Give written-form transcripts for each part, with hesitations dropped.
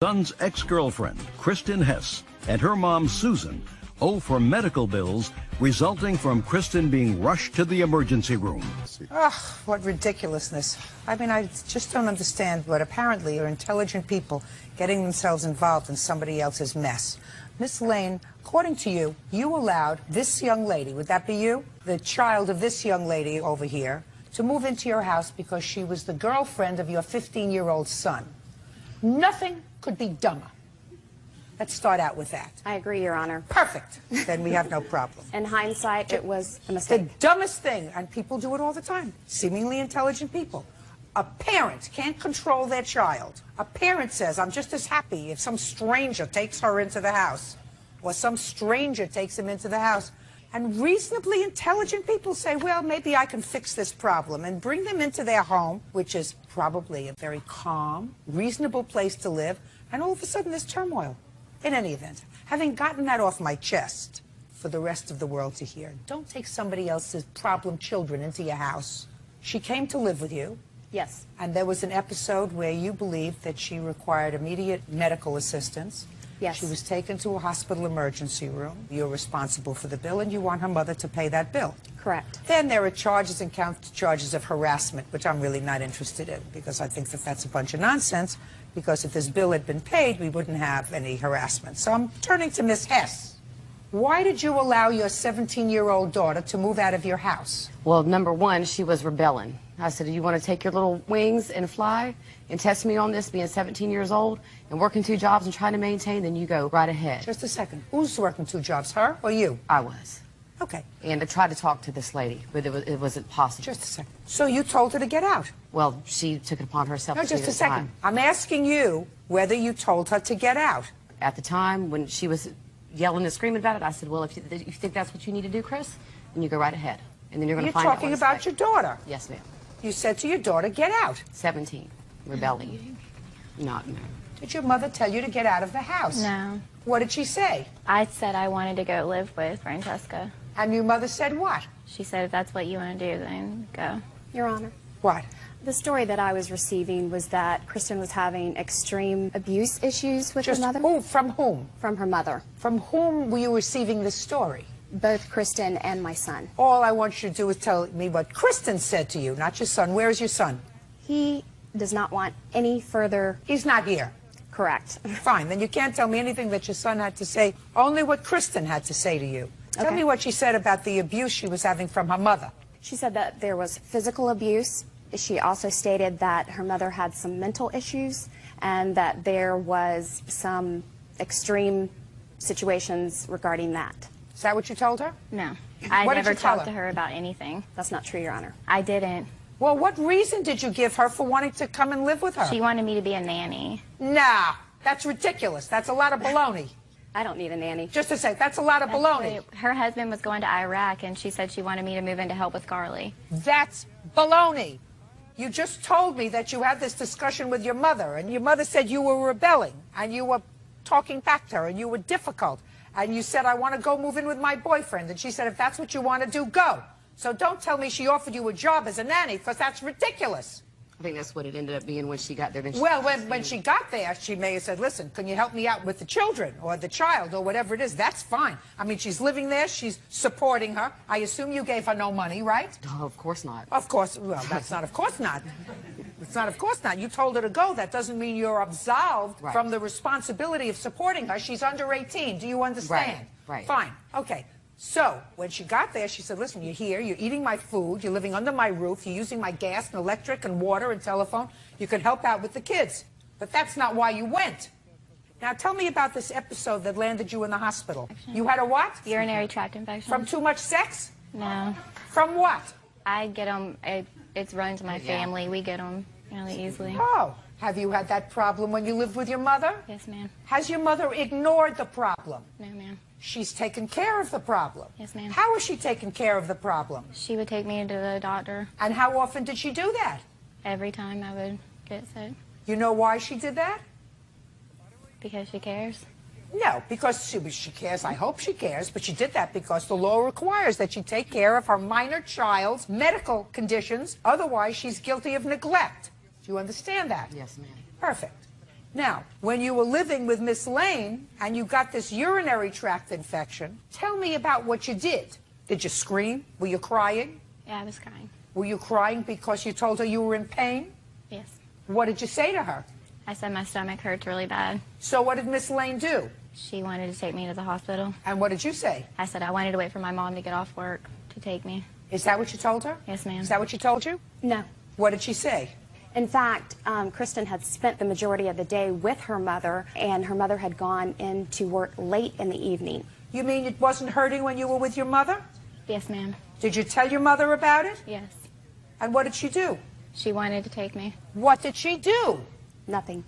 Son's ex-girlfriend, Kristen Hess, and her mom, Susan, owe for medical bills resulting from Kristen being rushed to the emergency room. Ugh, what ridiculousness. I mean, I just don't understand what apparently are intelligent people getting themselves involved in somebody else's mess. Miss Lane, according to you, you allowed this young lady, would that be you? The child of this young lady over here, to move into your house because she was the girlfriend of your 15-year-old son. Nothing could be dumber. Let's start out with that. I agree, Your Honor. Perfect. Then we have no problem. In hindsight, it was a mistake. The dumbest thing, and people do it all the time, seemingly intelligent people. A parent can't control their child. A parent says, I'm just as happy if some stranger takes her into the house, or some stranger takes him into the house. And reasonably intelligent people say, well, maybe I can fix this problem, and bring them into their home, which is probably a very calm, reasonable place to live, and all of a sudden there's turmoil. In any event, having gotten that off my chest for the rest of the world to hear, don't take somebody else's problem children into your house. She came to live with you. Yes. And there was an episode where you believed that she required immediate medical assistance. Yes. She was taken to a hospital emergency room. You're responsible for the bill, and you want her mother to pay that bill. Correct. Then there are charges and counter charges of harassment, which I'm really not interested in, because I think that that's a bunch of nonsense, because if this bill had been paid, we wouldn't have any harassment. So I'm turning to Miss Hess. Why did you allow your 17-year-old daughter to move out of your house? Well, number one, she was rebelling. I said, do you want to take your little wings and fly and test me on this, being 17 years old and working 2 jobs and trying to maintain? Then you go right ahead. Just a second. Who's working 2 jobs, her or you? I was. Okay. And I tried to talk to this lady, but it wasn't possible. Just a second. So you told her to get out? Well, she took it upon herself No, to just do a second. time. I'm asking you whether you told her to get out. At the time, when she was yelling and screaming about it, I said, well, if you think that's what you need to do, Chris, then you go right ahead. And then you're going to find out. You're talking about your daughter? Yes, ma'am. You said to your daughter, get out. 17. Rebelling. No. Did your mother tell you to get out of the house? No. What did she say? I said I wanted to go live with Francesca. And your mother said what? She said, if that's what you want to do, then go. Your Honor. What? The story that I was receiving was that Kristen was having extreme abuse issues with her mother. Who? From whom? From her mother. From whom were you receiving this story? Both Kristen and my son. All I want you to do is tell me what Kristen said to you, not your son. Where is your son? He does not want any further... He's not here. Correct. Fine, then you can't tell me anything that your son had to say, only what Kristen had to say to you. Tell me what she said about the abuse she was having from her mother. She said that there was physical abuse. She also stated that her mother had some mental issues and that there was some extreme situations regarding that. Is that what you told her? No. I What did never you tell talked her? to her about anything. That's not true, Your Honor. I didn't. Well, what reason did you give her for wanting to come and live with her? She wanted me to be a nanny. Nah, that's ridiculous. That's a lot of baloney. I don't need a nanny. Just to say, that's a lot of baloney. Her husband was going to Iraq, and she said she wanted me to move in to help with Carly. That's baloney. You just told me that you had this discussion with your mother, and your mother said you were rebelling, and you were talking back to her, and you were difficult. And you said, I want to go move in with my boyfriend. And she said, if that's what you want to do, go. So don't tell me she offered you a job as a nanny, because that's ridiculous. I think that's what it ended up being when she got there. Well, when she got there, she may have said, listen, can you help me out with the children or the child or whatever it is? That's fine. I mean, she's living there. She's supporting her. I assume you gave her no money, right? Oh, of course not. Of course. Well, that's not of course not. It's not of course not. You told her to go. That doesn't mean you're absolved from the responsibility of supporting her. She's under 18. Do you understand? Right. Fine. Okay. So, when she got there, she said, listen, you're here, you're eating my food, you're living under my roof, you're using my gas and electric and water and telephone, you can help out with the kids. But that's not why you went. Now, tell me about this episode that landed you in the hospital. You had a what? Urinary tract infection. From too much sex? No. From what? I get them, it runs my family. We get them really easily. Oh. Have you had that problem when you lived with your mother? Yes, ma'am. Has your mother ignored the problem? No, ma'am. She's taken care of the problem. Yes, ma'am. How is she taking care of the problem? She would take me to the doctor. And how often did she do that? Every time I would get sick. You know why she did that? Because she cares. No, because she cares. I hope she cares. But she did that because the law requires that she take care of her minor child's medical conditions. Otherwise, she's guilty of neglect. Do you understand that? Yes, ma'am. Perfect. Now, when you were living with Miss Lane and you got this urinary tract infection, tell me about what you did. Did you scream? Were you crying? Yeah, I was crying. Were you crying because you told her you were in pain? Yes. What did you say to her? I said my stomach hurts really bad. So what did Miss Lane do? She wanted to take me to the hospital. And what did you say? I said I wanted to wait for my mom to get off work to take me. Is that what you told her? Yes, ma'am. Is that what she told you? No. What did she say? In fact, Kristen had spent the majority of the day with her mother, and her mother had gone into work late in the evening. You mean it wasn't hurting when you were with your mother? Yes, ma'am. Did you tell your mother about it? Yes. And what did she do? She wanted to take me. What did she do? Nothing.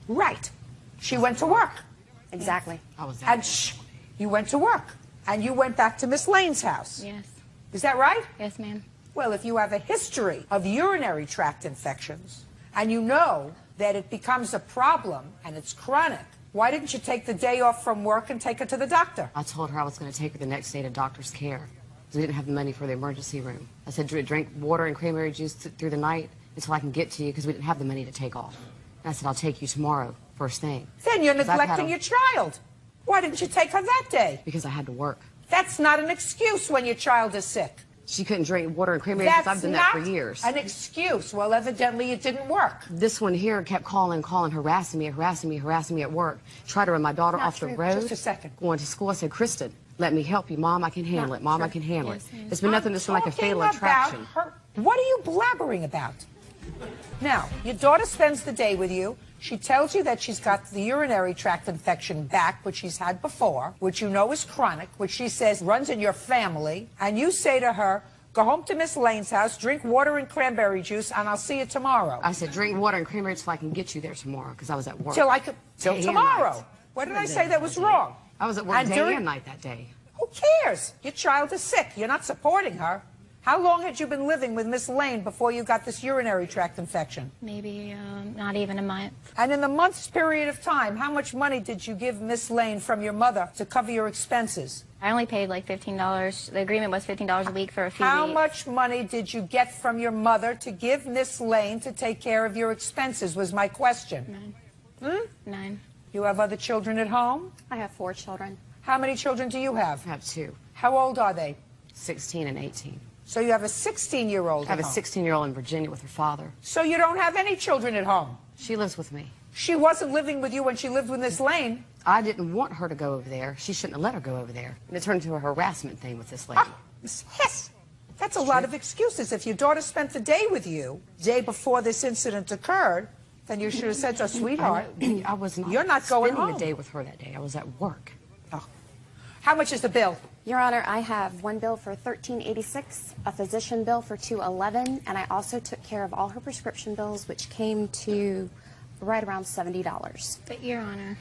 Right. She went to work. Exactly. And you went to work. And you went back to Miss Lane's house. Yes. Is that right? Yes, ma'am. Well, if you have a history of urinary tract infections and you know that it becomes a problem and it's chronic, why didn't you take the day off from work and take her to the doctor? I told her I was going to take her the next day to doctor's care. We didn't have the money for the emergency room. I said, drink water and cranberry juice through the night until I can get to you, because we didn't have the money to take off. And I said, I'll take you tomorrow, first thing. Then you're neglecting your child. Why didn't you take her that day? Because I had to work. That's not an excuse when your child is sick. She couldn't drink water and cranberry juice. I've done that for years. An excuse. Well, evidently it didn't work. This one here kept calling, harassing me at work. Tried to run my daughter off the road. Just a second. Going to school, I said, Kristen, let me help you. Mom, I can handle it. Mom, I can handle it. It's been nothing that's been like a fatal attraction. What are you blabbering about? Now, your daughter spends the day with you. She tells you that she's got the urinary tract infection back, which she's had before, which you know is chronic, which she says runs in your family. And you say to her, go home to Miss Lane's house, drink water and cranberry juice, and I'll see you tomorrow. I said, drink water and cranberry juice so I can get you there tomorrow, because I was at work. Till tomorrow. What did I say that was wrong? I was at work day and night that day. Who cares? Your child is sick. You're not supporting her. How long had you been living with Miss Lane before you got this urinary tract infection? Maybe not even a month. And in the month's period of time, how much money did you give Miss Lane from your mother to cover your expenses? I only paid like $15. The agreement was $15 a week for a few How weeks. much money did you get from your mother to give Miss Lane to take care of your expenses was my question. None. None. You have other children at home? I have 4 children. How many children do you have? I have 2. How old are they? 16 and 18. So you have a 16-year-old I have a 16-year-old in Virginia with her father. So you don't have any children at home? She lives with me. She wasn't living with you when she lived with Miss Lane. I didn't want her to go over there. She shouldn't have let her go over there. And it turned into a harassment thing with this lady. Ah, Miss Hess, that's a lot of excuses. If your daughter spent the day with you, day before this incident occurred, then you should have said to her, sweetheart, I was not. You're not going spending home. the day with her that day. I was at work. Oh. How much is the bill? Your Honor, I have one bill for $13.86, a physician bill for $2.11, and I also took care of all her prescription bills, which came to right around $70. But, Your Honor.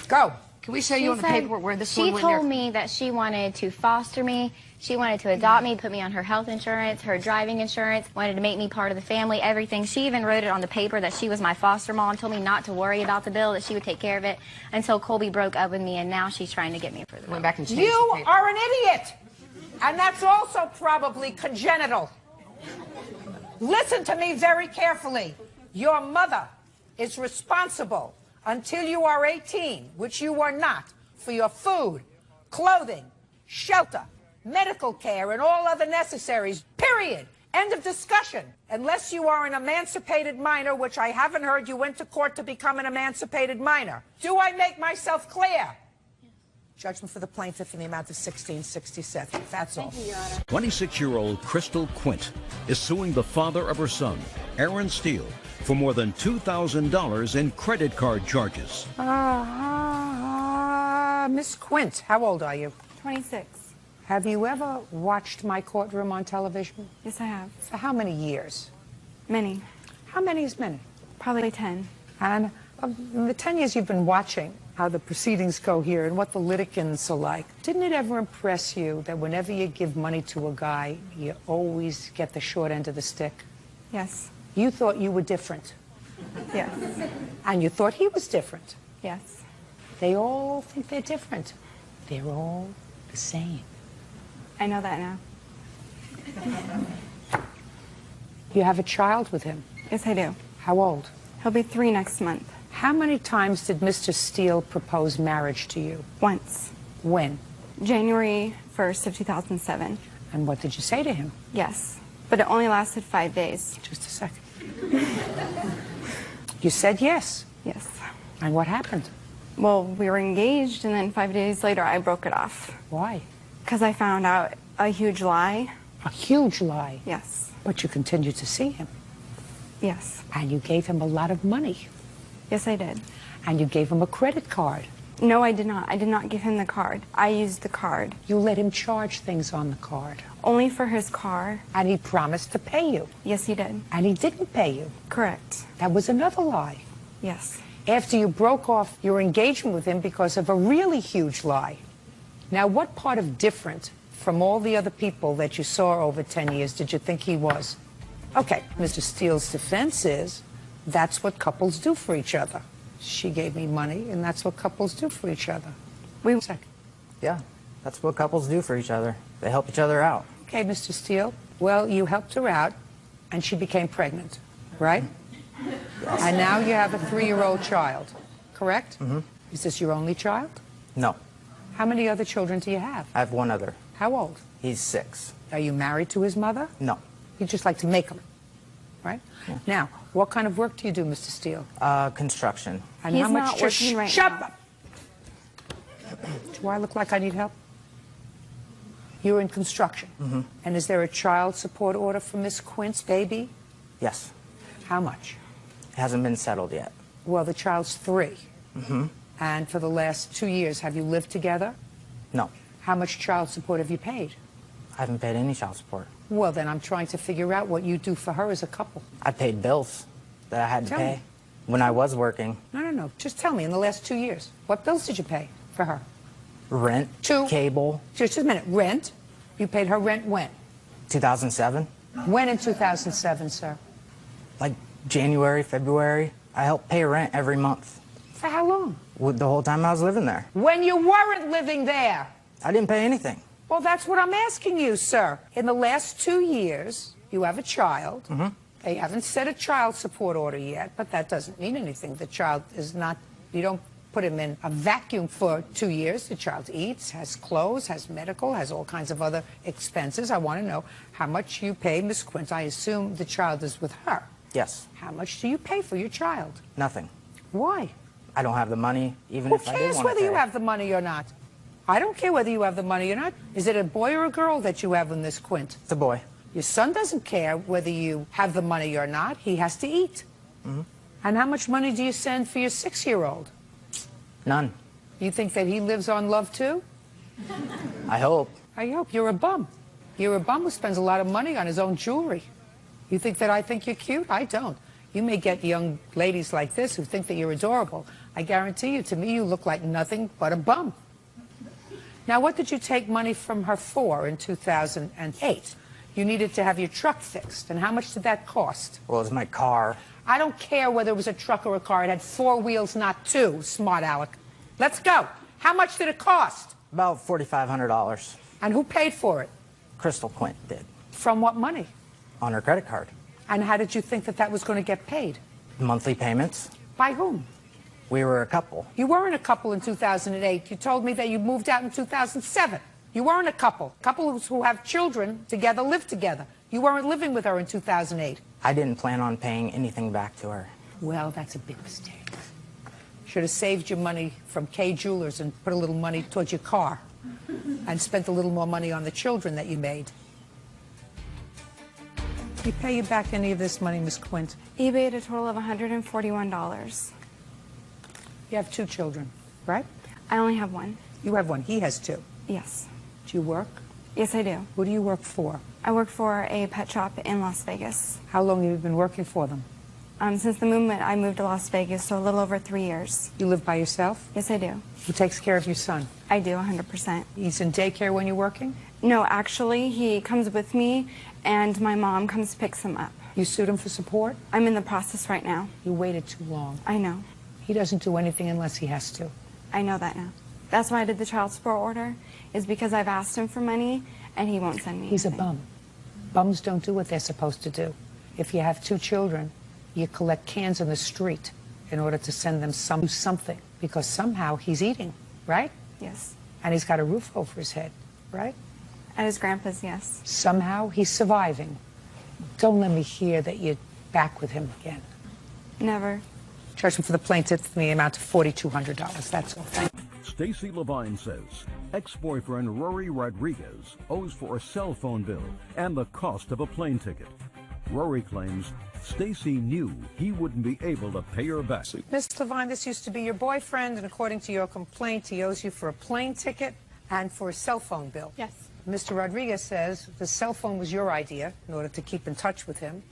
Go. Can we show you on the paperwork where this one went She there? told me that she wanted to foster me. She wanted to adopt me, put me on her health insurance, her driving insurance, wanted to make me part of the family, everything. She even wrote it on the paper that she was my foster mom, told me not to worry about the bill, that she would take care of it until Colby broke up with me, and now she's trying to get me for the bill. Went back and changed You the paper. are an idiot. And that's also probably congenital. Listen to me very carefully. Your mother is responsible until you are 18, which you are not, for your food, clothing, shelter, medical care, and all other necessaries, period. End of discussion. Unless you are an emancipated minor, which I haven't heard you went to court to become an emancipated minor. Do I make myself clear? Judgment for the plaintiff in the amount of $16.67. That's all. Thank you, Your Honor. 26-year-old Crystal Quint is suing the father of her son, Aaron Steele, for more than $2,000 in credit card charges. Miss Quint, how old are you? 26. Have you ever watched my courtroom on television? Yes, I have. For how many years? Many. How many is many? Probably 10. And in the 10 years you've been watching how the proceedings go here and what the litigants are like, didn't it ever impress you that whenever you give money to a guy, you always get the short end of the stick? Yes. You thought you were different. Yes. And you thought he was different. Yes. They all think they're different. They're all the same. I know that now. You have a child with him. Yes, I do. How old? He'll be 3 next month. How many times did Mr. Steele propose marriage to you? Once. When? January 1st of 2007. And what did you say to him? Yes. But it only lasted 5 days. Just a second. You said yes. Yes. And what happened? Well, we were engaged, and then 5 days later, I broke it off. Why? Because I found out a huge lie. A huge lie. Yes. But you continued to see him. Yes. And you gave him a lot of money. Yes, I did. And you gave him a credit card. No, I did not. I did not give him the card. I used the card. You let him charge things on the card. Only for his car. And he promised to pay you. Yes, he did. And he didn't pay you. Correct. That was another lie. Yes. After you broke off your engagement with him because of a really huge lie. Now, what part of different from all the other people that you saw over 10 years did you think he was? Okay, Mr. Steele's defense is that's what couples do for each other. She gave me money, and that's what couples do for each other. Yeah, that's what couples do for each other. They help each other out. Okay, Mr. Steele. Well, you helped her out, and she became pregnant, right? Yes. And now you have a 3-year-old child, correct? Mm-hmm. Is this your only child? No. How many other children do you have? I have one other. How old? He's 6. Are you married to his mother? No. You just like to make them, right? Yeah. Now, what kind of work do you do, Mr. Steele? Construction. And He's how much? not working right Shut now. up! Do I look like I need help? You're in construction. Mm-hmm. And is there a child support order for Miss Quint's baby? Yes. How much? It hasn't been settled yet. Well, the child's 3. Mm-hmm. And for the last 2 years, have you lived together? No. How much child support have you paid? I haven't paid any child support. Well, then I'm trying to figure out what you do for her as a couple. I paid bills that I had to Tell pay me. when I was working. No. Just tell me, in the last 2 years, what bills did you pay for her? Rent, 2. cable. Just a minute. Rent? You paid her rent when? 2007. When in 2007, sir? Like January, February. I helped pay rent every month. For how long? The whole time I was living there. When you weren't living there. I didn't pay anything. Well, that's what I'm asking you, sir. In the last 2 years, you have a child. Mm-hmm. They haven't set a child support order yet, but that doesn't mean anything. The child is not, you don't put him in a vacuum for 2 years. The child eats, has clothes, has medical, has all kinds of other expenses. I want to know how much you pay Miss Quint. I assume the child is with her. Yes. How much do you pay for your child? Nothing. Why? I don't have the money, even Who if I did cares want to whether pay. you have the money or not? I don't care whether you have the money or not. Is it a boy or a girl that you have in this Quint? It's a boy. Your son doesn't care whether you have the money or not. He has to eat. Mm-hmm. And how much money do you send for your 6-year-old? None. You think that he lives on love too? I hope. I hope. You're a bum. You're a bum who spends a lot of money on his own jewelry. You think that I think you're cute? I don't. You may get young ladies like this who think that you're adorable. I guarantee you, to me, you look like nothing but a bum. Now, what did you take money from her for in 2008? You needed to have your truck fixed. And how much did that cost? Well, it was my car. I don't care whether it was a truck or a car. It had 4 wheels, not 2, smart Alec. Let's go. How much did it cost? About $4,500. And who paid for it? Crystal Quint did. From what money? On her credit card. And how did you think that that was going to get paid? Monthly payments. By whom? We were a couple. You weren't a couple in 2008. You told me that you moved out in 2007. You weren't a couple. Couples who have children together live together. You weren't living with her in 2008. I didn't plan on paying anything back to her. Well, that's a big mistake. Should have saved your money from K Jewelers and put a little money towards your car and spent a little more money on the children that you made. Did you pay you back any of this money, Miss Quint? He paid a total of $141. You have 2 children, right? I only have one. You have 1. He has 2. Yes. Do you work? Yes, I do. Who do you work for? I work for a pet shop in Las Vegas. How long have you been working for them? Since the moment I moved to Las Vegas, so a little over 3 years. You live by yourself? Yes, I do. Who takes care of your son? I do, 100%. He's in daycare when you're working? No, actually, he comes with me, and my mom comes picks him up. You sued him for support? I'm in the process right now. You waited too long. I know. He doesn't do anything unless he has to. I know that now. That's why I did the child support order, is because I've asked him for money, and he won't send me He's a anything. bum. Bums don't do what they're supposed to do. If you have 2 children, you collect cans in the street in order to send them something, because somehow he's eating, right? Yes. And he's got a roof over his head, right? At his grandpa's, yes. Somehow he's surviving. Don't let me hear that you're back with him again. Never. Judgment for the plaintiff in the amount of $4,200. That's all. Thank you. Stacy Levine says ex-boyfriend Rory Rodriguez owes for a cell phone bill and the cost of a plane ticket. Rory claims Stacy knew he wouldn't be able to pay her back. Ms. Levine, this used to be your boyfriend, and according to your complaint, he owes you for a plane ticket and for a cell phone bill. Yes. Mr. Rodriguez says the cell phone was your idea in order to keep in touch with him,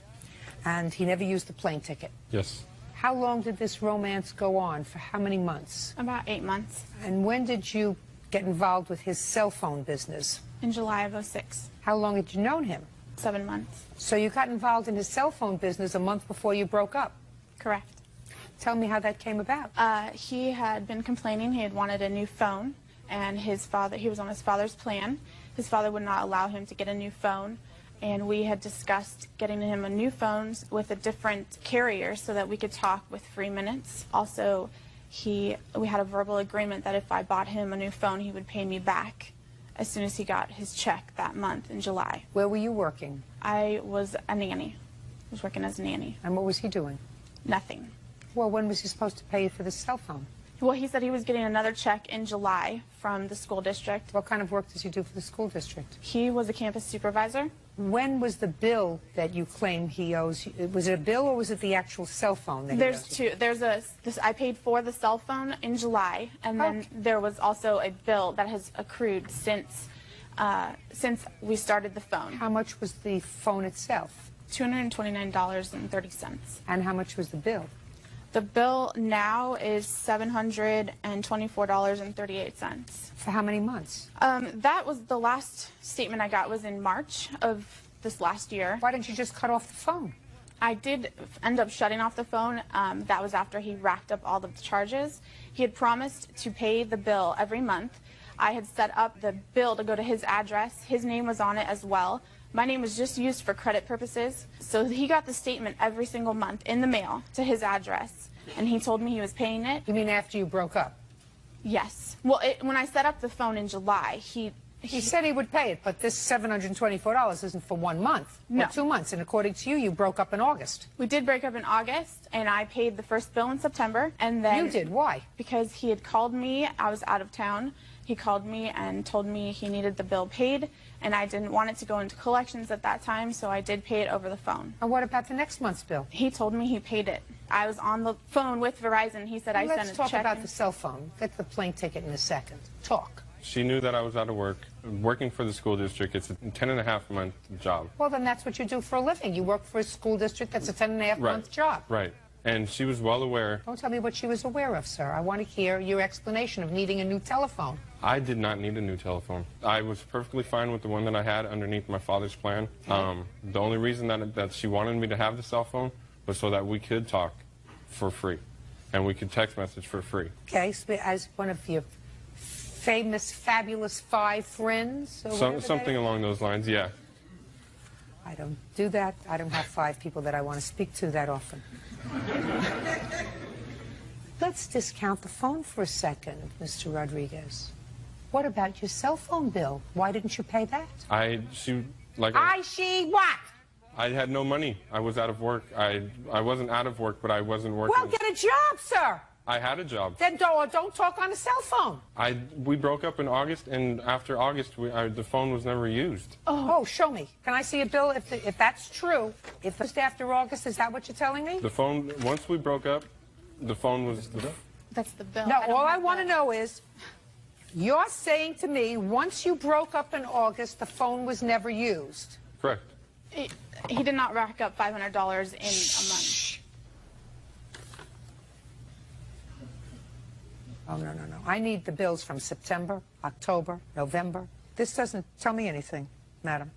and he never used the plane ticket. Yes. How long did this romance go on? For how many months? About 8 months. And when did you get involved with his cell phone business? In July of '06. How long had you known him? 7 months. So you got involved in his cell phone business a month before you broke up. Correct. Tell me how that came about. He had been complaining he had wanted a new phone, and he was on his father's plan. His father would not allow him to get a new phone, and we had discussed getting him a new phone with a different carrier so that we could talk with free minutes. Also, we had a verbal agreement that if I bought him a new phone, he would pay me back as soon as he got his check that month in July. Where were you working? I was a nanny. I was working as a nanny. And what was he doing? Nothing. Well, when was he supposed to pay you for the cell phone? Well, he said he was getting another check in July from the school district. What kind of work does he do for the school district? He was a campus supervisor. When was the bill that you claim he owes you? Was it a bill or was it the actual cell phone that he There's owes you? two. I paid for the cell phone in July, and then there was also a bill that has accrued since we started the phone. How much was the phone itself? $229.30. And how much was the bill? The bill now is $724.38. For how many months? That was the last statement I got was in March of this last year. Why didn't you just cut off the phone? I did end up shutting off the phone. That was after he racked up all of the charges. He had promised to pay the bill every month. I had set up the bill to go to his address. His name was on it as well. My name was just used for credit purposes. So he got the statement every single month in the mail to his address, and he told me he was paying it. You mean after you broke up? Yes. Well, when I set up the phone in July, he said he would pay it, but this $724 isn't for 1 month No. or 2 months. And according to you, you broke up in August. We did break up in August, and I paid the first bill in September. And then You did? Why? Because he had called me. I was out of town. He called me and told me he needed the bill paid, and I didn't want it to go into collections at that time, so I did pay it over the phone. And what about the next month's bill? He told me he paid it. I was on the phone with Verizon. He said I sent a check. Let's talk about the cell phone. Get the plane ticket in a second. Talk. She knew that I was out of work, working for the school district. It's a 10.5-month job. Well, then that's what you do for a living. You work for a school district that's a 10.5-month job. Right. And she was well aware. Don't tell me what she was aware of, sir. I want to hear your explanation of needing a new telephone. I did not need a new telephone. I was perfectly fine with the one that I had underneath my father's plan. The only reason that she wanted me to have the cell phone was so that we could talk for free, and we could text message for free. Okay, so as one of your famous, fabulous 5 friends? Or Something along those lines, yeah. I don't do that. I don't have 5 people that I want to speak to that often. Let's discount the phone for a second, Mr. Rodriguez. What about your cell phone bill? Why didn't you pay that? What? I had no money. I was out of work. I wasn't out of work, but I wasn't working. Well, get a job, sir. I had a job. Then don't talk on a cell phone. We broke up in August, and after August, the phone was never used. Oh, show me. Can I see a bill if that's true? If it's after August, is that what you're telling me? The phone, once we broke up, the phone was... That's the bill. No, all I want to know is, you're saying to me, once you broke up in August, the phone was never used. Correct. He did not rack up $500 in a month. Oh, no. I need the bills from September, October, November. This doesn't tell me anything, madam.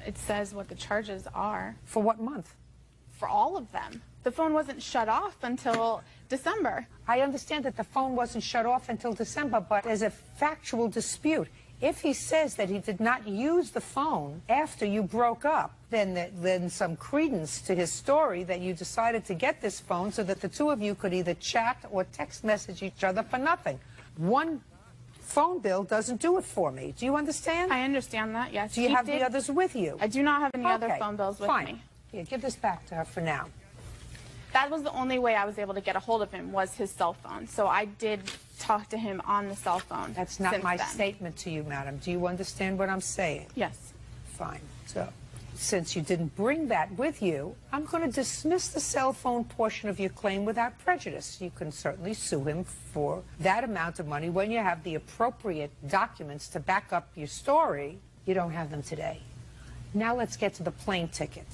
It says what the charges are. For what month? For all of them. The phone wasn't shut off until December. I understand that the phone wasn't shut off until December, but there's a factual dispute. If he says that he did not use the phone after you broke up, then some credence to his story that you decided to get this phone so that the two of you could either chat or text message each other for nothing. One phone bill doesn't do it for me. Do you understand? I understand that, yes. Do you have the others with you? I do not have any other phone bills with me. Here, give this back to her for now. That was the only way I was able to get a hold of him, was his cell phone. So I did talk to him on the cell phone. That's not my statement to you, madam. Do you understand what I'm saying? Yes. Fine. So, since you didn't bring that with you, I'm going to dismiss the cell phone portion of your claim without prejudice. You can certainly sue him for that amount of money when you have the appropriate documents to back up your story. You don't have them today. Now let's get to the plane ticket.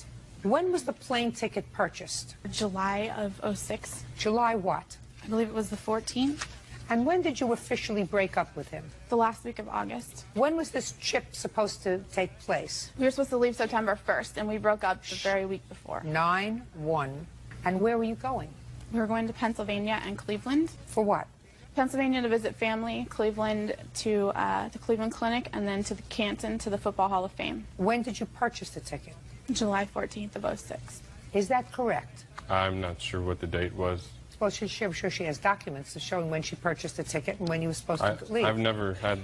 When was the plane ticket purchased? July of '06. July what? I believe it was the 14th. And when did you officially break up with him? The last week of August. When was this trip supposed to take place? We were supposed to leave September 1st, and we broke up the very week before. 9/1. And where were you going? We were going to Pennsylvania and Cleveland. For what? Pennsylvania to visit family, Cleveland to the Cleveland Clinic, and then to the Canton to the Football Hall of Fame. When did you purchase the ticket? July 14th of '06. Is that correct? I'm not sure what the date was. Well, I'm sure she has documents showing when she purchased the ticket and when you were supposed to leave. I've never had,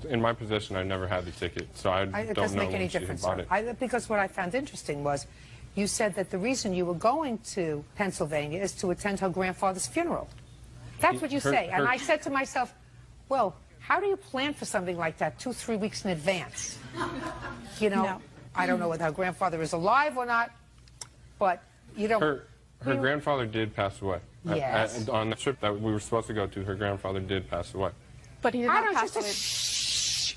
in my possession, I've never had the ticket, so I don't know when she had bought it. It doesn't make any difference. Because what I found interesting was you said that the reason you were going to Pennsylvania is to attend her grandfather's funeral. That's what you say. And I said to myself, well, how do you plan for something like that 2-3 weeks in advance? You know? No. I don't know whether her grandfather is alive or not, but you don't... Her grandfather did pass away. Yes. On the trip that we were supposed to go to, her grandfather did pass away. But he did not pass away. Shh.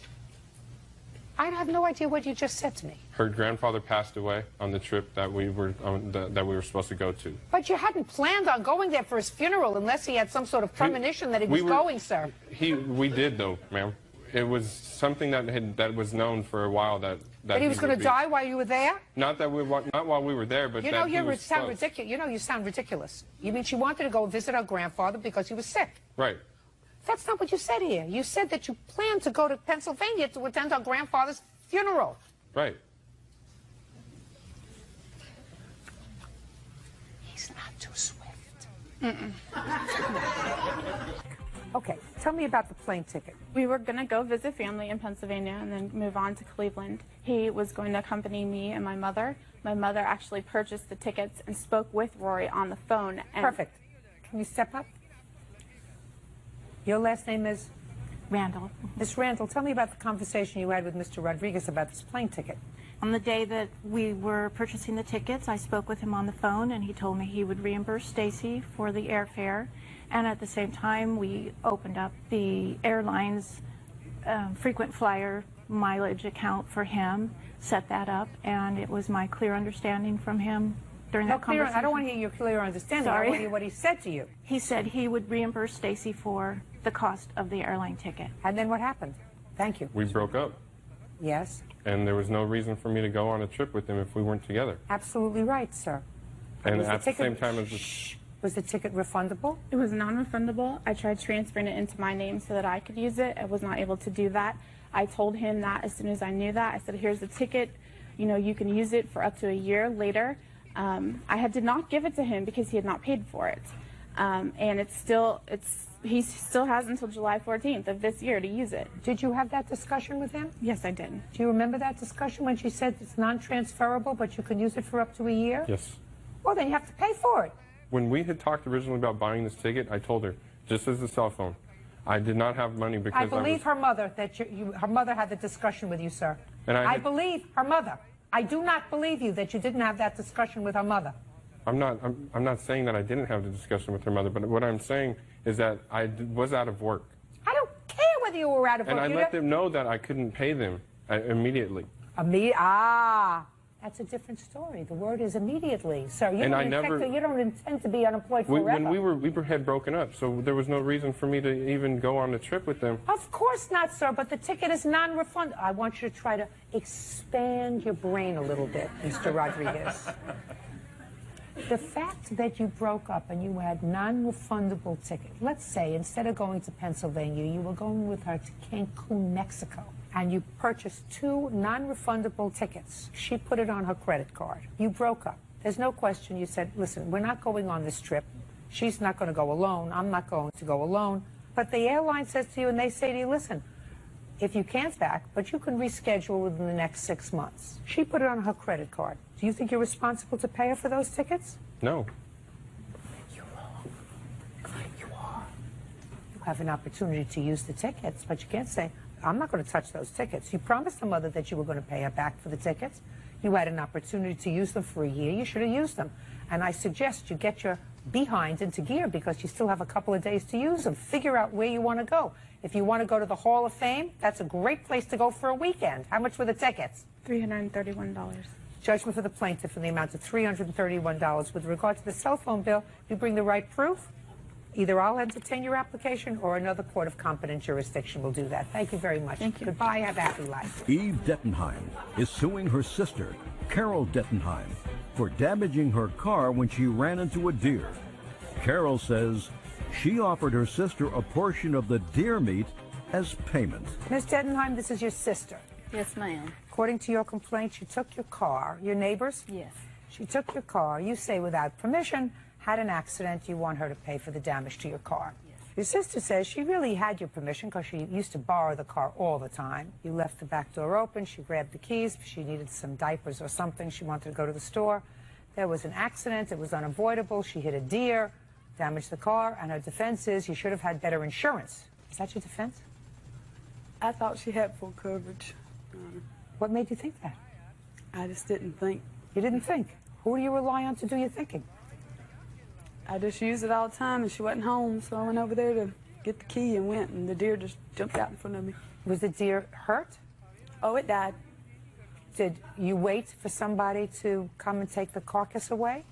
I have no idea what you just said to me. Her grandfather passed away on the trip that we were supposed to go to. But you hadn't planned on going there for his funeral unless he had some sort of premonition that he was going, sir. We did, though, ma'am. It was something that was known for a while that he was going to die while you were there? Not while we were there, but you know, you sound ridiculous. You know, you sound ridiculous. You mean she wanted to go visit her grandfather because he was sick? Right. That's not what you said here. You said that you planned to go to Pennsylvania to attend her grandfather's funeral. Right. He's not too swift. Okay, tell me about the plane ticket. We were going to go visit family in Pennsylvania and then move on to Cleveland. He was going to accompany me and my mother. My mother actually purchased the tickets and spoke with Rory on the phone. And perfect. Can you step up? Your last name is? Randall. Miss Randall, tell me about the conversation you had with Mr. Rodriguez about this plane ticket. On the day that we were purchasing the tickets, I spoke with him on the phone, and he told me he would reimburse Stacy for the airfare. And at the same time, we opened up the airline's frequent flyer mileage account for him, set that up, and it was my clear understanding from him during that conversation. I don't want to hear your clear understanding. Sorry. I want to hear what he said to you. He said he would reimburse Stacy for the cost of the airline ticket. And then what happened? Thank you. We broke up. Yes. And there was no reason for me to go on a trip with him if we weren't together. Absolutely right, sir. And at the same time as was the ticket refundable? It was non-refundable. I tried transferring it into my name so that I could use it. I was not able to do that. I told him that as soon as I knew that. I said, here's the ticket. You know, you can use it for up to a year later. Did not give it to him because he had not paid for it. And he still has until July 14th of this year to use it. Did you have that discussion with him? Yes, I did. Do you remember that discussion when she said it's non-transferable, but you can use it for up to a year? Yes. Well, then you have to pay for it. When we had talked originally about buying this ticket, I told her, just as a cell phone, I did not have money because I believe her mother, that her mother had the discussion with you, sir. And I believe her mother. I do not believe you that you didn't have that discussion with her mother. I'm not saying that I didn't have the discussion with her mother, but what I'm saying is that I was out of work. I don't care whether you were out of work. And I let them know that I couldn't pay them immediately. That's a different story. The word is immediately, sir. You You don't intend to be unemployed forever. When we had broken up, so there was no reason for me to even go on the trip with them. Of course not, sir, but the ticket is non-refundable. I want you to try to expand your brain a little bit, Mr. Rodriguez. The fact that you broke up and you had non-refundable ticket, let's say instead of going to Pennsylvania, you were going with her to Cancun, Mexico, and you purchased 2 non-refundable tickets. She put it on her credit card. You broke up. There's no question. You said, listen, we're not going on this trip. She's not going to go alone. I'm not going to go alone. But the airline says to you, and they say to you, listen, if you can't back, but you can reschedule within the next 6 months. She put it on her credit card. Do you think you're responsible to pay her for those tickets? No. You're wrong. You are. You have an opportunity to use the tickets, but you can't say, I'm not going to touch those tickets. You promised the mother that you were going to pay her back for the tickets. You had an opportunity to use them for a year. You should have used them. And I suggest you get your behind into gear because you still have a couple of days to use them. Figure out where you want to go. If you want to go to the Hall of Fame, that's a great place to go for a weekend. How much were the tickets? $331. Judgment for the plaintiff in the amount of $331. With regard to the cell phone bill, if you bring the right proof, either I'll entertain your application or another court of competent jurisdiction will do that. Thank you very much. Thank you. Goodbye. Have a happy life. Eve Dettenheim is suing her sister, Carol Dettenheim, for damaging her car when she ran into a deer. Carol says she offered her sister a portion of the deer meat as payment. Ms. Dettenheim, this is your sister. Yes, ma'am. According to your complaint, she took your car. Your neighbors? Yes. She took your car, you say without permission, had an accident, you want her to pay for the damage to your car. Yes. Your sister says she really had your permission because she used to borrow the car all the time. You left the back door open, she grabbed the keys, she needed some diapers or something, she wanted to go to the store. There was an accident, it was unavoidable, she hit a deer, damaged the car, and her defense is you should have had better insurance. Is that your defense? I thought she had full coverage. What made you think that? I just didn't think. You didn't think? Who do you rely on to do your thinking? I just used it all the time, and she wasn't home, so I went over there to get the key and went, and the deer just jumped out in front of me. Was the deer hurt? Oh, it died. Did you wait for somebody to come and take the carcass away?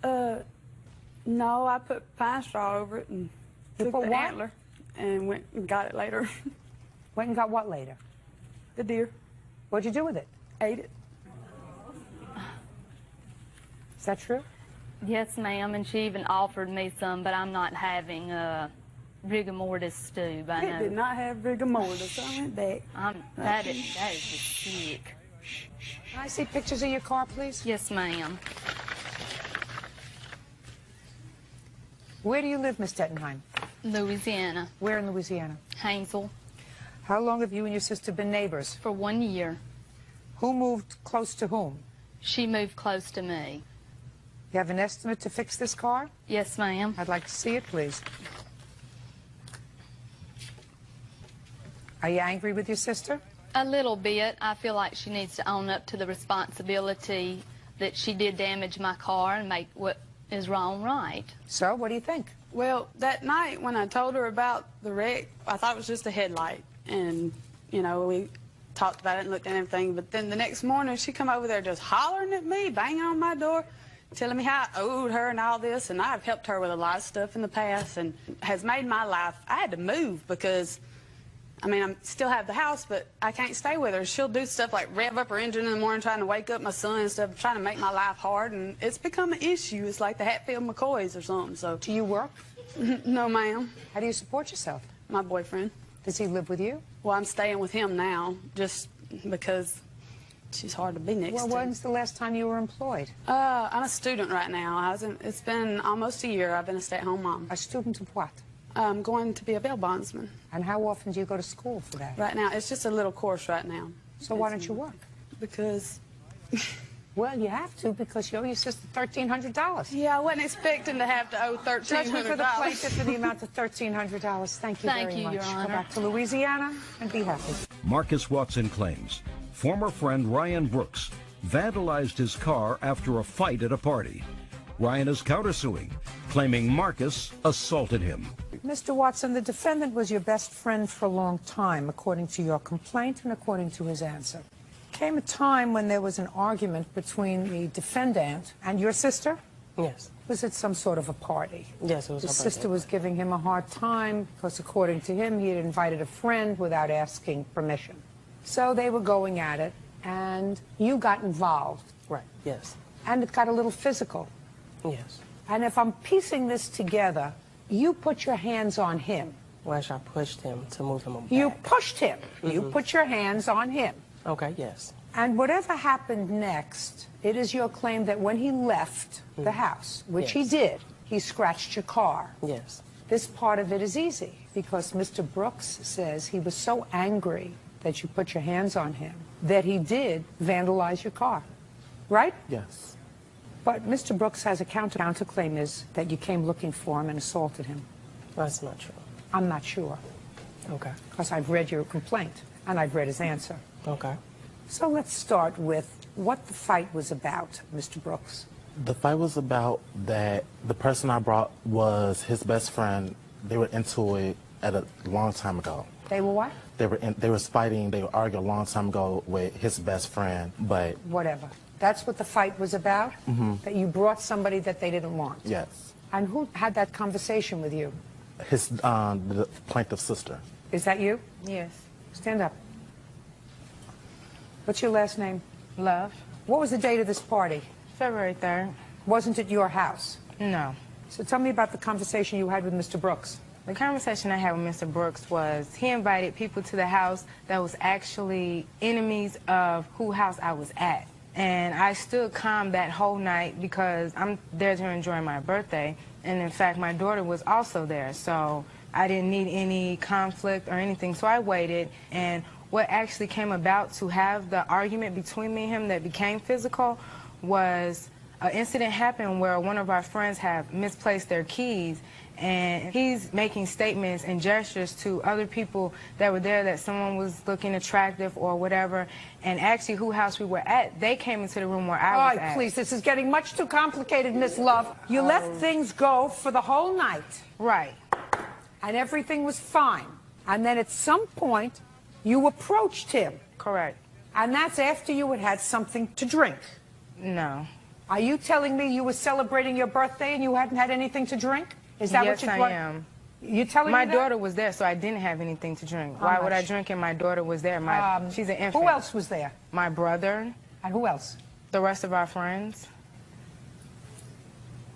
No, I put pine straw over it and took the antler and went and got it later. Went and got what later? The deer. What'd you do with it? Ate it. Is that true? Yes, ma'am, and she even offered me some, but I'm not having rigor mortis stew by now. It did not have rigor mortis. I went back. That is just sick. Can I see pictures of your car, please? Yes, ma'am. Where do you live, Miss Dettenheim? Louisiana. Where in Louisiana? Hansel. How long have you and your sister been neighbors? For 1 year. Who moved close to whom? She moved close to me. You have an estimate to fix this car? Yes, ma'am. I'd like to see it, please. Are you angry with your sister? A little bit. I feel like she needs to own up to the responsibility that she did damage my car and make what is wrong right. So, what do you think? Well, that night when I told her about the wreck, I thought it was just a headlight. And, you know, we talked about it and looked at everything. But then the next morning, she come over there just hollering at me, banging on my door, telling me how I owed her and all this. And I've helped her with a lot of stuff in the past and has made my life. I had to move because, I mean, I still have the house, but I can't stay with her. She'll do stuff like rev up her engine in the morning, trying to wake up my son and stuff, trying to make my life hard. And it's become an issue. It's like the Hatfield McCoys or something. So, do you work? No, ma'am. How do you support yourself? My boyfriend. Does he live with you? Well, I'm staying with him now, just because she's hard to be next to. Well, when's the last time you were employed? I'm a student right now. It's been almost a year. I've been a stay-at-home mom. A student of what? I'm going to be a bail bondsman. And how often do you go to school for that? Right now, it's just a little course right now. So why don't you work? Because... Well, you have to because you owe your sister $1,300. Yeah, I wasn't expecting to have to owe $1,300. Judgment for the plaintiff for the amount of $1,300. Thank you very much. Thank you, Your Honor. Go back to Louisiana and be happy. Marcus Watson claims former friend Ryan Brooks vandalized his car after a fight at a party. Ryan is countersuing, claiming Marcus assaulted him. Mr. Watson, the defendant was your best friend for a long time, according to your complaint and according to his answer. Came a time when there was an argument between the defendant and your sister? Yes. Was it some sort of a party? Yes, it was. His sister was giving him a hard time because, according to him, he had invited a friend without asking permission. So they were going at it, and you got involved. Right, yes. And it got a little physical. Yes. And if I'm piecing this together, you put your hands on him. Well, actually, I pushed him to move him back. You pushed him. You put your hands on him. Okay, yes. And whatever happened next, it is your claim that when he left the house, which he did, he scratched your car. Yes. This part of it is easy because Mr. Brooks says he was so angry that you put your hands on him that he did vandalize your car. Right? Yes. But Mr. Brooks has a counterclaim is that you came looking for him and assaulted him. That's not true. I'm not sure. Okay. Because I've read your complaint and I've read his answer. Okay. So let's start with what the fight was about, Mr. Brooks. The fight was about that the person I brought was his best friend. They were into it at a long time ago. They were what? They were fighting, they were arguing a long time ago with his best friend, but... Whatever. That's what the fight was about? That you brought somebody that they didn't want? Yes. And who had that conversation with you? The plaintiff's sister. Is that you? Yes. Stand up. What's your last name? Love. What was the date of this party? February 3rd. Wasn't it your house? No. So tell me about the conversation you had with Mr. Brooks. The conversation I had with Mr. Brooks was he invited people to the house that was actually enemies of whose house I was at. And I stood calm that whole night because I'm there to enjoy my birthday. And in fact, my daughter was also there. So I didn't need any conflict or anything. So I waited. And what actually came about to have the argument between me and him that became physical was an incident happened where one of our friends had misplaced their keys, and he's making statements and gestures to other people that were there that someone was looking attractive or whatever, and actually whose house we were at, they came into the room where I was at. Please, this is getting much too complicated, Miss Love. You let things go for the whole night. Right. And everything was fine. And then at some point, you approached him. Correct. And that's after you had had something to drink. No. Are you telling me you were celebrating your birthday and you hadn't had anything to drink? Is that yes, what I am. You telling me my that? daughter was there, so I didn't have anything to drink. Why would I drink and my daughter was there? She's an infant. Who else was there? My brother. And who else? The rest of our friends.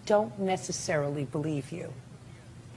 Don't necessarily believe you.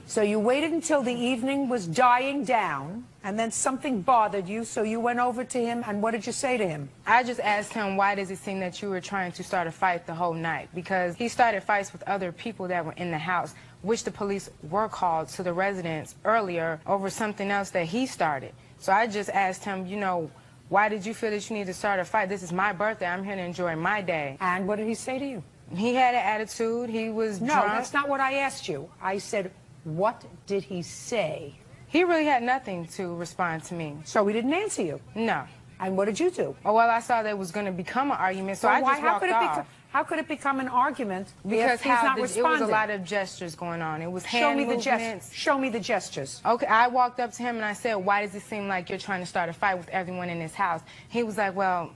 So you waited until the evening was dying down, and then something bothered you, so you went over to him, and what did you say to him? I just asked him, why does it seem that you were trying to start a fight the whole night? Because he started fights with other people that were in the house, which the police were called to the residence earlier over something else that he started. So I just asked him, you know, why did you feel that you need to start a fight? This is my birthday. I'm here to enjoy my day. And what did he say to you? He had an attitude. He was drunk. No, that's not what I asked you. I said, what did he say? He really had nothing to respond to me. So he didn't answer you? No. And what did you do? Oh, well, I saw that it was going to become an argument, so I just walked off. How could it become an argument because if he's not responding? It was a lot of gestures going on. It was hand movements. Show me the gestures. Okay, I walked up to him and I said, why does it seem like you're trying to start a fight with everyone in this house? He was like, well...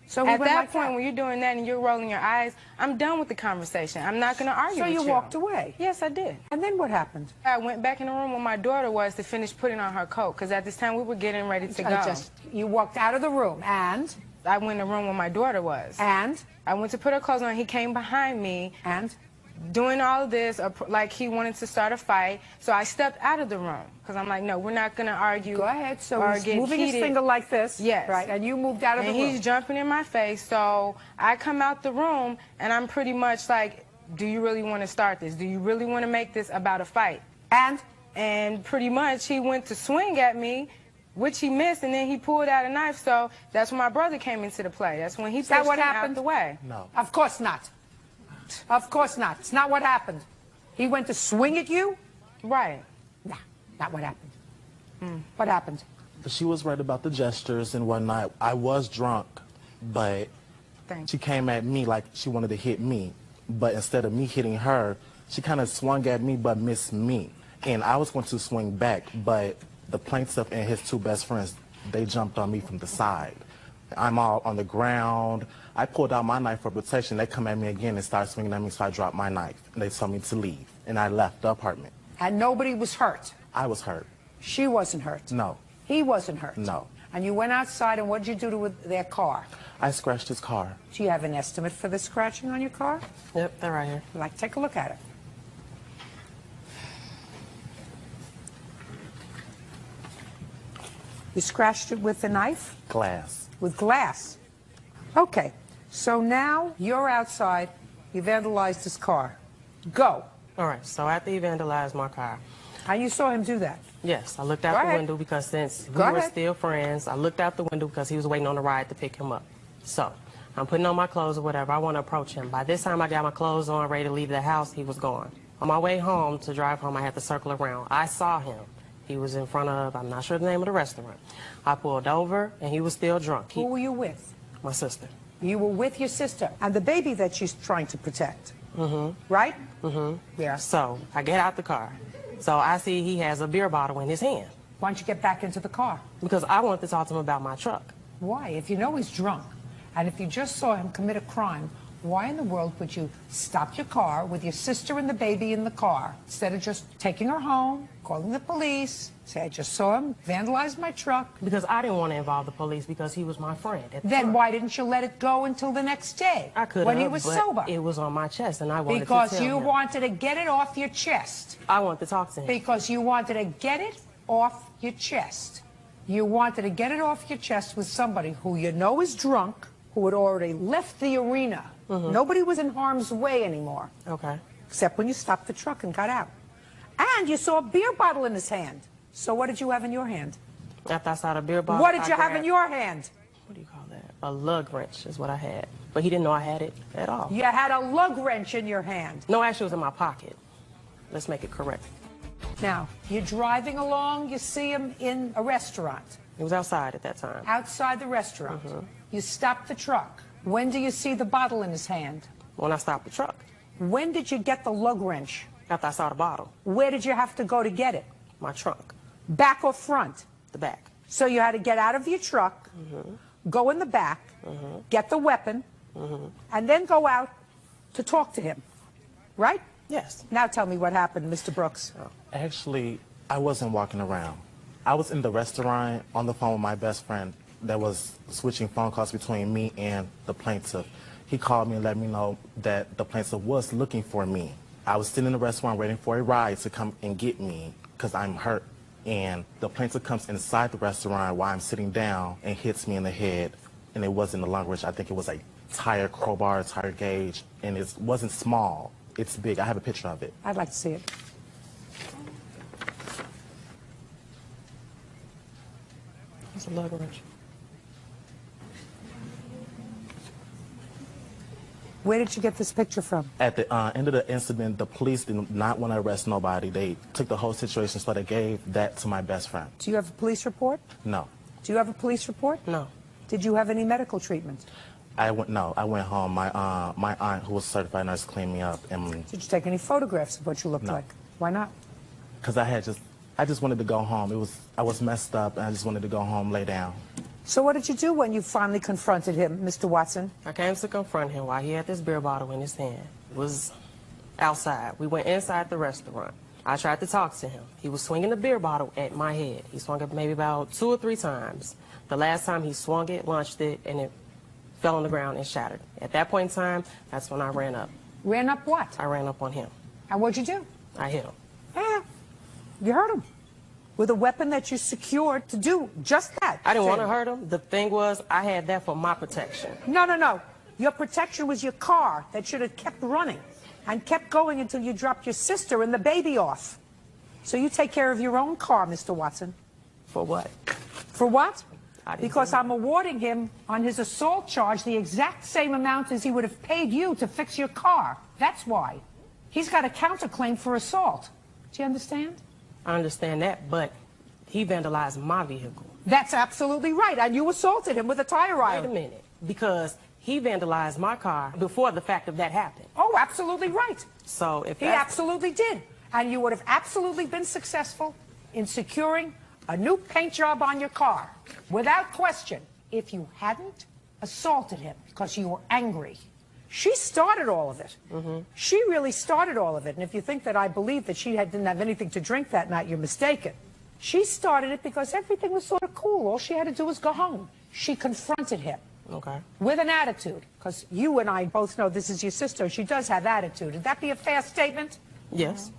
So at that point, when you're doing that and you're rolling your eyes, I'm done with the conversation. I'm not going to argue with you. So you walked away? Yes, I did. And then what happened? I went back in the room where my daughter was to finish putting on her coat, because at this time we were getting ready to go. You walked out of the room, and? I went in the room where my daughter was. And? I went to put her clothes on. He came behind me. And? Doing all of this, like he wanted to start a fight. So I stepped out of the room, because I'm like, no, we're not going to argue. Go ahead. So he's moving his finger like this. Yes. Right, and you moved out of the room. And he's jumping in my face, so I come out the room, and I'm pretty much like, do you really want to start this? Do you really want to make this about a fight? And pretty much he went to swing at me, which he missed, and then he pulled out a knife, so that's when my brother came into the play. That's when he pushed him out the way. No. Of course not. Of course not. It's not what happened. He went to swing at you? Right. Nah, not what happened. What happened? She was right about the gestures and whatnot. I was drunk, but she came at me like she wanted to hit me. But instead of me hitting her, she kind of swung at me but missed me. And I was going to swing back, but the plaintiff and his two best friends, they jumped on me from the side. I'm all on the ground. I pulled out my knife for protection. They come at me again and start swinging at me, so I dropped my knife. And they told me to leave. And I left the apartment. And nobody was hurt? I was hurt. She wasn't hurt? No. He wasn't hurt? No. And you went outside, and what did you do to their car? I scratched his car. Do you have an estimate for the scratching on your car? Yep, they're right here. Like, take a look at it. You scratched it with a knife? Glass. With glass. Okay, so now you're outside, you vandalized his car. Go. All right, so after he vandalized my car. And you saw him do that? Yes, I looked out the window because since we were still friends, I looked out the window because he was waiting on the ride to pick him up. So, I'm putting on my clothes or whatever, I want to approach him. By this time I got my clothes on, ready to leave the house, he was gone. On my way home, to drive home, I had to circle around. I saw him. He was in front of, I'm not sure the name of the restaurant. I pulled over, and he was still drunk. Who were you with? My sister. You were with your sister and the baby that she's trying to protect. Mm-hmm. Right? Mm-hmm. Yeah. So, I get out the car. So, I see he has a beer bottle in his hand. Why don't you get back into the car? Because I wanted to talk to him about my truck. Why? If you know he's drunk, and if you just saw him commit a crime, why in the world would you stop your car with your sister and the baby in the car, instead of just taking her home, calling the police, say, I just saw him vandalize my truck? Because I didn't want to involve the police because he was my friend. Then why didn't you let it go until the next day? I could have, when he was sober. It was on my chest, and I wanted because to tell you him. wanted to get it off your chest. I wanted to talk to him. Because you wanted to get it off your chest. You wanted to get it off your chest with somebody who you know is drunk, who had already left the arena. Mm-hmm. Nobody was in harm's way anymore. Okay. Except when you stopped the truck and got out. And you saw a beer bottle in his hand. So what did you have in your hand? After I saw the beer bottle, what did you have in your hand? What do you call that? A lug wrench is what I had. But he didn't know I had it at all. You had a lug wrench in your hand. No, actually it was in my pocket. Let's make it correct. Now, you're driving along, you see him in a restaurant. He was outside at that time. Outside the restaurant. Mm-hmm. You stop the truck. When do you see the bottle in his hand? When I stopped the truck. When did you get the lug wrench? After I saw the bottle. Where did you have to go to get it? My trunk. Back or front? The back. So you had to get out of your truck, go in the back, get the weapon, and then go out to talk to him. Right? Yes. Now tell me what happened, Mr. Brooks. Actually, I wasn't walking around. I was in the restaurant on the phone with my best friend that was switching phone calls between me and the plaintiff. He called me and let me know that the plaintiff was looking for me. I was sitting in the restaurant waiting for a ride to come and get me because I'm hurt. And the plaintiff comes inside the restaurant while I'm sitting down and hits me in the head. And it wasn't a lung wrench. I think it was a tire crowbar, tire gauge. And it wasn't small. It's big. I have a picture of it. I'd like to see it. It's a lug wrench. Where did you get this picture from? At the end of the incident, the police did not want to arrest nobody. They took the whole situation, so they gave that to my best friend. Do you have a police report? No. Do you have a police report? No. Did you have any medical treatment? No, I went home. My aunt, who was a certified nurse, cleaned me up. And did you take any photographs of what you looked like? Why not? Because I just wanted to go home. I was messed up, and I just wanted to go home, lay down. So what did you do when you finally confronted him, Mr. Watson? I came to confront him while he had this beer bottle in his hand. It was outside. We went inside the restaurant. I tried to talk to him. He was swinging the beer bottle at my head. He swung it maybe about 2 or 3 times. The last time he swung it, launched it, and it fell on the ground and shattered. At that point in time, that's when I ran up. Ran up what? I ran up on him. And what'd you do? I hit him. Yeah, you hurt him. With a weapon that you secured to do just that. I didn't want to hurt him. The thing was, I had that for my protection. No. Your protection was your car that should have kept running and kept going until you dropped your sister and the baby off. So you take care of your own car, Mr. Watson. For what? For what? Because I'm awarding him on his assault charge the exact same amount as he would have paid you to fix your car. That's why. He's got a counterclaim for assault. Do you understand? I understand that, but he vandalized my vehicle. That's absolutely right, and you assaulted him with a tire iron. Wait a minute, because he vandalized my car before the fact of that happened. Oh, absolutely right. So if he absolutely did, and you would have absolutely been successful in securing a new paint job on your car, without question, if you hadn't assaulted him because you were angry. She started all of it. She really started all of it. And if you think that I believe that she didn't have anything to drink that night, you're mistaken. She started it because everything was sort of cool. All she had to do was go home. She confronted him. Okay. With an attitude, because you and I both know this is your sister. She does have attitude. Would that be a fair statement? Yes.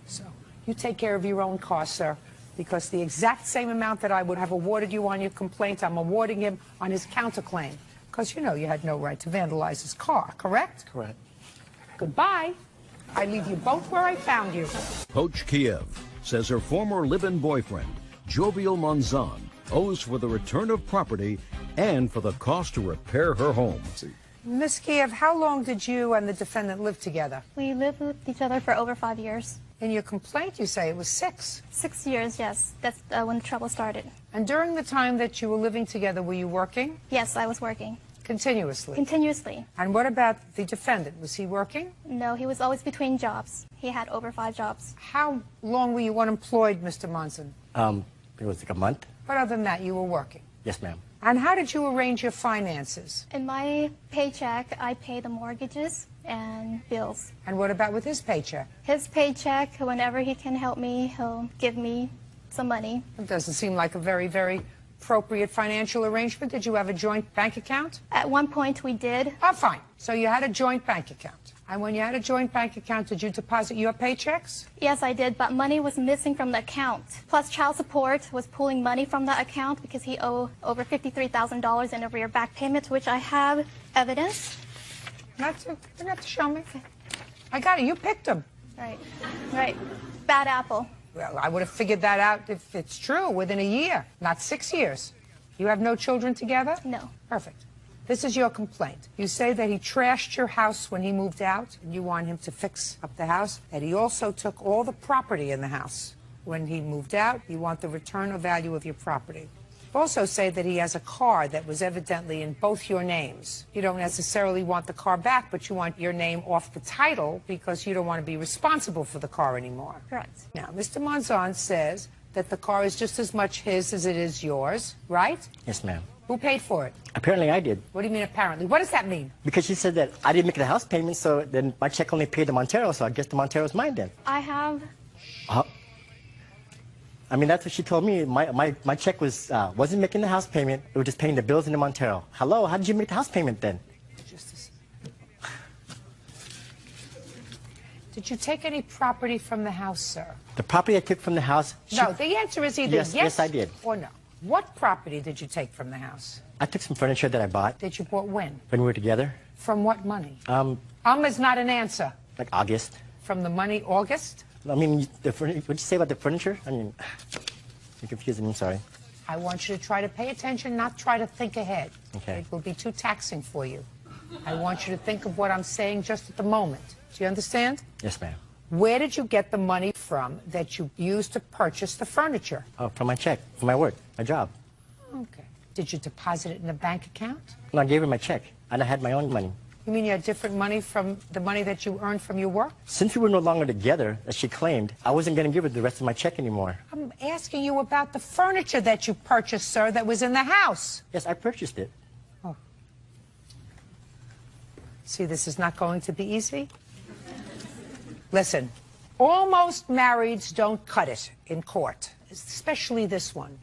So you take care of your own costs, sir, because the exact same amount that I would have awarded you on your complaint, I'm awarding him on his counterclaim. Because you know you had no right to vandalize his car, correct? Correct. Goodbye. I leave you both where I found you. Coach Kiev says her former live-in boyfriend, Jovial Monzon, owes for the return of property and for the cost to repair her home. Miss Kiev, how long did you and the defendant live together? We lived with each other for over 5 years. In your complaint, you say it was 6. 6 years, yes. That's when the trouble started. And during the time that you were living together, were you working? Yes, I was working. Continuously? Continuously. And what about the defendant? Was he working? No, he was always between jobs. He had over 5 jobs. How long were you unemployed, Mr. Monson? It was like a month. But other than that, you were working? Yes, ma'am. And how did you arrange your finances? In my paycheck, I pay the mortgages and bills. And what about with his paycheck? His paycheck, whenever he can help me, he'll give me some money. It doesn't seem like a very, very appropriate financial arrangement. Did you have a joint bank account? At one point, we did. Oh, fine. So you had a joint bank account. And when you had a joint bank account, did you deposit your paychecks? Yes, I did, but money was missing from the account. Plus, child support was pulling money from the account because he owed over $53,000 in arrear back payments, which I have evidence. You don't have to show me. I got it. You picked him. Right. Right. Bad apple. Well, I would have figured that out if it's true within a year, not 6 years. You have no children together? No. Perfect. This is your complaint. You say that he trashed your house when he moved out, and you want him to fix up the house, that he also took all the property in the house. When he moved out, you want the return of value of your property. You also say that he has a car that was evidently in both your names. You don't necessarily want the car back, but you want your name off the title because you don't want to be responsible for the car anymore. Correct. Now, Mr. Monzon says that the car is just as much his as it is yours, right? Yes, ma'am. Who paid for it? Apparently I did. What do you mean apparently? What does that mean? Because she said that I didn't make the house payment, so then my check only paid the Montero, so I guess the Montero's mine then. I have... I mean, that's what she told me. My check wasn't making the house payment. It was just paying the bills in the Montero. Hello, how did you make the house payment then? Did you take any property from the house, sir? The property I took from the house... No, the answer is either yes, I did. Or no. What property did you take from the house? I took some furniture that I bought. That you bought when? When we were together. From what money? Is not an answer. Like August. From the money August? I mean, what'd you say about the furniture? I mean, you're confusing me, I'm sorry. I want you to try to pay attention, not try to think ahead. Okay. It will be too taxing for you. I want you to think of what I'm saying just at the moment. Do you understand? Yes, ma'am. Where did you get the money from that you used to purchase the furniture? Oh, from my check, from my work, my job. Okay. Did you deposit it in a bank account? No, I gave her my check, and I had my own money. You mean you had different money from the money that you earned from your work? Since we were no longer together, as she claimed, I wasn't going to give her the rest of my check anymore. I'm asking you about the furniture that you purchased, sir, that was in the house. Yes, I purchased it. Oh. See, this is not going to be easy. Listen, almost marrieds don't cut it in court, especially this one.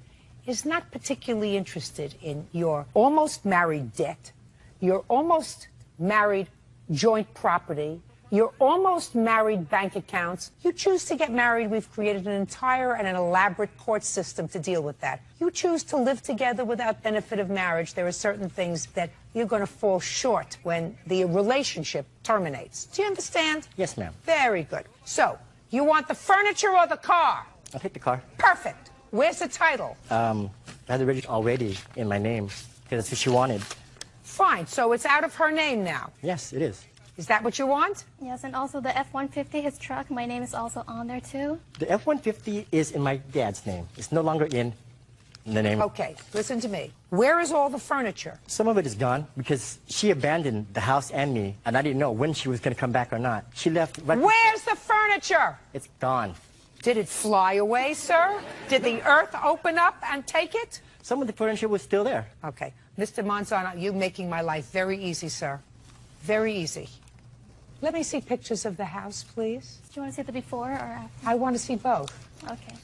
Is not particularly interested in your almost married debt, your almost married joint property, your almost married bank accounts. You choose to get married, we've created an entire and an elaborate court system to deal with that. You choose to live together without benefit of marriage. There are certain things that you're going to fall short when the relationship terminates. Do you understand? Yes, ma'am. Very good. So, you want the furniture or the car? I'll take the car. Perfect. Where's the title? I had it registered already in my name, because that's what she wanted. Fine, so it's out of her name now? Yes, it is. Is that what you want? Yes, and also the F-150, his truck, my name is also on there too. The F-150 is in my dad's name. It's no longer in the name. Okay, listen to me. Where is all the furniture? Some of it is gone because she abandoned the house and me, and I didn't know when she was going to come back or not. She left right... Where's the furniture? It's gone. Did it fly away, sir? Did the earth open up and take it? Some of the furniture was still there. Okay. Mr. Monzon, you're making my life very easy, sir. Very easy. Let me see pictures of the house, please. Do you want to see the before or after? I want to see both. Okay.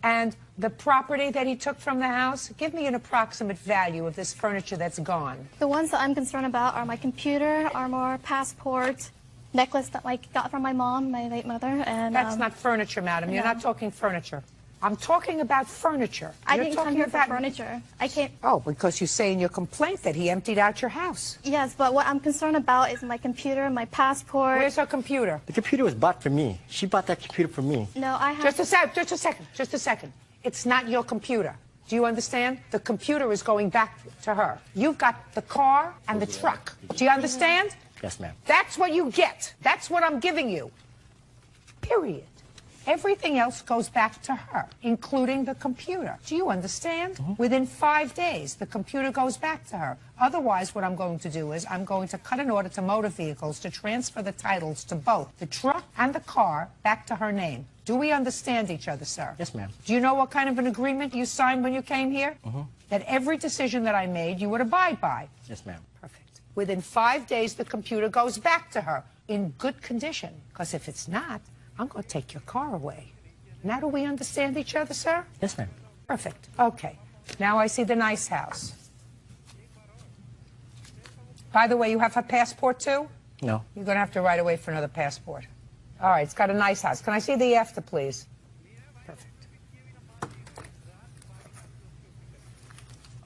And the property that he took from the house, give me an approximate value of this furniture that's gone. The ones that I'm concerned about are my computer, armor, passport, necklace that I got from my mom, my late mother, and... That's not furniture, madam. You're not talking furniture. I'm talking about furniture. I didn't come here for furniture. I can't... Oh, because you say in your complaint that he emptied out your house. Yes, but what I'm concerned about is my computer, my passport. Where's her computer? The computer was bought for me. She bought that computer for me. No, I have... Just a second. It's not your computer. Do you understand? The computer is going back to her. You've got the car and the truck. Do you understand? Yes, ma'am. That's what you get. That's what I'm giving you. Period. Everything else goes back to her, including the computer. Do you understand? Within 5 days, the computer goes back to her. Otherwise, what I'm going to do is I'm going to cut an order to motor vehicles to transfer the titles to both the truck and the car back to her name. Do we understand each other, sir? Yes, ma'am. Do you know what kind of an agreement you signed when you came here? That every decision that I made, you would abide by. Yes, ma'am. Perfect. Within 5 days, the computer goes back to her in good condition. Because if it's not, I'm going to take your car away. Now do we understand each other, sir? Yes, ma'am. Perfect. Okay. Now I see the nice house. By the way, you have her passport, too? No. You're going to have to write away for another passport. All right, it's got a nice house. Can I see the after, please? Perfect.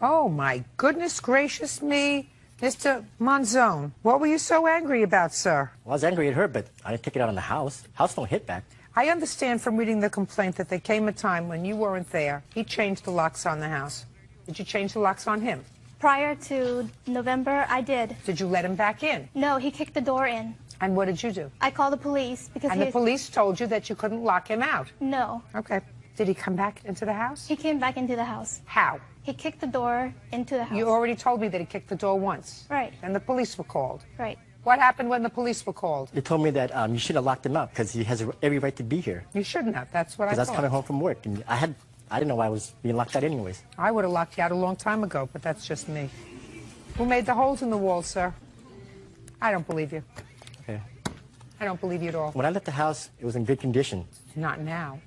Oh, my goodness gracious me. Mr. Monzone, what were you so angry about, sir? Well, I was angry at her, but I didn't take it out on the house. House don't hit back. I understand from reading the complaint that there came a time when you weren't there. He changed the locks on the house. Did you change the locks on him? Prior to November, I did. Did you let him back in? No, he kicked the door in. And what did you do? I called the police because And the police told you that you couldn't lock him out? No. Okay. Did he come back into the house? He came back into the house. How? He kicked the door into the house. You already told me that he kicked the door once. Right. And the police were called. Right. What happened when the police were called? They told me that you shouldn't have locked him out because he has every right to be here. You shouldn't have. That's what I thought. Because I was coming home from work, and I didn't know I was being locked out anyways. I would have locked you out a long time ago, but that's just me. Who made the holes in the wall, sir? I don't believe you. Okay. I don't believe you at all. When I left the house, it was in good condition. Not now.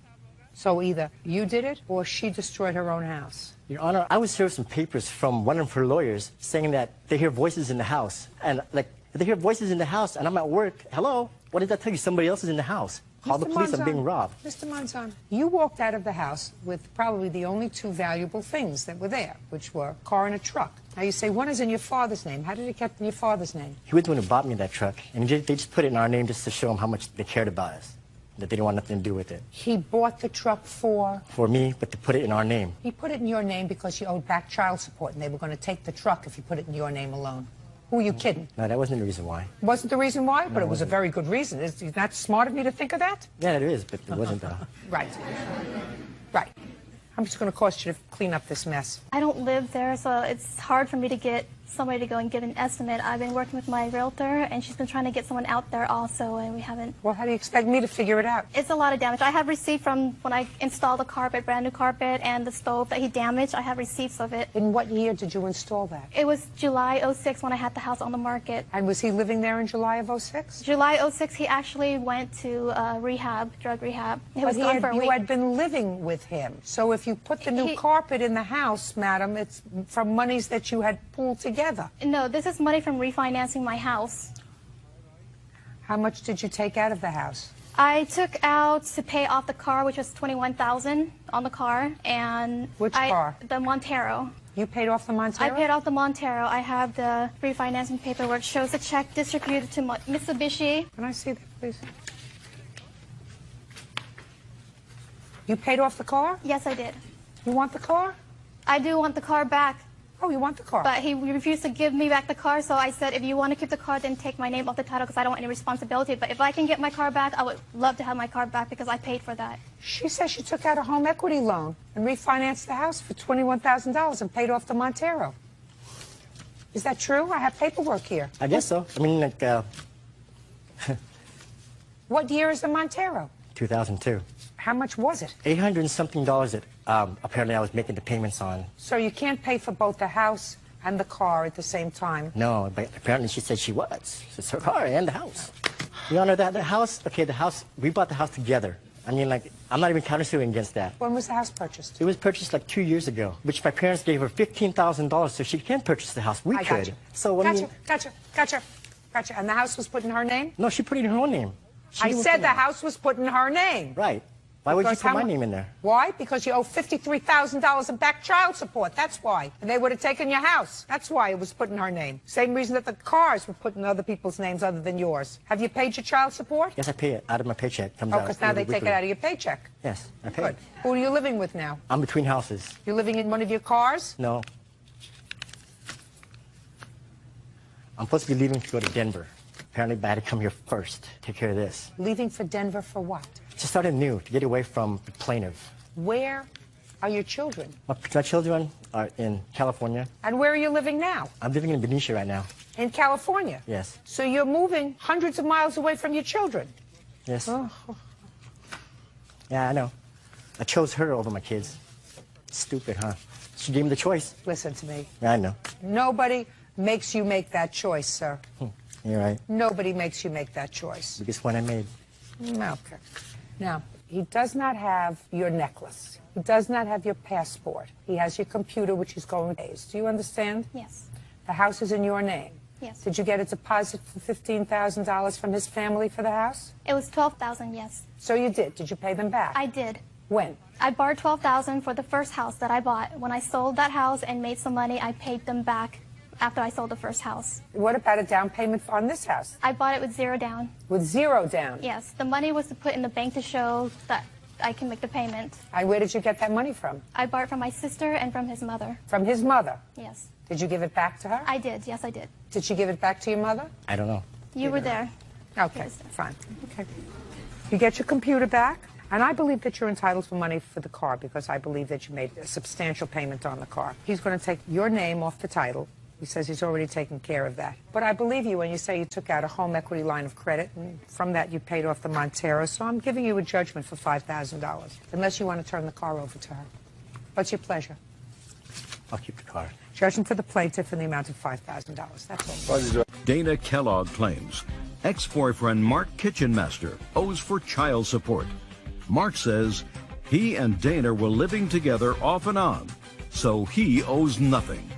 So either you did it or she destroyed her own house. Your Honor, I was served some papers from one of her lawyers saying that they hear voices in the house. And, like, if they hear voices in the house and I'm at work, hello, what did that tell you? Somebody else is in the house. Call the police, I'm being robbed. Mr. Monzon, you walked out of the house with probably the only two valuable things that were there, which were a car and a truck. Now you say one is in your father's name. How did it get in your father's name? He was the one who bought me that truck, and they just put it in our name just to show him how much they cared about us, that they didn't want nothing to do with it. He bought the truck for? For me, but to put it in our name. He put it in your name because you owed back child support, and they were going to take the truck if you put it in your name alone. Who are you kidding? No, that wasn't the reason why. Wasn't the reason why? No, but it was a very good reason. Is that smart of me to think of that? Yeah, it is, but it wasn't. Right. Right. I'm just going to cost you to clean up this mess. I don't live there, so it's hard for me to get somebody to go and give an estimate. I've been working with my realtor, and she's been trying to get someone out there also, and we haven't... Well, how do you expect me to figure it out? It's a lot of damage. I have receipt from when I installed the carpet, brand new carpet, and the stove that he damaged. I have receipts of it. In what year did you install that? It was July '06 when I had the house on the market. And was he living there in July of '06? July '06, he actually went to rehab, drug rehab. He was gone for a week. You had been living with him. So if you put the new carpet in the house, madam, it's from monies that you had pooled together. No, this is money from refinancing my house. How much did you take out of the house? I took out to pay off the car, which was $21,000 on the car, and which car? The Montero. You paid off the Montero? I paid off the Montero. I have the refinancing paperwork. Shows the check distributed to Mitsubishi. Can I see that, please? You paid off the car? Yes, I did. You want the car? I do want the car back. Oh, you want the car? But he refused to give me back the car, so I said, if you want to keep the car, then take my name off the title because I don't want any responsibility. But if I can get my car back, I would love to have my car back because I paid for that. She says she took out a home equity loan and refinanced the house for $21,000 and paid off the Montero. Is that true? I have paperwork here. I guess so. I mean, like, What year is the Montero? 2002. How much was it? $800 and something that apparently I was making the payments on. So you can't pay for both the house and the car at the same time? No, but apparently she said she was. It's her car and the house. Your Honor, the house, okay, the house, we bought the house together. I mean, like, I'm not even countersuing against that. When was the house purchased? It was purchased like 2 years ago, which my parents gave her $15,000 so she can purchase the house. We I could. got you. So, I mean, Gotcha. And the house was put in her name? no, she put it in her own name. I said the house was put in her name. Right. Why would you Because put my how mu- name in there? Why? Because you owe $53,000 in back child support. That's why. And they would have taken your house. That's why it was put in her name. Same reason that the cars were put in other people's names other than yours. Have you paid your child support? Yes, I pay it out of my paycheck. Comes Oh, out because now they take weekly. it out of your paycheck. Yes, I pay Good. it. Who are you living with now? I'm between houses. You're living in one of your cars? No. I'm supposed to be leaving to go to Denver. Apparently, I had to come here first, take care of this. Leaving for Denver for what? To start anew, to get away from the plaintiff. Where are your children? My children are in California. And where are you living now? I'm living in Benicia right now. In California? Yes. So you're moving hundreds of miles away from your children? Yes. Oh. Yeah, I know. I chose her over my kids. Stupid, huh? She gave me the choice. Listen to me. Yeah, I know. Nobody makes you make that choice, sir. You're right. Nobody makes you make that choice. Biggest one I made. Okay. Now, he does not have your necklace. He does not have your passport. He has your computer, which he's going to use. Do you understand? Yes. The house is in your name. Yes. Did you get a deposit for $15,000 from his family for the house? It was $12,000, yes. So you did. Did you pay them back? I did. When? I borrowed $12,000 for the first house that I bought. When I sold that house and made some money, I paid them back after I sold the first house. What about a down payment on this house? I bought it with $0 down. With $0 down? Yes. The money was to put in the bank to show that I can make the payment. And where did you get that money from? I borrowed it from my sister and from his mother. From his mother? Yes. Did you give it back to her? I did. Yes, I did. Did she give it back to your mother? I don't know. You were there. Okay, Yes. fine. Okay. You get your computer back, and I believe that you're entitled for money for the car because I believe that you made a substantial payment on the car. He's going to take your name off the title. He says he's already taken care of that. But I believe you when you say you took out a home equity line of credit, and from that you paid off the Montero, so I'm giving you a judgment for $5,000, unless you want to turn the car over to her. What's your pleasure? I'll keep the car. Judgment for the plaintiff in the amount of $5,000. That's all. Dana Kellogg claims ex-boyfriend Mark Kitchenmaster owes for child support. Mark says he and Dana were living together off and on, so he owes nothing.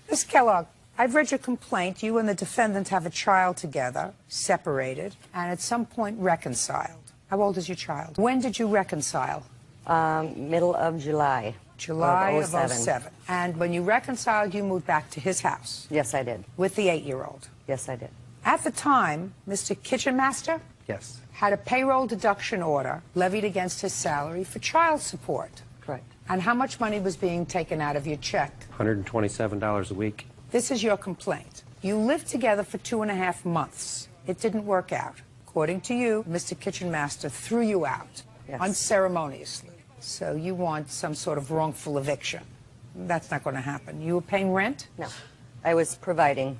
Ms. Kellogg, I've read your complaint. You and the defendant have a child together, separated, and at some point reconciled. How old is your child? When did you reconcile? Middle of July. July of 07. 07. And when you reconciled, you moved back to his house? Yes, I did. With the 8-year-old? Yes, I did. At the time, Mr. Kitchenmaster Yes. had a payroll deduction order levied against his salary for child support. Correct. And how much money was being taken out of your check? $127 a week. This is your complaint. You lived together for 2.5 months. It didn't work out. According to you, Mr. Kitchenmaster threw you out unceremoniously. So you want some sort of wrongful eviction. That's not going to happen. You were paying rent? No. I was providing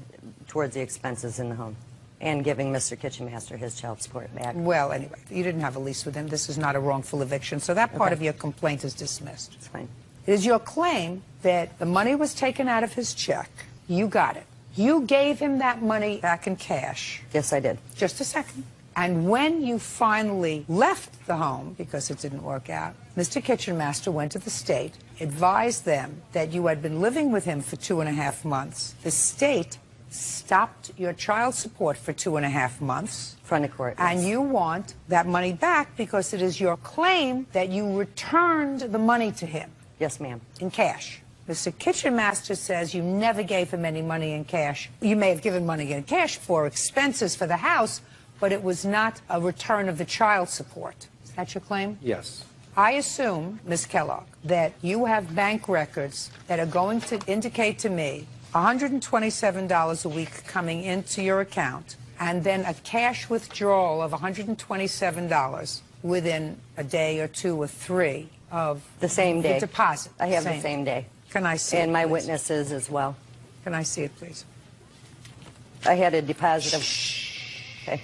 towards the expenses in the home and giving Mr. Kitchenmaster his child support back. Well, anyway, you didn't have a lease with him. This is not a wrongful eviction. So that part of your complaint is dismissed. It's fine. It is your claim that the money was taken out of his check. You got it. You gave him that money back in cash. Yes, I did. Just a second. And when you finally left the home, because it didn't work out, Mr. Kitchenmaster went to the state, advised them that you had been living with him for 2.5 months. The state stopped your child support for 2.5 months. Front of court. And you want that money back because it is your claim that you returned the money to him. Yes, ma'am. In cash. Mr. Kitchenmaster says you never gave him any money in cash. You may have given money in cash for expenses for the house, but it was not a return of the child support. Is that your claim? Yes. I assume, Ms. Kellogg, that you have bank records that are going to indicate to me $127 a week coming into your account and then a cash withdrawal of $127 within a day or 2 or 3 of the same day. The deposit. I have the same day. Can I see it, And my please? witnesses as well. Can I see it, please? I had a deposit of... Okay.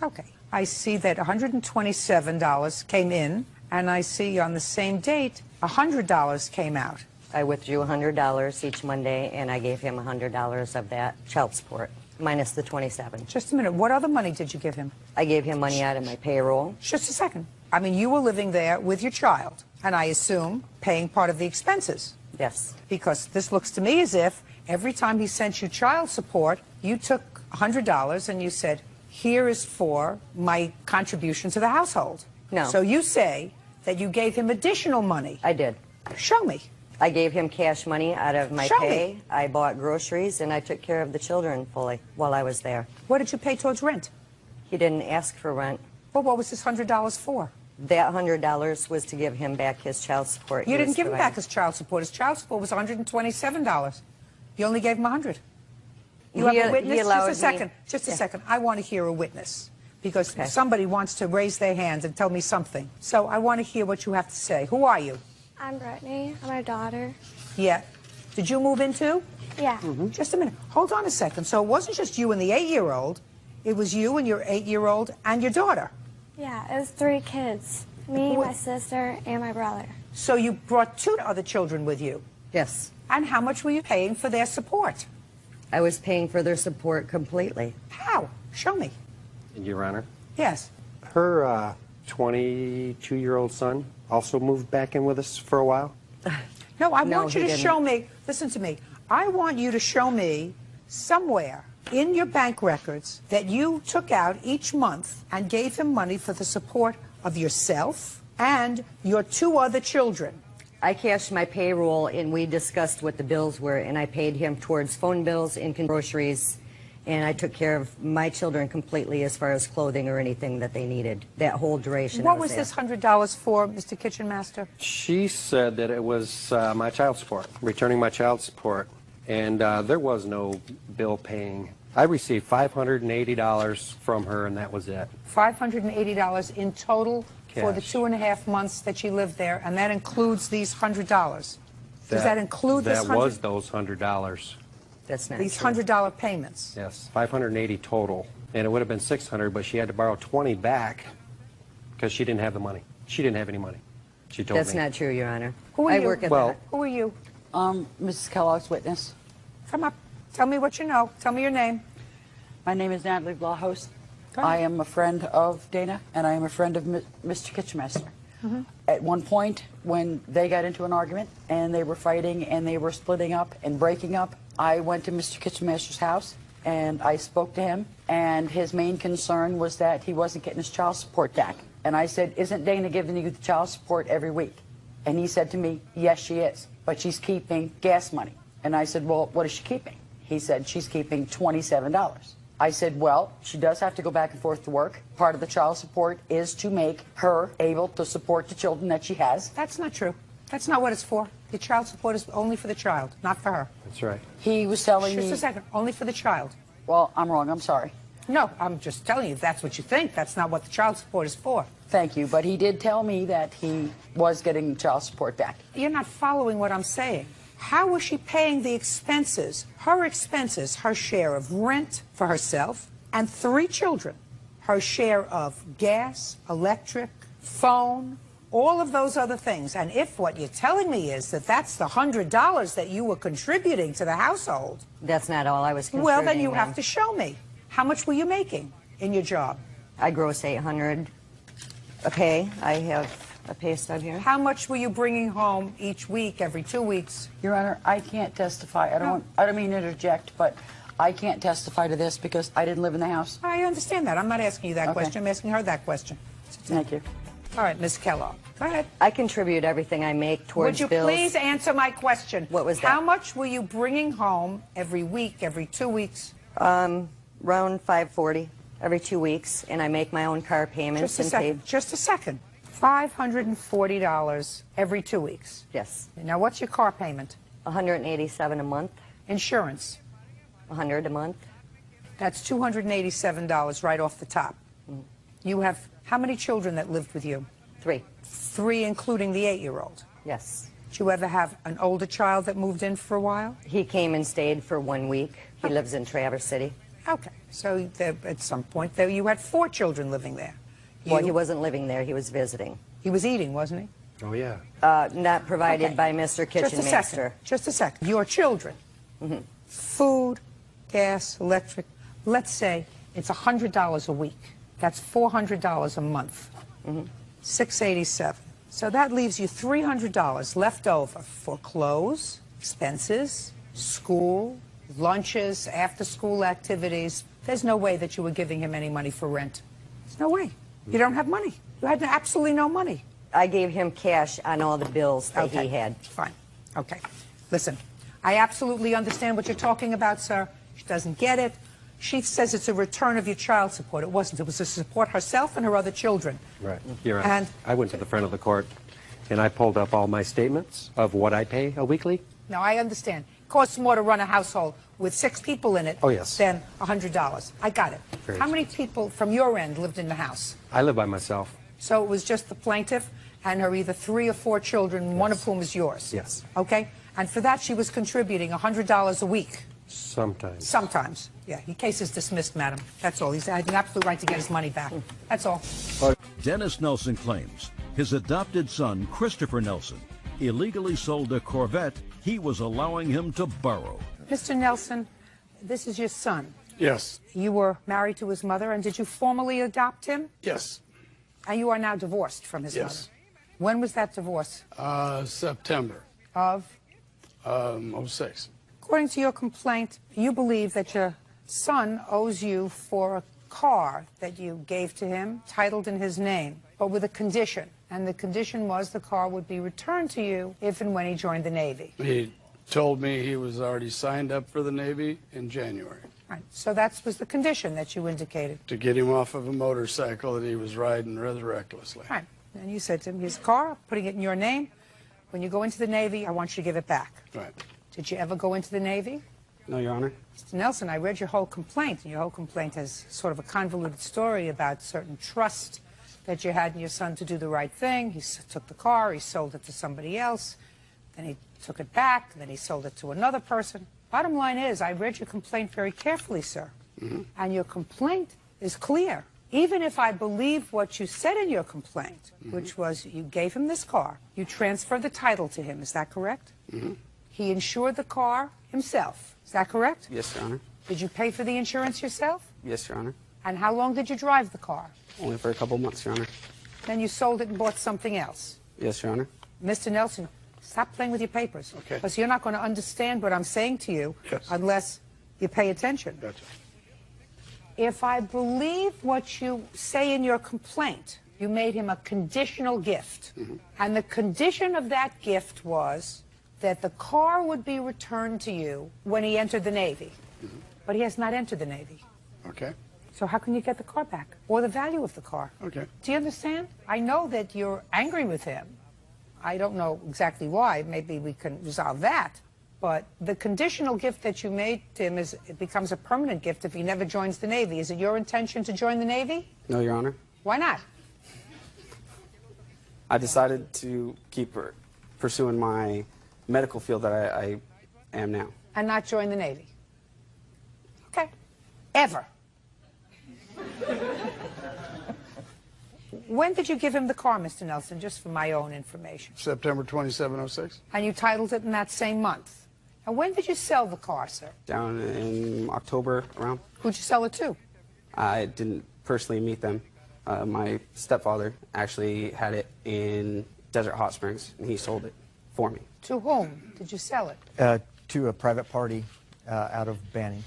Okay. I see that $127 came in, and I see on the same date $100 came out. I withdrew $100 each Monday, and I gave him $100 of that child support. Minus the 27. Just a minute. What other money did you give him? I gave him money out of my payroll. Just a second. I mean, you were living there with your child, and I assume paying part of the expenses. Yes. Because this looks to me as if every time he sent you child support, you took $100 and you said, here is for my contribution to the household. No. So you say that you gave him additional money. I did. Show me. I gave him cash money out of my Show pay. me. I bought groceries, and I took care of the children fully while I was there. What did you pay towards rent? He didn't ask for rent. Well, what was this $100 for? That $100 was to give him back his child support. You didn't give him back his child support. His child support was $127. You only gave him $100. You have a witness? Just a second. Just a second. I want to hear a witness because somebody wants to raise their hands and tell me something. So I want to hear what you have to say. Who are you? I'm Brittany. I'm her daughter. Yeah. Did you move in too? Yeah. Just a minute. Hold on a second. So it wasn't just you and the 8-year-old. It was you and your 8-year-old and your daughter. Yeah, it was 3 kids. Me, my sister, and my brother. So you brought 2 other children with you? Yes. And how much were you paying for their support? I was paying for their support completely. How? Show me. Your Honor. Yes. Her 22-year-old son also moved back in with us for a while? No, I No, want you he to didn't. show me, listen to me, I want you to show me somewhere in your bank records that you took out each month and gave him money for the support of yourself and your 2 other children. I cashed my payroll, and we discussed what the bills were, and I paid him towards phone bills and groceries, and I took care of my children completely as far as clothing or anything that they needed, that whole duration. What was this $100 for, Mr. Kitchen Master? She said that it was my child support, returning my child support, and there was no bill paying. I received $580 from her, and that was it. $580 in total for the Cash. 2.5 months that you lived there, and that includes these $100. Does that include this That was those $100. That's not these true. $100 payments? Yes, $580 total, and it would have been $600, but she had to borrow $20 back because she didn't have the money. She didn't have any money. She told That's me. not true, Your Honor. Who are I you? work at Well- Who are you? Mrs. Kellogg's witness. Come up. Tell me what you know. Tell me your name. My name is Natalie Blahos. I am a friend of Dana, and I am a friend of Mr. Kitchenmaster. At one point, when they got into an argument, and they were fighting, and they were splitting up and breaking up, I went to Mr. Kitchenmaster's house, and I spoke to him, and his main concern was that he wasn't getting his child support back. And I said, isn't Dana giving you the child support every week? And he said to me, yes, she is, but she's keeping gas money. And I said, well, what is she keeping? He said, she's keeping $27. I said, well, she does have to go back and forth to work. Part of the child support is to make her able to support the children that she has. That's not true. That's not what it's for. The child support is only for the child, not for her. That's right. He was telling me... Just a second. Only for the child. Well, I'm wrong. I'm sorry. No, I'm just telling you, if that's what you think, that's not what the child support is for. Thank you. But he did tell me that he was getting child support back. You're not following what I'm saying. How was she paying the expenses, her share of rent for herself and 3 children, her share of gas, electric, phone, all of those other things? And if what you're telling me is that that's the $100 that you were contributing to the household. That's not all I was contributing. Well, then you have to show me. How much were you making in your job? I gross $800 a pay. I have a pay stub here. How much were you bringing home each week, every 2 weeks? Your Honor, I can't testify. I don't mean to interject, but I can't testify to this because I didn't live in the house. I understand that. I'm not asking you that Okay. question. I'm asking her that question. Thank you. All right, Ms. Kellogg, go ahead. I contribute everything I make towards Would you bills. please answer my question? What was that? How much were you bringing home every week, every 2 weeks? Around $540 every 2 weeks, and I make my own car payments Just a and pay. second. Just a second. $540 every 2 weeks. Yes. Now, what's your car payment? $187 a month. Insurance? $100 a month. That's $287 right off the top. You have how many children that lived with you? 3. 3, including the 8-year-old. Yes. Did you ever have an older child that moved in for a while? He came and stayed for 1 week. He lives in Traverse City. Okay. So at some point there, you had 4 children living there. Well, he wasn't living there. He was visiting. He was eating, wasn't he? Oh, yeah. Not provided Okay. by Mr. Kitchen Master. Just a second. Your children. Food, gas, electric. let's say it's $100 a week. That's $400 a month. $687. So that leaves you $300 left over for clothes, expenses, school, lunches, after-school activities. There's no way that you were giving him any money for rent. There's no way. You don't have money. You had absolutely no money. I gave him cash on all the bills that he had. Fine. Okay. Listen, I absolutely understand what you're talking about, sir. She doesn't get it. She says it's a return of your child support. It wasn't. It was to support herself and her other children. Right. You're right. And I went to the front of the court, and I pulled up all my statements of what I pay a weekly. now I understand. It costs more to run a household with 6 people in it than $100. I got it. Great. How many people from your end lived in the house? I live by myself. So it was just the plaintiff and her either 3 or 4 children, one of whom is yours? Yes. Okay? And for that, she was contributing $100 a week. Sometimes. Sometimes. Yeah, your case is dismissed, madam. That's all. He's had an absolute right to get his money back. That's all. Dennis Nelson claims his adopted son, Christopher Nelson, illegally sold a Corvette he was allowing him to borrow. Mr. Nelson, this is your son. Yes. You were married to his mother, and did you formally adopt him? Yes. And you are now divorced from his Yes. mother. When was that divorce? September Of? 06. According to your complaint, you believe that your son owes you for a car that you gave to him, titled in his name, but with a condition. And the condition was the car would be returned to you if and when he joined the Navy. He told me he was already signed up for the Navy in January Right. So that was the condition that you indicated. to get him off of a motorcycle that he was riding rather recklessly. Right. And you said to him, here's a car, putting it in your name. When you go into the Navy, I want you to give it back. Right. Did you ever go into the Navy? No, Your Honor. Mr. Nelson, I read your whole complaint, and your whole complaint has sort of a convoluted story about certain trust that you had in your son to do the right thing. He took the car, he sold it to somebody else, then he took it back, and then he sold it to another person. Bottom line is, I read your complaint very carefully, sir, and your complaint is clear. Even if I believe what you said in your complaint, which was you gave him this car, you transferred the title to him, is that correct? He insured the car himself, is that correct? Yes, Your Honor. Did you pay for the insurance yourself? Yes, Your Honor. And how long did you drive the car? Only for a couple months, Your Honor. Then you sold it and bought something else. Yes, Your Honor. Mr. Nelson, stop playing with your papers. Okay. Because you're not going to understand what I'm saying to you unless you pay attention. Gotcha. If I believe what you say in your complaint, you made him a conditional gift. And the condition of that gift was that the car would be returned to you when he entered the Navy. But he has not entered the Navy. Okay. So how can you get the car back? Or the value of the car? Okay. Do you understand? I know that you're angry with him. I don't know exactly why. Maybe we can resolve that. But the conditional gift that you made to him it becomes a permanent gift if he never joins the Navy. Is it your intention to join the Navy? No, Your Honor. Why not? I decided to keep pursuing my medical field that I am now. And not join the Navy? Okay. Ever. When did you give him the car, Mr. Nelson, just for my own information? September 27, 06. And you titled it in that same month. And when did you sell the car, sir? Down in October around. Who'd you sell it to? I didn't personally meet them. My stepfather actually had it in Desert Hot Springs, and he sold it for me. To whom did you sell it? To a private party out of Banning.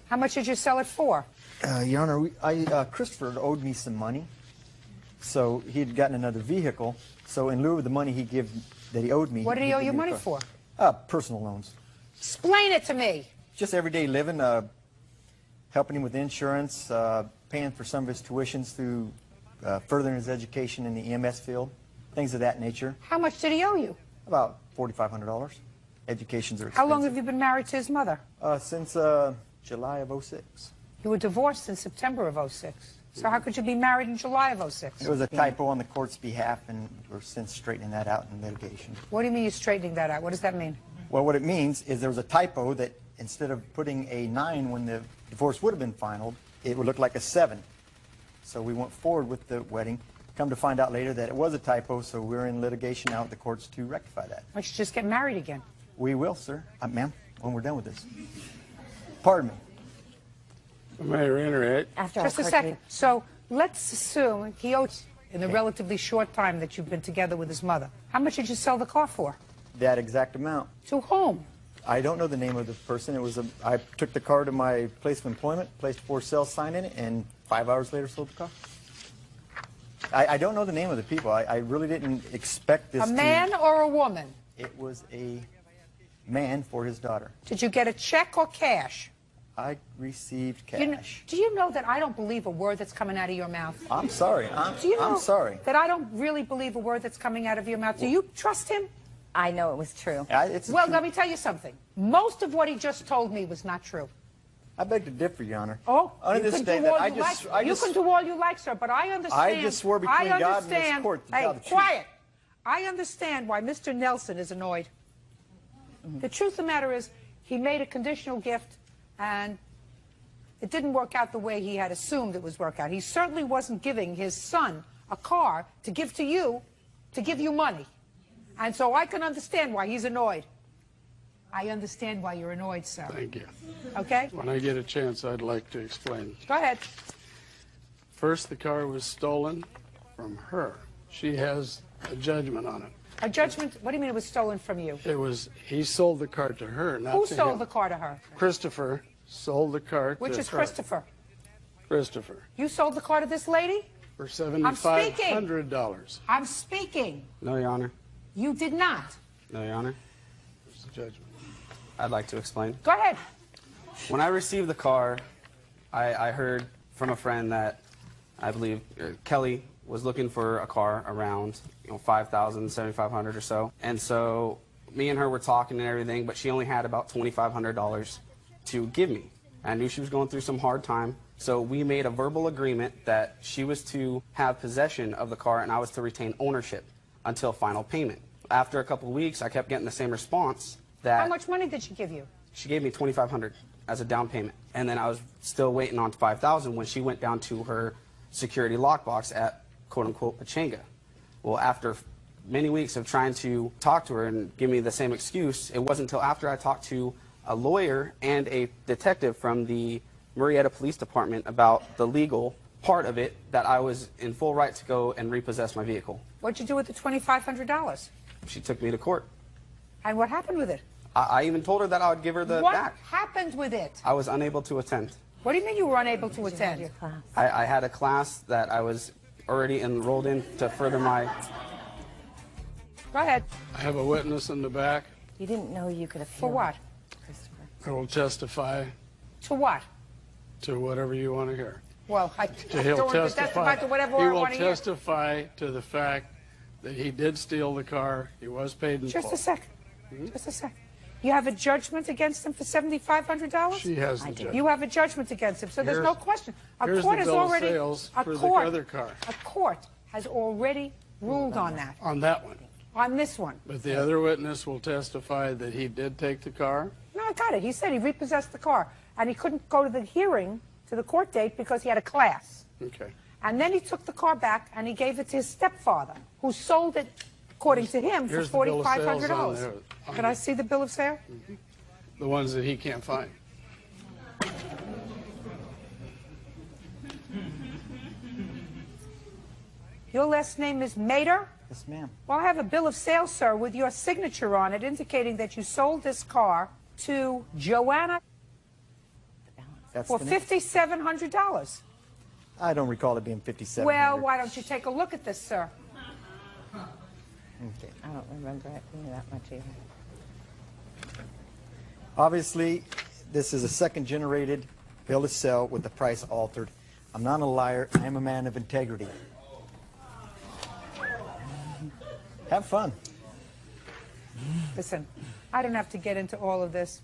How much did you sell it for? Your Honor, Christopher owed me some money, so he had gotten another vehicle. So in lieu of the money that he owed me, What did he owe you money for? Personal loans. Explain it to me. Just everyday living, helping him with insurance, paying for some of his tuitions through furthering his education in the EMS field, things of that nature. How much did he owe you? About $4,500. Educations are expensive. How long have you been married to his mother? Since July of 06. You were divorced in September of 06. So how could you be married in July of 06? It was a typo on the court's behalf, and we're since straightening that out in litigation. What do you mean you're straightening that out? What does that mean? Well, what it means is there was a typo that instead of putting a 9 when the divorce would have been final, it would look like a 7. So we went forward with the wedding. Come to find out later that it was a typo, so we're in litigation now with the courts to rectify that. Why don't you just get married again? We will, sir. Ma'am, when we're done with this. Pardon me. Mayor, internet. Just a second. So let's assume he owes in the relatively short time that you've been together with his mother. How much did you sell the car for? That exact amount. To whom? I don't know the name of the person. I took the car to my place of employment, placed for sale sign in it, and 5 hours later sold the car. I don't know the name of the people. I really didn't expect this. A man or a woman? It was a man for his daughter. Did you get a check or cash? I received cash. Do you know that I don't believe a word that's coming out of your mouth? I'm sorry. Do you know I'm sorry. that I don't really believe a word that's coming out of your mouth? Do you trust him? I know it was true. Well, let me tell you something. Most of what he just told me was not true. I beg to differ, Your Honor. Oh, under you this can day do that all I you just, like. You can do all you like, sir, but I understand. I just swore between God and this court to tell the truth. Quiet. I understand why Mr. Nelson is annoyed. The truth of the matter is, he made a conditional gift, and it didn't work out the way he had assumed it was work out. He certainly wasn't giving his son a car to give to you, to give you money. And so I can understand why he's annoyed. I understand why you're annoyed, sir. Thank you. Okay? When I get a chance, I'd like to explain. Go ahead. First, the car was stolen from her. She has a judgment on it. A judgment? What do you mean it was stolen from you? He sold the car to her, not to him. Who sold the car to her? Christopher sold the car to her. Which is Christopher? Christopher. You sold the car to this lady? For $7,500. I'm speaking. No, Your Honor. You did not. No, Your Honor. It's a judgment. I'd like to explain. Go ahead. When I received the car, I heard from a friend that I believe Kelly was looking for a car around $5,000, $7,500 or so. And so me and her were talking and everything, but she only had about $2,500 to give me. I knew she was going through some hard time, so we made a verbal agreement that she was to have possession of the car and I was to retain ownership until final payment. After a couple of weeks, I kept getting the same response. How much money did she give you? She gave me $2,500 as a down payment, and then I was still waiting on $5,000 when she went down to her security lockbox at quote-unquote Pachanga. Well, after many weeks of trying to talk to her and give me the same excuse, it wasn't until after I talked to a lawyer and a detective from the Marietta Police Department about the legal part of it that I was in full right to go and repossess my vehicle. What'd you do with the $2,500? She took me to court. And what happened with it? I even told her that I would give her the What back. happened with it? I was unable to attend. What do you mean you were unable to attend? I had a class that I was already enrolled in to further my... Go ahead. I have a witness in the back You didn't know you could have For what? who will testify To what? to whatever you want to hear. Well, I He'll don't want to testify to whatever he I will want to hear. testify to the fact that he did steal the car. He was paid in Just full. a second. Just a second. You have a judgment against him for $7,500? She has the judgment. You have a judgment against him, so there's no question. A Here's court the has bill already of sales a for court, the other car. A court has already ruled on that. On that one. On this one. But the other witness will testify that he did take the car. No, I got it. He said he repossessed the car, and he couldn't go to the hearing, to the court date, because he had a class. Okay. And then he took the car back, and he gave it to his stepfather, who sold it, according to him, for Here's the bill of sales on $4,500. there. Can I see the bill of sale? The ones that he can't find. Your last name is Mater? Yes, ma'am. Well, I have a bill of sale, sir, with your signature on it, indicating that you sold this car to Joanna for $5,700. I don't recall it being $5,700. Well, why don't you take a look at this, sir? Okay. I don't remember it being that much either. Obviously, this is a second-generated bill of sale with the price altered. I'm not a liar. I am a man of integrity. Have fun. Listen, I don't have to get into all of this.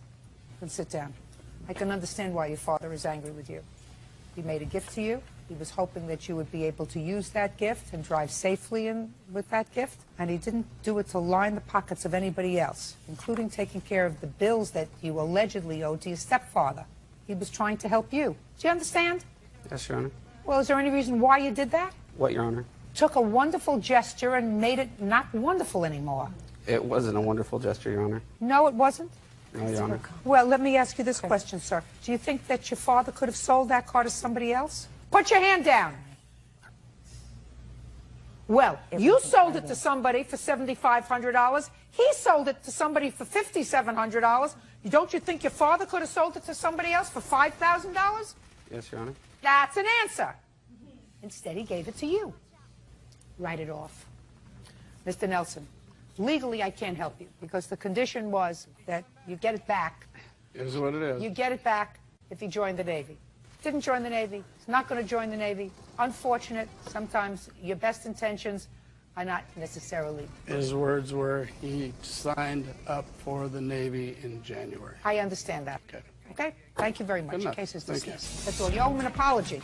But sit down. I can understand why your father is angry with you. He made a gift to you. He was hoping that you would be able to use that gift and drive safely with that gift. And he didn't do it to line the pockets of anybody else, including taking care of the bills that you allegedly owed to your stepfather. He was trying to help you. Do you understand? Yes, Your Honor. Well, is there any reason why you did that? What, Your Honor? Took a wonderful gesture and made it not wonderful anymore. It wasn't a wonderful gesture, Your Honor. No, it wasn't? No, Your Honor. Well, let me ask you this question, sir. Do you think that your father could have sold that car to somebody else? Put your hand down. Well, you sold it to somebody for $7,500. He sold it to somebody for $5,700. Don't you think your father could have sold it to somebody else for $5,000? Yes, Your Honor. That's an answer. Instead, he gave it to you. Write it off. Mr. Nelson, legally I can't help you because the condition was that you get it back. It is what it is. You get it back if he joined the Navy. Didn't join the Navy. He's not going to join the Navy. Unfortunate. Sometimes your best intentions are not necessarily. His words were he signed up for the Navy in January. I understand that. Okay. Okay? Thank you very much. Good The enough. case is Thank you. dismissed. That's all. You owe him an apology.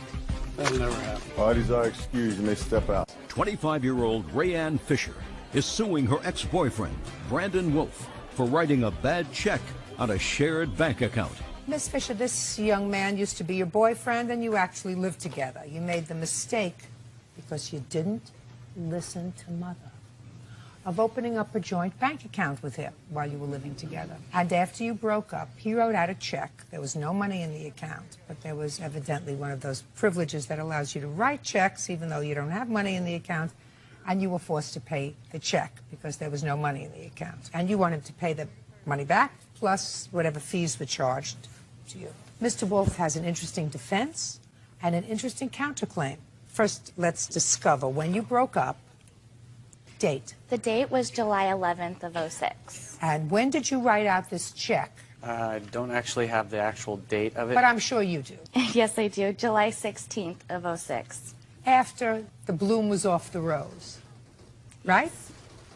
That'll never happen. Parties are excused. You may step out. 25-year-old Rayanne Fisher is suing her ex-boyfriend, Brandon Wolf, for writing a bad check on a shared bank account. Miss Fisher, this young man used to be your boyfriend, and you actually lived together. You made the mistake, because you didn't listen to Mother, of opening up a joint bank account with him while you were living together. And after you broke up, he wrote out a check. There was no money in the account, but there was evidently one of those privileges that allows you to write checks even though you don't have money in the account, and you were forced to pay the check because there was no money in the account. And you wanted to pay the money back, plus whatever fees were charged to you. Mr. Wolf has an interesting defense and an interesting counterclaim. First, let's discover when you broke up. Date. The date was July 11th of 06. And when did you write out this check? I don't actually have the actual date of it. But I'm sure you do. Yes, I do. July 16th of 06. After the bloom was off the rose, right?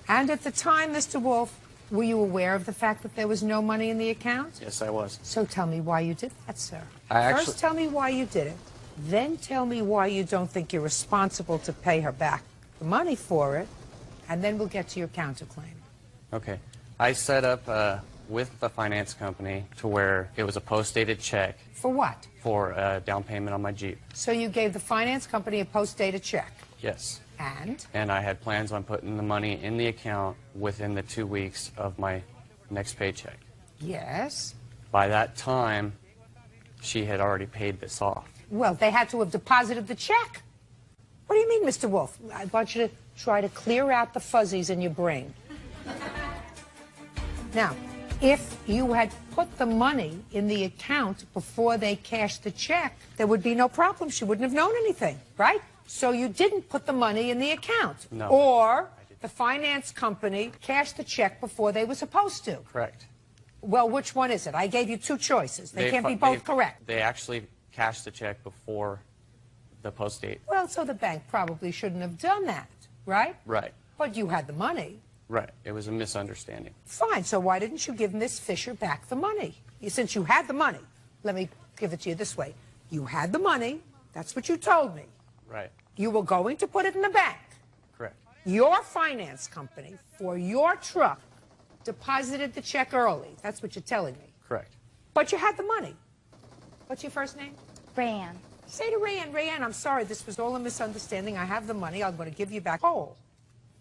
And at the time, Mr. Wolf, were you aware of the fact that there was no money in the account? Yes, I was. So tell me why you did that, sir. First First, tell me why you did it. Then tell me why you don't think you're responsible to pay her back the money for it. And then we'll get to your counterclaim. Okay. I set up with the finance company to where it was a post-dated check. For what? For a down payment on my Jeep. So you gave the finance company a post-dated check. Yes. And? And I had plans on putting the money in the account within the 2 weeks of my next paycheck. Yes. By that time, she had already paid this off. Well, they had to have deposited the check. What do you mean, Mr. Wolf? I want you to try to clear out the fuzzies in your brain. Now, if you had put the money in the account before they cashed the check, there would be no problem. She wouldn't have known anything, right? So you didn't put the money in the account. No. Or the finance company cashed the check before they were supposed to. Correct. Well, which one is it? I gave you two choices. They can't be both correct. They actually cashed the check before the post date. Well, so the bank probably shouldn't have done that, right? Right. But you had the money. Right. It was a misunderstanding. Fine. So why didn't you give Miss Fisher back the money? Since you had the money, let me give it to you this way. You had the money. That's what you told me. Right. You were going to put it in the bank. Correct. Your finance company, for your truck, deposited the check early. That's what you're telling me. Correct. But you had the money. What's your first name? Rayanne. Say to Rayanne, Rayanne, I'm sorry, this was all a misunderstanding. I have the money. I'm going to give you back whole.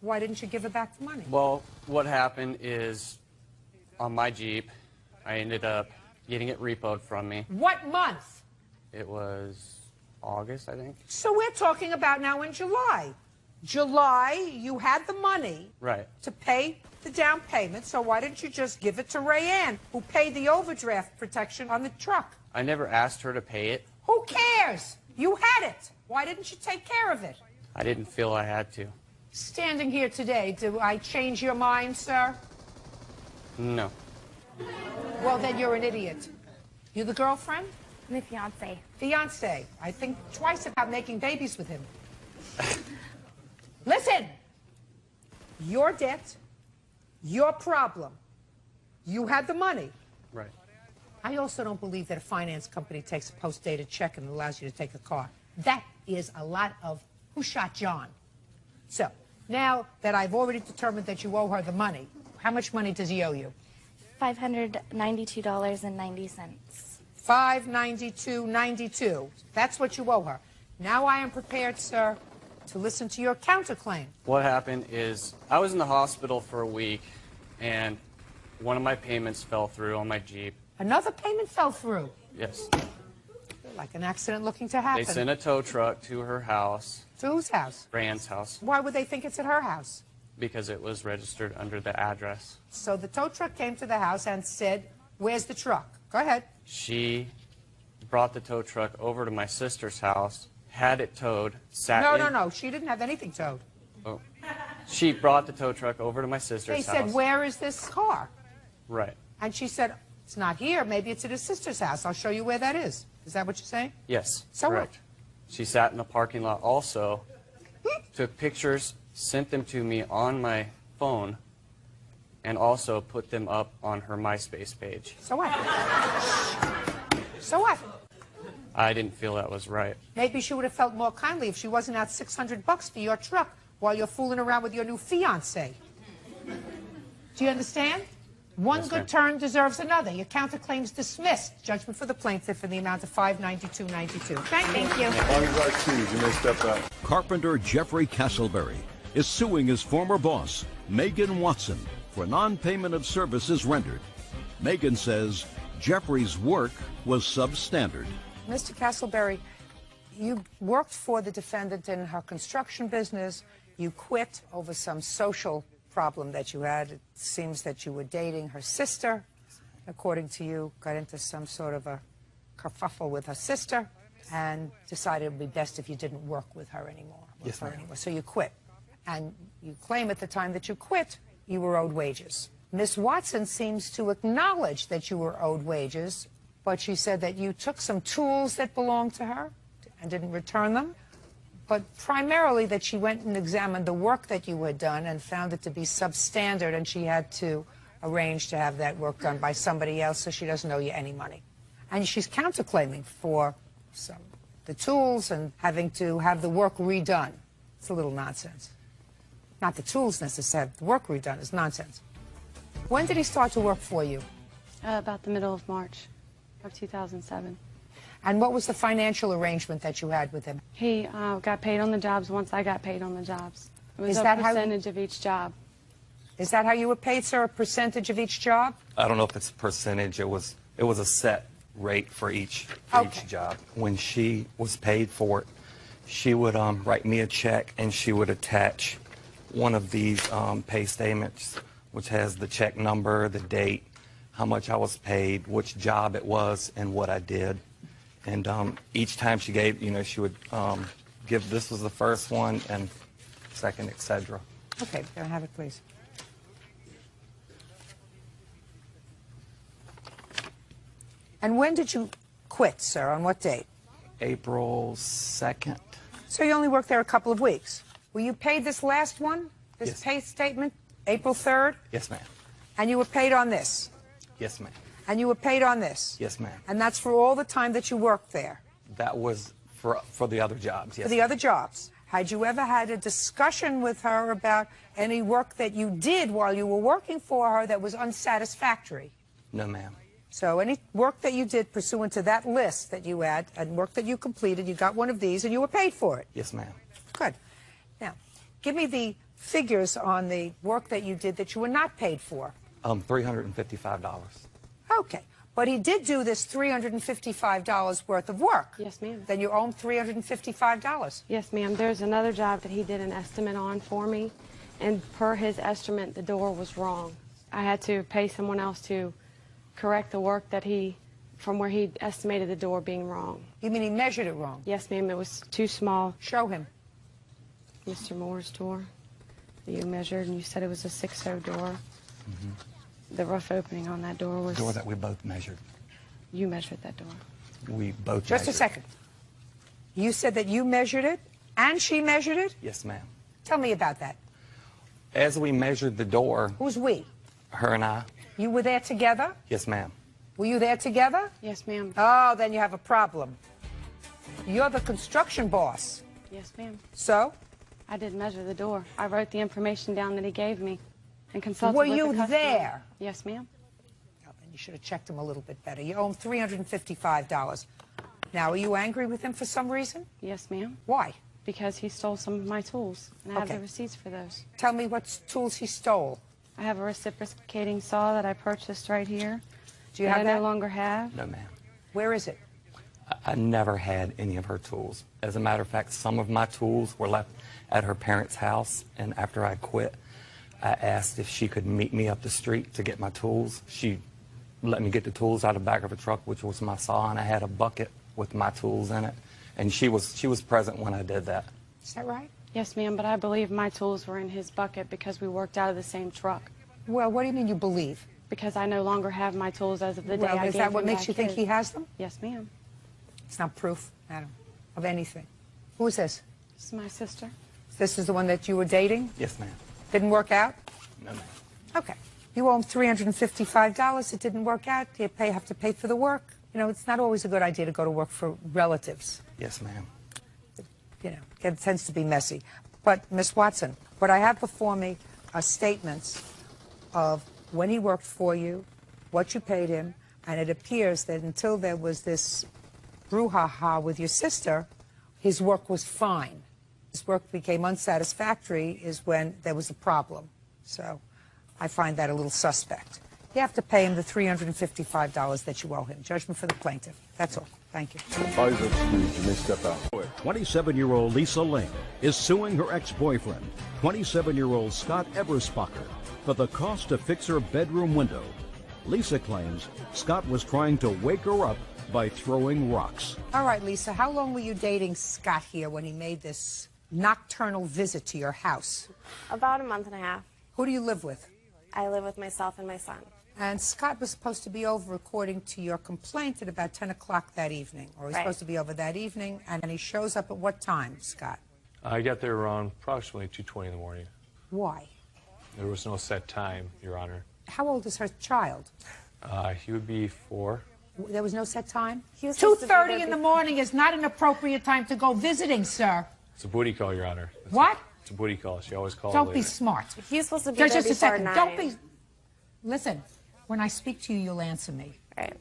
Why didn't you give her back the money? Well, what happened is on my Jeep, I ended up getting it repoed from me. What month? It was August, I think. So we're talking about now in July. July, you had the money Right. to pay the down payment, so why didn't you just give it to Rayanne, who paid the overdraft protection on the truck? I never asked her to pay it. Who cares? You had it. Why didn't you take care of it? I didn't feel I had to. Standing here today, do I change your mind, sir? No. Well, then you're an idiot. You the girlfriend? My fiance. Fiance. I think twice about making babies with him. Listen. Your debt, your problem. You had the money. Right. I also don't believe that a finance company takes a post-dated check and allows you to take a car. That is a lot of who shot John. So, now that I've already determined that you owe her the money, how much money does he owe you? $592.90. $592.92. That's what you owe her. Now I am prepared, sir, to listen to your counterclaim. What happened is I was in the hospital for a week, and one of my payments fell through on my Jeep. Another payment fell through. Yes. Like an accident looking to happen. They sent a tow truck to her house. To whose house? Rand's house. Why would they think it's at her house? Because it was registered under the address. So the tow truck came to the house and said, where's the truck? Go ahead. She brought the tow truck over to my sister's house, had it towed, No. She didn't have anything towed. Oh. She brought the tow truck over to my sister's They house. said, where is this car? Right. And she said, it's not here. Maybe it's at his sister's house. I'll show you where that is. Is that what you're saying? Yes. So correct. She sat in the parking lot also, took pictures, sent them to me on my phone, and also put them up on her MySpace page. So what? So what? I didn't feel that was right. Maybe she would have felt more kindly if she wasn't out $600 for your truck while you're fooling around with your new fiancé. Do you understand? One Yes, good ma'am. turn deserves another. Your counterclaim's dismissed. Judgment for the plaintiff in the amount of $592.92. Thank you. You may step out. Carpenter Jeffrey Castleberry is suing his former boss, Megan Watson, for non-payment of services rendered. Megan says Jeffrey's work was substandard. Mr. Castleberry, you worked for the defendant in her construction business. You quit over some social problem that you had. It seems that you were dating her sister. According to you, got into some sort of a kerfuffle with her sister and decided it would be best if you didn't work with her anymore. Yes, ma'am. So you quit. And you claim at the time that you quit, you were owed wages. Miss Watson seems to acknowledge that you were owed wages, but she said that you took some tools that belonged to her and didn't return them, but primarily that she went and examined the work that you had done and found it to be substandard, and she had to arrange to have that work done by somebody else so she doesn't owe you any money. And she's counterclaiming for the tools and having to have the work redone. It's a little nonsense. Not the tools necessarily, the work redone is nonsense. When did he start to work for you? About the middle of March of 2007. And what was the financial arrangement that you had with him? He got paid on the jobs once I got paid on the jobs. It was Is a that how- percentage of each job. Is that how you were paid, sir, a percentage of each job? I don't know if it's a percentage. It was a set rate for each job. When she was paid for it, she would write me a check and she would attach one of these pay statements, which has the check number, the date, how much I was paid, which job it was, and what I did. And each time she gave, she would give, this was the first one and second, etc. Okay, can I have it, please? And when did you quit, sir? On what date? April 2nd. So you only worked there a couple of weeks. Were you paid this last one, this Yes. pay statement, April 3rd? Yes, ma'am. And you were paid on this? Yes, ma'am. And you were paid on this? Yes, ma'am. And that's for all the time that you worked there? That was for the other jobs, yes. For the other jobs. Had you ever had a discussion with her about any work that you did while you were working for her that was unsatisfactory? No, ma'am. So any work that you did pursuant to that list that you had and work that you completed, you got one of these and you were paid for it? Yes, ma'am. Good. Now, give me the figures on the work that you did that you were not paid for. $355. Okay. But he did do this $355 worth of work. Yes, ma'am. Then you owe him $355. Yes, ma'am. There's another job that he did an estimate on for me, and per his estimate, the door was wrong. I had to pay someone else to correct the work that from where he estimated the door being wrong. You mean he measured it wrong? Yes, ma'am. It was too small. Show him. Mr. Moore's door that you measured, and you said it was a 6-0 door. Mm-hmm. The rough opening on that door was... Door that we both measured. You measured that door. We both Just a measured. second. You said that you measured it and she measured it? Yes, ma'am. Tell me about that. As we measured the door... Who's we? Her and I. You were there together? Yes, ma'am. Were you there together? Yes, ma'am. Oh, then you have a problem. You're the construction boss. Yes, ma'am. So? I did measure the door. I wrote the information down that he gave me and consulted Were with the you customer. there? Yes, ma'am. Oh, then you should have checked him a little bit better. You owe him $355. Now, are you angry with him for some reason? Yes, ma'am. Why? Because he stole some of my tools, and I have Okay. the receipts for those. Tell me what tools he stole. I have a reciprocating saw that I purchased right here. Do you that have I that? no longer have. No, ma'am. Where is it? I never had any of her tools. As a matter of fact, some of my tools were left at her parents' house, and after I quit, I asked if she could meet me up the street to get my tools. She let me get the tools out of the back of a truck, which was my saw, and I had a bucket with my tools in it. And she was present when I did that. Is that right? Yes, ma'am, but I believe my tools were in his bucket because we worked out of the same truck. Well, what do you mean you believe? Because I no longer have my tools as of the day I gave is that what him makes back you think his. he has them? Yes, ma'am. It's not proof, Adam, of anything. Who is this? This is my sister. This is the one that you were dating? Yes, ma'am. Didn't work out? No, ma'am. Okay. You owe him $355. It didn't work out. You have to pay for the work. You know, it's not always a good idea to go to work for relatives. Yes, ma'am. You know, it tends to be messy. But, Miss Watson, what I have before me are statements of when he worked for you, what you paid him, and it appears that until there was this brouhaha with your sister, his work was fine. His work became unsatisfactory is when there was a problem. So I find that a little suspect. You have to pay him the $355 that you owe him. Judgment for the plaintiff. That's all. Thank you. 27-year-old Lisa Lane is suing her ex-boyfriend, 27-year-old Scott Eberspacher, for the cost to fix her bedroom window. Lisa claims Scott was trying to wake her up by throwing rocks. All right, Lisa, how long were you dating Scott here when he made this nocturnal visit to your house? About a month and a half. Who do you live with? I live with myself and my son. And Scott was supposed to be over, according to your complaint, at about 10 o'clock that evening. Or he's Right. supposed to be over that evening. And he shows up at what time, Scott? I got there around approximately 2:20 in the morning. Why? There was no set time, Your Honor. How old is her child? He would be 4. There was no set time? He was supposed to be 2:30 there in the morning is not an appropriate time to go visiting, sir. It's a booty call, Your Honor. What? It's a booty call. She always calls Don't be later. smart. He was supposed to be Just there a before second. 9. Don't be... Listen, when I speak to you, you'll answer me. Right.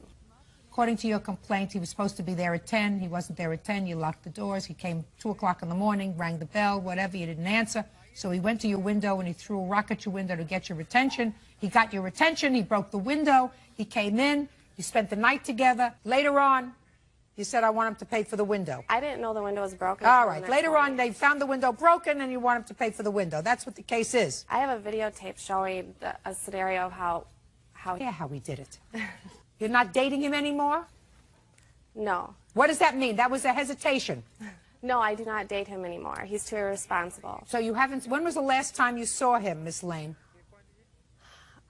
According to your complaint, he was supposed to be there at 10. He wasn't there at 10. You locked the doors. He came 2 o'clock in the morning, rang the bell, whatever. You didn't answer. So he went to your window and he threw a rock at your window to get your attention. He got your attention. He broke the window. He came in. You spent the night together. Later on, you said, I want him to pay for the window. I didn't know the window was broken. All until the right. next Later morning. on, they found the window broken and you want him to pay for the window. That's what the case is. I have a videotape showing a scenario of how Yeah, how he did it. You're not dating him anymore? No. What does that mean? That was a hesitation. No, I do not date him anymore. He's too irresponsible. So you haven't... When was the last time you saw him, Miss Lane?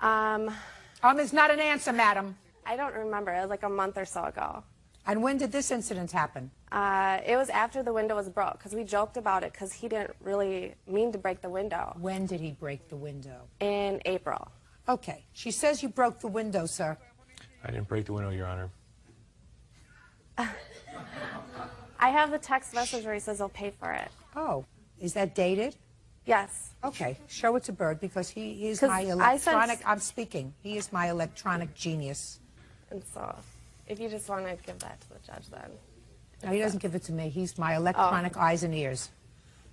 Is not an answer, madam. I don't remember. It was like a month or so ago. And when did this incident happen? It was after the window was broke, because we joked about it, because he didn't really mean to break the window. When did he break the window? In April. Okay. She says you broke the window, sir. I didn't break the window, Your Honor. I have the text message where he says he'll pay for it. Oh. Is that dated? Yes. Okay. Show it to Bird, because he is 'Cause my I electronic... sense- I'm speaking. He is my electronic genius. And so, if you just want to give that to the judge, then. No, he doesn't give it to me. He's my electronic eyes and ears.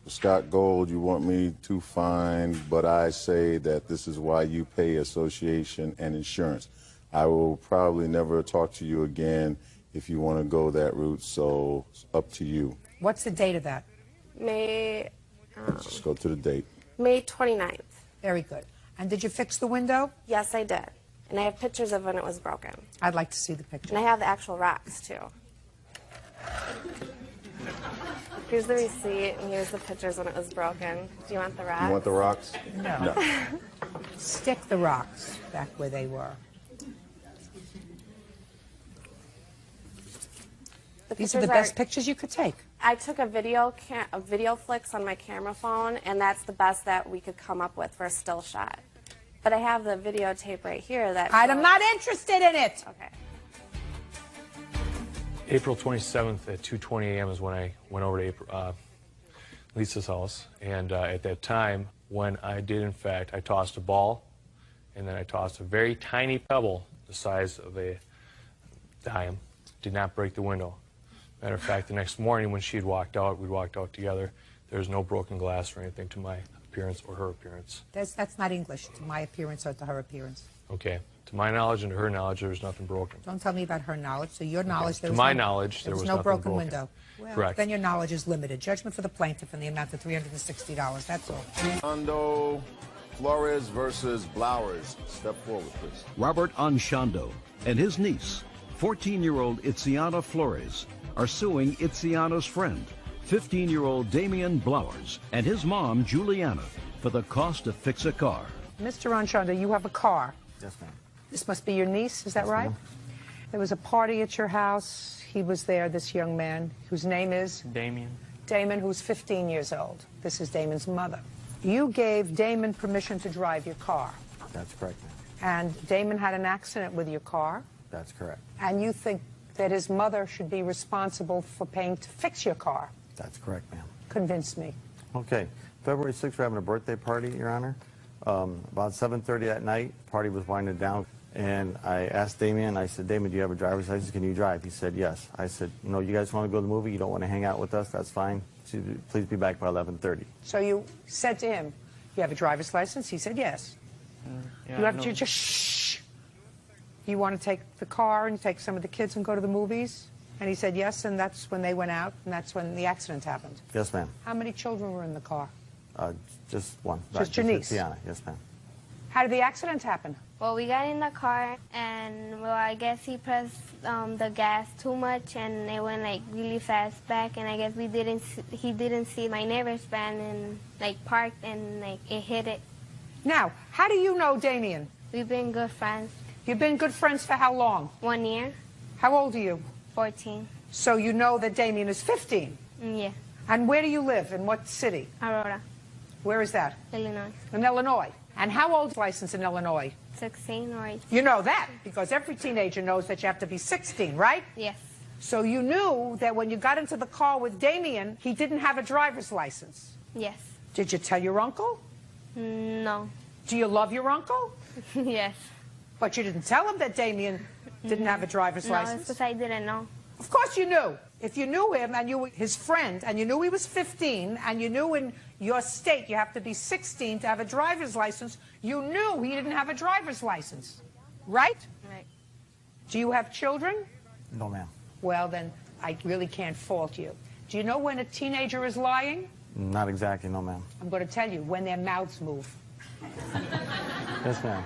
Scott Gold, you want me to find, but I say that this is why you pay association and insurance. I will probably never talk to you again if you want to go that route, so it's up to you. What's the date of that? May Just go to the date. May 29th. Very good. And did you fix the window? Yes, I did. And I have pictures of when it was broken. I'd like to see the picture. And I have the actual rocks, too. Here's the receipt, and here's the pictures when it was broken. Do you want the rocks? You want the rocks? No. Stick the rocks back where they were. These are the best pictures you could take. I took a video flicks on my camera phone, and that's the best that we could come up with for a still shot. But I have the videotape right here that I'm not interested in it. Okay. April 27th at 2:20 a.m. is when I went over to Lisa's house. And at that time, when I did, in fact, I tossed a ball, and then I tossed a very tiny pebble the size of a dime. Did not break the window. Matter of fact, the next morning when she had walked out, we walked out together, there was no broken glass or anything to my appearance or her appearance. That's not English, to my appearance or to her appearance. Okay. To my knowledge and to her knowledge, there was nothing broken. Don't tell me about her knowledge. So your knowledge, To my knowledge, there was no nothing broken window. Well, Correct. Then your knowledge is limited. Judgment for the plaintiff in the amount of $360. That's all. Ando Flores versus Blowers. Step forward, please. Robert Anshando and his niece, 14-year-old Itziana Flores, are suing Itziana's friend, 15-year-old Damian Blowers, and his mom, Juliana, for the cost to fix a car. Mr. Anshando, you have a car. Yes, ma'am. This must be your niece, is that right? There was a party at your house. He was there, this young man, whose name is? Damien. Damon, who's 15 years old. This is Damon's mother. You gave Damon permission to drive your car. That's correct, ma'am. And Damon had an accident with your car. That's correct. And you think that his mother should be responsible for paying to fix your car. That's correct, ma'am. Convince me. Okay. February 6th, we're having a birthday party, Your Honor. About 7:30 that night, the party was winding down. And I asked Damien, I said, Damien, do you have a driver's license? Can you drive? He said, yes. I said, you know, you guys want to go to the movie? You don't want to hang out with us? That's fine. Please be back by 11:30. So you said to him, you have a driver's license? He said, yes. Yeah, You have to just shh. You want to take the car and take some of the kids and go to the movies? And he said yes, and that's when they went out, and that's when the accident happened. Yes, ma'am. How many children were in the car? Just one. Just your niece? Tiana. Yes, ma'am. How did the accident happen? Well, we got in the car, and well, I guess he pressed the gas too much, and it went like really fast back. And I guess he didn't see my neighbor's van, and like parked, and like it hit it. Now, how do you know Damien? We've been good friends. You've been good friends for how long? 1 year. How old are you? 14. So you know that Damien is 15? Yeah. And where do you live? In what city? Aurora, Where is that? Illinois. In Illinois. And how old is license in Illinois? 16 or 18. You know that because every teenager knows that you have to be 16, right? Yes. So you knew that when you got into the car with Damien, he didn't have a driver's license. Yes. Did you tell your uncle? No. Do you love your uncle? Yes. But you didn't tell him that Damien didn't have a driver's No, it's license? because I didn't know. Of course you knew. If you knew him and you were his friend and you knew he was 15 and you knew in your state you have to be 16 to have a driver's license, you knew he didn't have a driver's license, right? Right. Do you have children? No, ma'am. Well, then I really can't fault you. Do you know when a teenager is lying? Not exactly, no, ma'am. I'm going to tell you, when their mouths move. Yes, ma'am.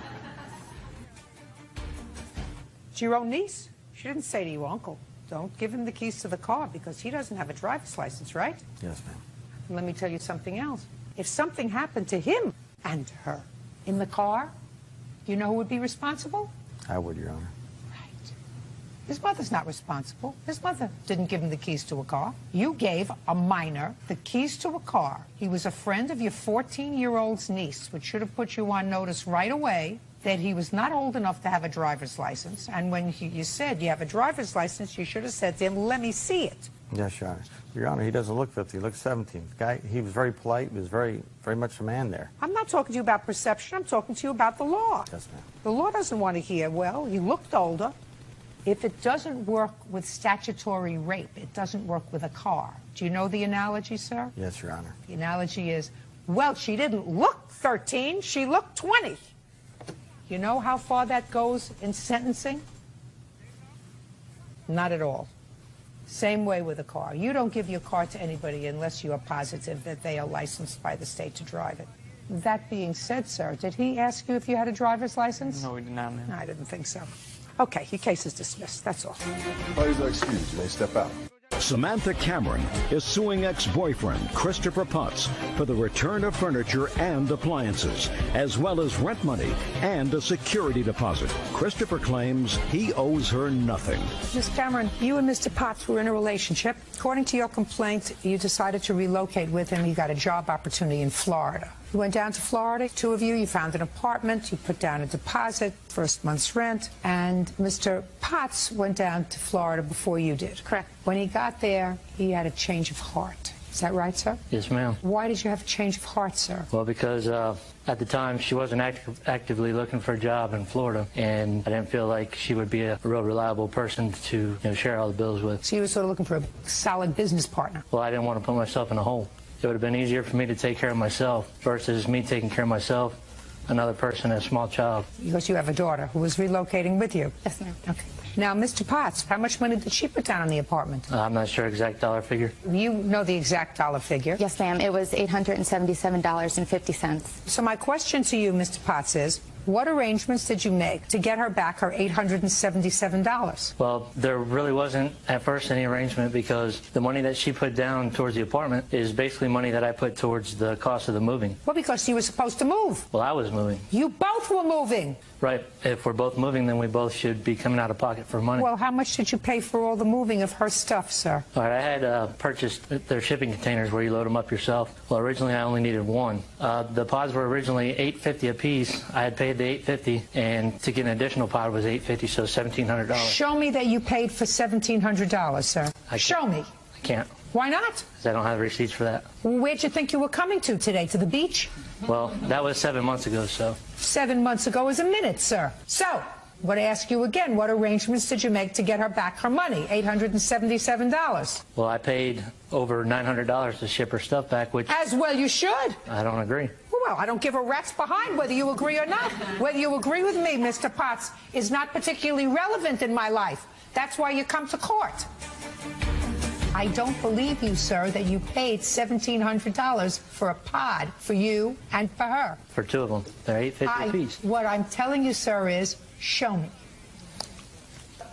It's your own niece. She didn't say to you, uncle, don't give him the keys to the car because he doesn't have a driver's license, right? Yes, ma'am. And let me tell you something else. If something happened to him and her in the car, you know who would be responsible? I would, Your Honor. His mother's not responsible. His mother didn't give him the keys to a car. You gave a minor the keys to a car. He was a friend of your 14-year-old's niece, which should have put you on notice right away that he was not old enough to have a driver's license. And when you said you have a driver's license, you should have said to him, let me see it. Yes, Your Honor. Your Honor, he doesn't look 50. He looks 17. The guy, he was very polite. He was very much a man there. I'm not talking to you about perception. I'm talking to you about the law. Yes, ma'am. The law doesn't want to hear, well, he looked older. If it doesn't work with statutory rape, it doesn't work with a car. Do you know the analogy, sir? Yes, Your Honor. The analogy is, well, she didn't look 13, she looked 20. You know how far that goes in sentencing? Not at all. Same way with a car. You don't give your car to anybody unless you are positive that they are licensed by the state to drive it. That being said, sir, did he ask you if you had a driver's license? No, we did not, ma'am. No, I didn't think so. Okay, your case is dismissed. That's all. Parties are excused. You may step out. Samantha Cameron is suing ex-boyfriend Christopher Potts for the return of furniture and appliances, as well as rent money and a security deposit. Christopher claims he owes her nothing. Ms. Cameron, you and Mr. Potts were in a relationship. According to your complaint, you decided to relocate with him. You got a job opportunity in Florida. You went down to Florida, two of you, you found an apartment, you put down a deposit, first month's rent, and Mr. Potts went down to Florida before you did. Correct. When he got there, he had a change of heart. Is that right, sir? Yes, ma'am. Why did you have a change of heart, sir? Well, because at the time she wasn't actively looking for a job in Florida, and I didn't feel like she would be a real reliable person to share all the bills with. So you were sort of looking for a solid business partner. Well, I didn't want to put myself in a hole. it would have been easier for me to take care of myself versus me taking care of myself, another person, a small child. Because you have a daughter who was relocating with you. Yes, ma'am. Okay. Now, Mr. Potts, how much money did she put down on the apartment? I'm not sure exact dollar figure. You know the exact dollar figure. Yes, ma'am. It was $877.50. So my question to you, Mr. Potts, is what arrangements did you make to get her back her $877? Well, there really wasn't at first any arrangement because the money that she put down towards the apartment is basically money that I put towards the cost of the moving. Well, because you were supposed to move. Well, I was moving. You both were moving. Right. If we're both moving, then we both should be coming out of pocket for money. Well, how much did you pay for all the moving of her stuff, sir? All right, I had purchased their shipping containers where you load them up yourself. Well, originally I only needed one. The pods were originally $850 a piece. I had paid the $850, and to get an additional pod was $850, so $1,700. Show me that you paid for $1,700, sir. Show me. I can't. Why not? Because I don't have receipts for that. Where'd you think you were coming to today? To the beach? Well, that was 7 months ago, so. 7 months ago is a minute, sir. So, I'm going to ask you again, what arrangements did you make to get her back her money, $877? Well, I paid over $900 to ship her stuff back, which... As well you should. I don't agree. Well, I don't give a rat's behind whether you agree or not. Whether you agree with me, Mr. Potts, is not particularly relevant in my life. That's why you come to court. I don't believe you, sir, that you paid $1,700 for a pod for you and for her. For two of them. They're $850 a piece. What I'm telling you, sir, is show me.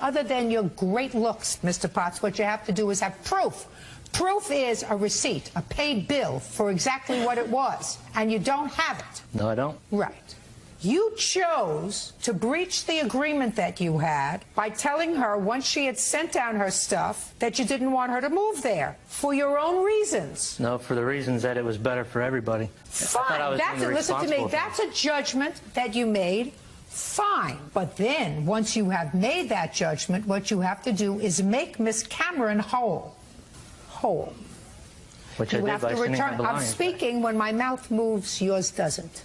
Other than your great looks, Mr. Potts, what you have to do is have proof. Proof is a receipt, a paid bill for exactly what it was, and you don't have it. No, I don't. Right. You chose to breach the agreement that you had by telling her once she had sent down her stuff that you didn't want her to move there for your own reasons. No, for the reasons that it was better for everybody. Fine. Listen to me. That's a judgment that you made. Fine. But then, once you have made that judgment, what you have to do is make Miss Cameron whole. Whole. Which I did by sending her the I'm belongings. speaking when my mouth moves, yours doesn't.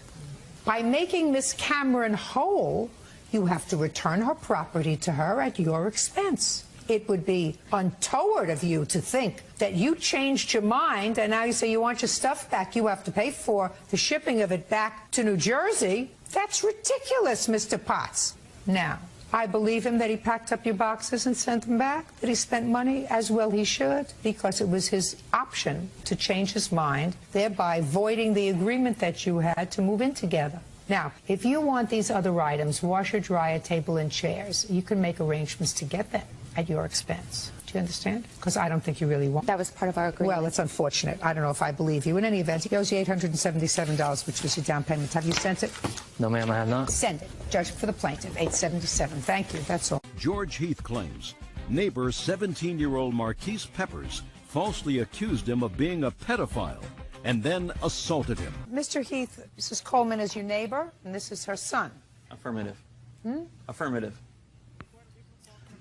By making Miss Cameron whole, you have to return her property to her at your expense. It would be untoward of you to think that you changed your mind and now you say you want your stuff back. You have to pay for the shipping of it back to New Jersey. That's ridiculous, Mr. Potts. Now, I believe him that he packed up your boxes and sent them back, that he spent money, as well he should, because it was his option to change his mind, thereby voiding the agreement that you had to move in together. Now, if you want these other items, washer, dryer, table, and chairs, you can make arrangements to get them at your expense. Do you understand? Because I don't think you really want. That was part of our agreement. Well, it's unfortunate. I don't know if I believe you. In any event, he owes you $877, which was your down payment. Have you sent it? No, ma'am, I have not. Send it. Judgment for the plaintiff, $877. Thank you. That's all. George Heath claims neighbor 17-year-old Marquise Peppers falsely accused him of being a pedophile and then assaulted him. Mr. Heath, Mrs. Coleman is your neighbor, and this is her son. Affirmative. Hmm? Affirmative.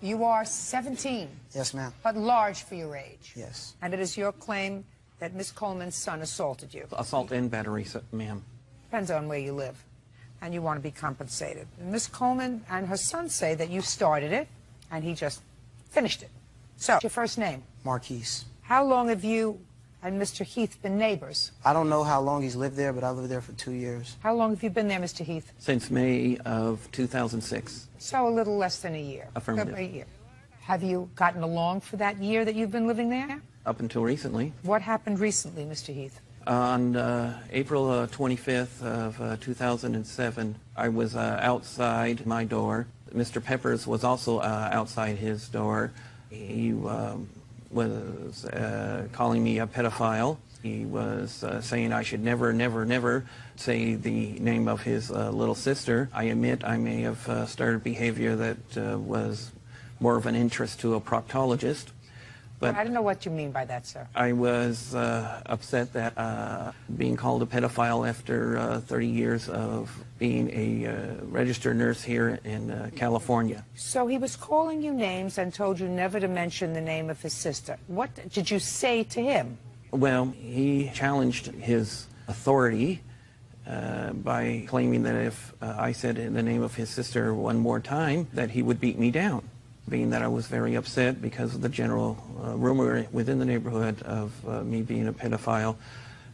You are 17. Yes, ma'am. But large for your age. Yes. And it is your claim that Miss Coleman's son assaulted you. Assault and battery, ma'am. Depends on where you live. And you want to be compensated. And Miss Coleman and her son say that you started it, and he just finished it. So, your first name? Marquise. How long have you and Mr. Heath been neighbors? I don't know how long he's lived there, but I lived there for 2 years. How long have you been there, Mr. Heath? Since May of 2006. So a little less than a year. Affirmative. A year. Have you gotten along for that year that you've been living there? Up until recently. What happened recently, Mr. Heath? On April 25th of 2007, I was outside my door. Mr. Peppers was also outside his door. He was calling me a pedophile. He was saying I should never, never, never say the name of his little sister. I admit I may have started behavior that was more of an interest to a proctologist. But I don't know what you mean by that, sir. I was upset that being called a pedophile after 30 years of being a registered nurse here in California. So he was calling you names and told you never to mention the name of his sister. What did you say to him? Well, he challenged his authority by claiming that if I said the name of his sister one more time, that he would beat me down. Being that I was very upset because of the general rumor within the neighborhood of me being a pedophile,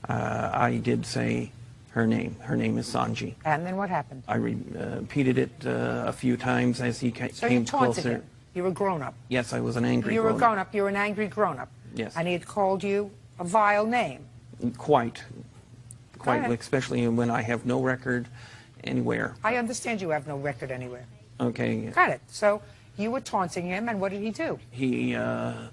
I did say her name. Her name is Sanji. And then what happened? I repeated it a few times as he So you came taunted closer. him. You were a grown-up. Yes, I was an angry You were a grown-up. grown-up. You were an angry grown-up. Yes. And he had called you a vile name. Quite, ahead. especially when I have no record anywhere. I understand you have no record anywhere. Okay. Got it. So you were taunting him, and what did he do? He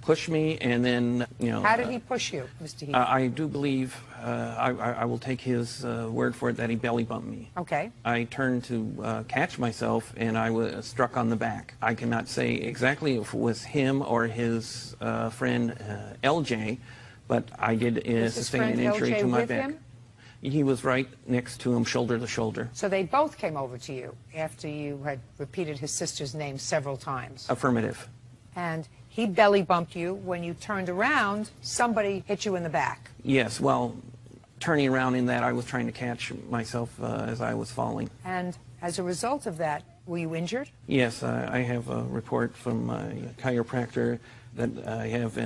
pushed me, and then, How did he push you, Mr. Heath? I do believe, I will take his word for it, that he belly bumped me. Okay. I turned to catch myself, and I was struck on the back. I cannot say exactly if it was him or his friend LJ, but I did Was his sustain friend an injury LJ to my with back. him? He was right next to him, shoulder to shoulder. So they both came over to you after you had repeated his sister's name several times. Affirmative. And he belly bumped you. When you turned around, somebody hit you in the back. Yes, well, turning around in that, I was trying to catch myself as I was falling. And as a result of that, were you injured? Yes, I have a report from my chiropractor that I have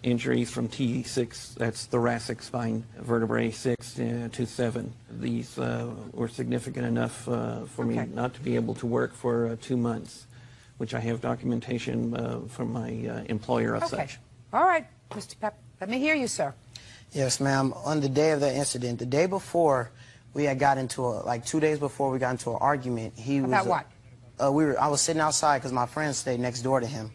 injuries from T6, that's thoracic spine vertebrae 6 to 7. These were significant enough for me not to be able to work for 2 months, which I have documentation from my employer of such. All right, Mr. Pep, let me hear you, sir. Yes, ma'am. On the day of that incident, the day before, we had got into like 2 days before we got into an argument. About what? I was sitting outside because my friends stayed next door to him.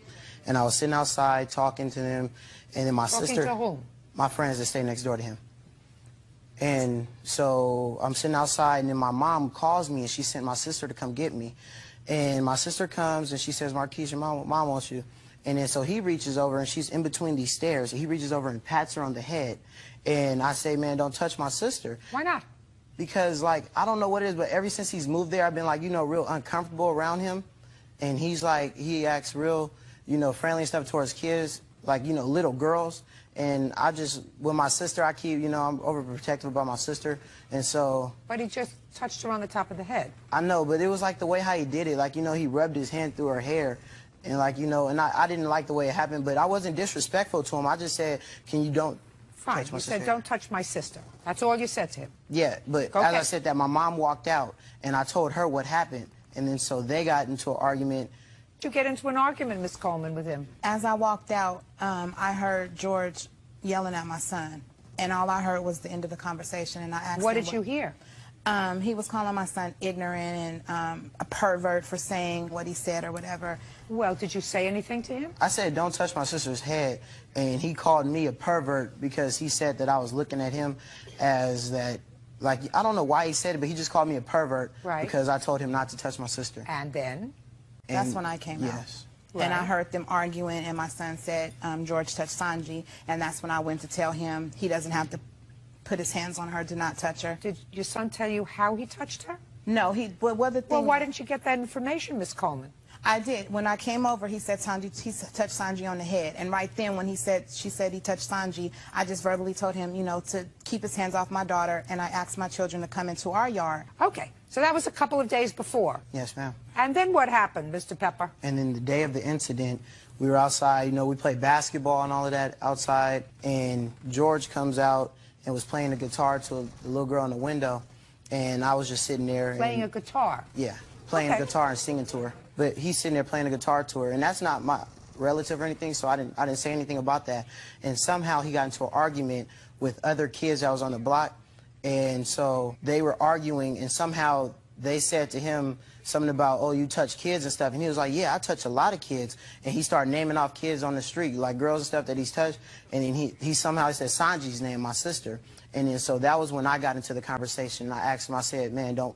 And I was sitting outside talking to them, and then my sister... Talking to whom? My friends that stay next door to him. And so I'm sitting outside, and then my mom calls me, and she sent my sister to come get me. And my sister comes, and she says, Marquise, your mom wants you. And then so he reaches over, and she's in between these stairs. He reaches over and pats her on the head. And I say, man, don't touch my sister. Why not? Because, like, I don't know what it is, but ever since he's moved there, I've been, like, real uncomfortable around him. And he's, like, he acts real... friendly stuff towards kids, like, little girls. And I just, with my sister, I keep, I'm overprotective about my sister. And so... But he just touched her on the top of the head. I know, but it was like the way how he did it. Like, he rubbed his hand through her hair. And like, and I didn't like the way it happened, but I wasn't disrespectful to him. I just said, can you don't Fine, touch my you sister? said, don't touch my sister. That's all you said to him. Yeah, but as I said that, my mom walked out, and I told her what happened. And then so they got into an argument. Did you get into an argument, Miss Coleman, with him? As I walked out, I heard George yelling at my son, and all I heard was the end of the conversation. And I asked What him did you hear? He was calling my son ignorant and a pervert for saying what he said or whatever. Well, did you say anything to him? I said, don't touch my sister's head, and he called me a pervert because he said that I was looking at him as that, like, I don't know why he said it, but he just called me a pervert because I told him not to touch my sister. And then? That's when I came out. And I heard them arguing, and my son said, George touched Sanji, and that's when I went to tell him he doesn't have to put his hands on her, do not touch her. Did your son tell you how he touched her? No, well, why didn't you get that information, Miss Coleman? I did. When I came over, he said he touched Sanji on the head. And right then when she said he touched Sanji, I just verbally told him, to keep his hands off my daughter, and I asked my children to come into our yard. Okay, so that was a couple of days before. Yes, ma'am. And then what happened, Mr. Pepper? And then the day of the incident, we were outside, we played basketball and all of that outside, and George comes out and was playing the guitar to the little girl in the window, and I was just sitting there. Playing a guitar? Yeah, playing a guitar and singing to her. But he's sitting there playing a guitar to her, and that's not my relative or anything, so I didn't say anything about that. And somehow he got into an argument with other kids that was on the block, and so they were arguing, and somehow they said to him something about, oh, you touch kids and stuff, and he was like, yeah, I touch a lot of kids. And he started naming off kids on the street, like girls and stuff that he's touched, and then he somehow said Sanji's name, my sister. And then so that was when I got into the conversation. I asked him, I said, man, don't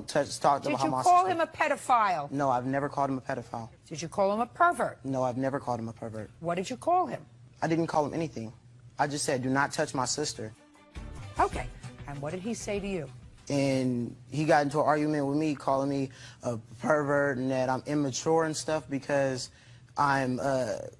talk about my sister. Did you call him a pedophile? No, I've never called him a pedophile. Did you call him a pervert? No, I've never called him a pervert. What did you call him? I didn't call him anything. I just said, do not touch my sister. Okay, and what did he say to you? And he got into an argument with me, calling me a pervert and that I'm immature and stuff because I'm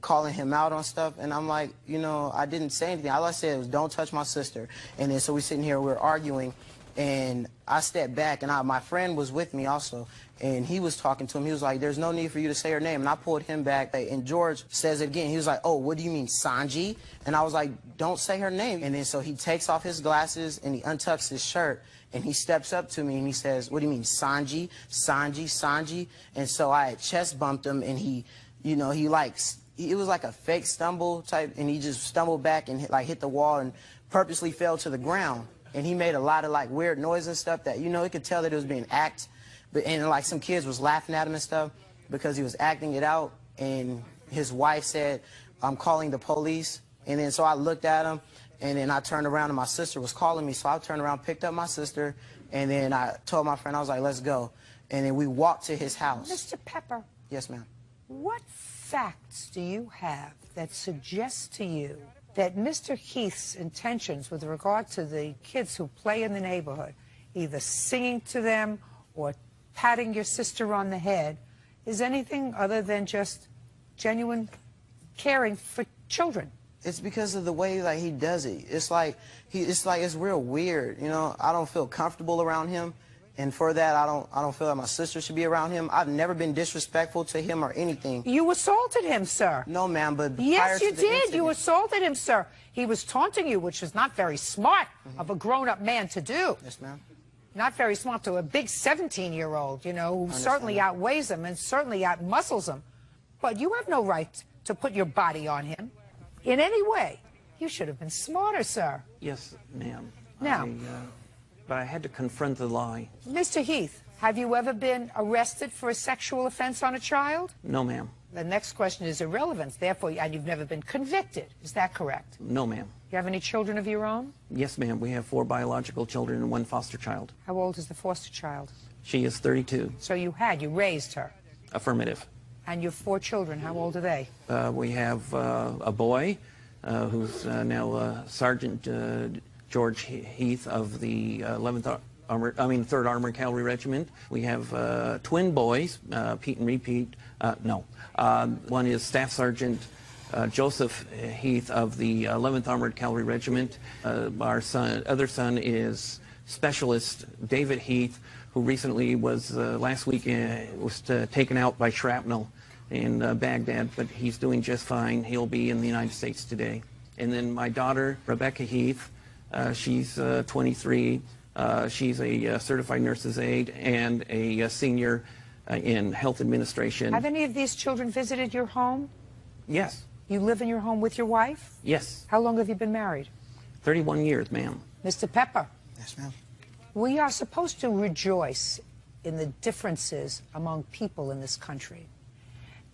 calling him out on stuff. And I'm like, I didn't say anything. All I said was, don't touch my sister. And then so we're sitting here, we're arguing. And I stepped back, and my friend was with me also, and he was talking to him. He was like, there's no need for you to say her name. And I pulled him back, and George says it again. He was like, oh, what do you mean, Sanji? And I was like, don't say her name. And then so he takes off his glasses, and he untucks his shirt, and he steps up to me, and he says, what do you mean, Sanji, Sanji, Sanji? And so I had chest bumped him, and he, you know, it was like a fake stumble type, and he just stumbled back and hit the wall and purposely fell to the ground. And he made a lot of like weird noise and stuff that, you know, you could tell that it was being act. And like some kids was laughing at him and stuff because he was acting it out. And his wife said, I'm calling the police. And then so I looked at him, and then I turned around, and my sister was calling me. So I turned around, picked up my sister, and then I told my friend, I was like, let's go. And then we walked to his house. Mr. Pepper. Yes, ma'am. What facts do you have that suggest to you that Mr. Heath's intentions with regard to the kids who play in the neighborhood, either singing to them or patting your sister on the head, is anything other than just genuine caring for children? It's because of the way like he does it. It's like it's real weird. You know, I don't feel comfortable around him, and for that I don't feel like my sister should be around him. I've never been disrespectful to him or anything. You assaulted him, sir. No, ma'am, but yes, you did. Incident, you assaulted him, sir. He was taunting you, which is not very smart of a grown-up man to do. Yes, ma'am. Not very smart to a big 17-year-old, you know, who certainly outweighs him and certainly outmuscles him. But you have no right to put your body on him in any way. You should have been smarter, sir. Yes, ma'am. Now, but I had to confront the lie. Mr. Heath, have you ever been arrested for a sexual offense on a child? No, ma'am. The next question is irrelevant, therefore, and you've never been convicted. Is that correct? No, ma'am. You have any children of your own? Yes, ma'am. We have 4 biological children and 1 foster child. How old is the foster child? She is 32. So you raised her? Affirmative. And your 4 children, how old are they? We have a boy who's now Sergeant George Heath of the 3rd Armored Cavalry Regiment. We have twin boys, Pete and Repeat. One is Staff Sergeant Joseph Heath of the 11th Armored Cavalry Regiment. Our other son is Specialist David Heath, who recently was, last week, was taken out by shrapnel in Baghdad, but he's doing just fine. He'll be in the United States today. And then my daughter, Rebecca Heath, she's 23. She's a certified nurse's aide and a senior in health administration. Have any of these children visited your home? Yes. You live in your home with your wife? Yes. How long have you been married? 31 years, ma'am. Mr. Pepper. Yes, ma'am. We are supposed to rejoice in the differences among people in this country.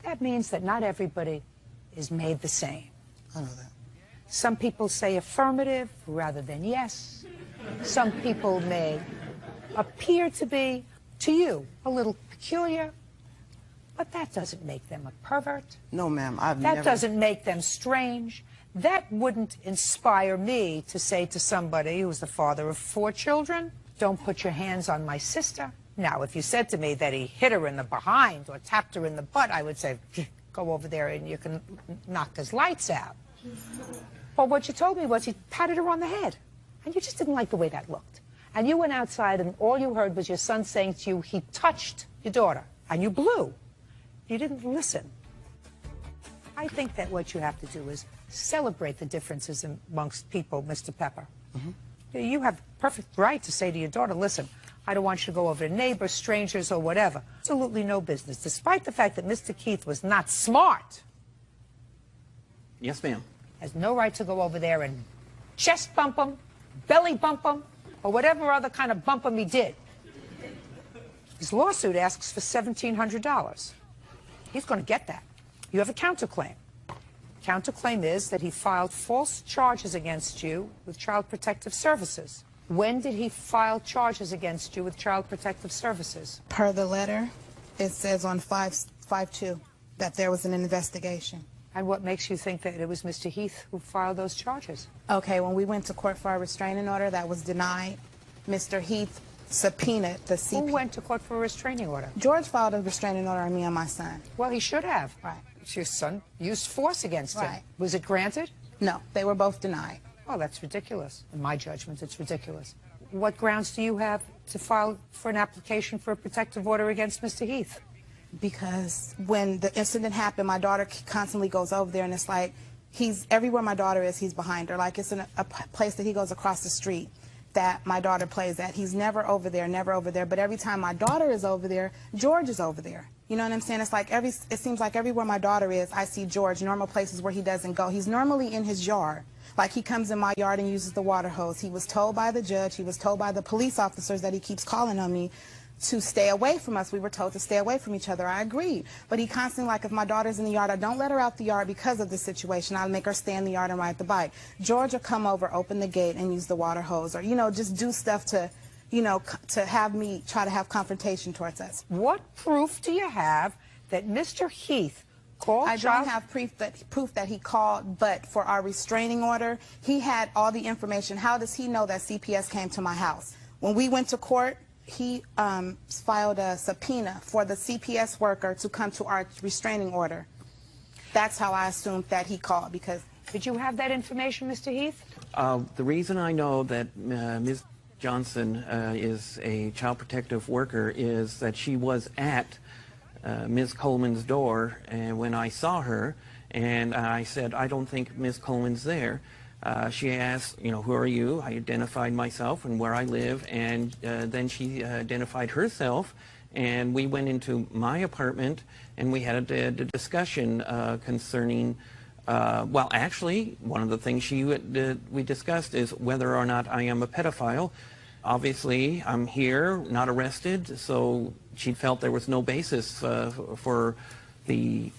That means that not everybody is made the same. I know that. Some people say affirmative rather than yes. Some people may appear to be, to you, a little peculiar, but that doesn't make them a pervert. No, ma'am, That doesn't make them strange. That wouldn't inspire me to say to somebody who's the father of 4 children, don't put your hands on my sister. Now, if you said to me that he hit her in the behind or tapped her in the butt, I would say, go over there and you can knock his lights out. But what you told me was he patted her on the head, and you just didn't like the way that looked. And you went outside, and all you heard was your son saying to you, he touched your daughter, and you blew. You didn't listen. I think that what you have to do is celebrate the differences amongst people, Mr. Pepper. You have perfect right to say to your daughter, listen, I don't want you to go over to neighbors, strangers, or whatever. Absolutely no business, despite the fact that Mr. Keith was not smart. Yes, ma'am. Has no right to go over there and chest bump him, belly bump him, or whatever other kind of bump him he did. His lawsuit asks for $1,700. He's going to get that. You have a counterclaim. Counterclaim is that he filed false charges against you with Child Protective Services. When did he file charges against you with Child Protective Services? Per the letter, it says on 5/2 that there was an investigation. And what makes you think that it was Mr. Heath who filed those charges? Okay, when we went to court for a restraining order, that was denied. Mr. Heath subpoenaed the CP. Who went to court for a restraining order? George filed a restraining order on me and my son. Well, he should have. Right. Your son used force against him. Right. Was it granted? No, they were both denied. Oh, that's ridiculous. In my judgment, it's ridiculous. what grounds do you have to file for an application for a protective order against Mr. Heath? Because when the incident happened, my daughter constantly goes over there, and it's like everywhere my daughter is, he's behind her. Like it's in a place that he goes across the street that my daughter plays at. He's never over there, but every time my daughter is over there, George is over there. You know what I'm saying? It's like it seems like everywhere my daughter is, I see George. Normal places where he doesn't go. He's normally in his yard. Like he comes in my yard and uses the water hose. He was told by the judge, he was told by the police officers that he keeps calling on me to stay away from us. We were told to stay away from each other. I agreed. But he constantly, like if my daughter's in the yard, I don't let her out the yard because of the situation. I'll make her stay in the yard and ride the bike. George will come over, open the gate, and use the water hose, or, you know, just do stuff to, you know, to have me try to have confrontation towards us. What proof do you have that Mr. Heath called? I don't have proof that he called, but for our restraining order, he had all the information. How does he know that CPS came to my house? When we went to court, he filed a subpoena for the CPS worker to come to our restraining order. That's how I assumed that he called, because... Did you have that information, Mr. Heath? The reason I know that Ms. Johnson is a child protective worker is that she was at Ms. Coleman's door, and when I saw her, and I said, I don't think Ms. Coleman's there. She asked, you know, who are you? I identified myself and where I live, and then she identified herself, and we went into my apartment, and we had a discussion concerning, well, actually, one of the things we discussed is whether or not I am a pedophile. Obviously, I'm here, not arrested, so she felt there was no basis for the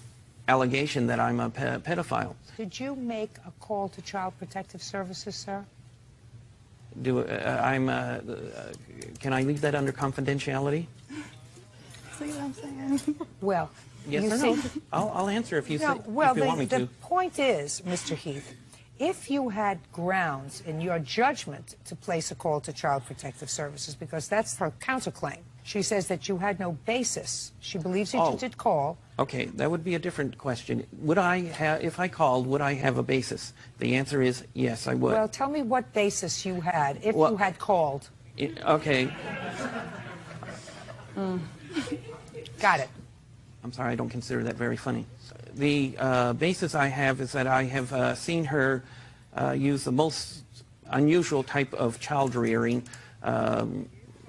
allegation that I'm a pedophile. Did you make a call to Child Protective Services, sir? Can I leave that under confidentiality? See what I'm saying? Well, yes you or see, no? I'll answer if you, well, if you want me to. The point is, Mr. Heath, if you had grounds in your judgment to place a call to Child Protective Services, because that's her counterclaim, she says that you had no basis. She believes that you did call. Okay, that would be a different question. Would I have, if I called, would I have a basis? The answer is yes, I would. Well, tell me what basis you had if you had called. Okay. Got it. I'm sorry, I don't consider that very funny. The basis I have is that I have seen her use the most unusual type of child rearing,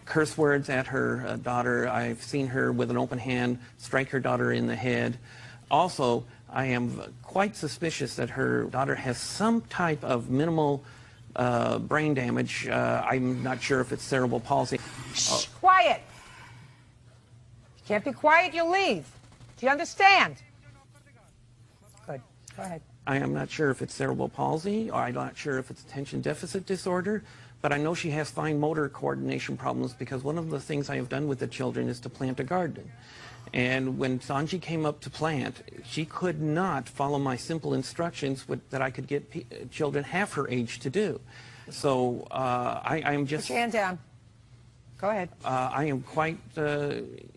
curse words at her daughter. I've seen her with an open hand strike her daughter in the head. Also, I am quite suspicious that her daughter has some type of minimal brain damage. I'm not sure if it's cerebral palsy. Shh, quiet. You can't be quiet, you'll leave. Do you understand? Good. Go ahead. I am not sure if it's cerebral palsy, or I'm not sure if it's attention deficit disorder, but I know she has fine motor coordination problems because one of the things I have done with the children is to plant a garden. And when Sanji came up to plant, she could not follow my simple instructions that I could get children half her age to do. So I'm just... Put your hand down. Go ahead. I am quite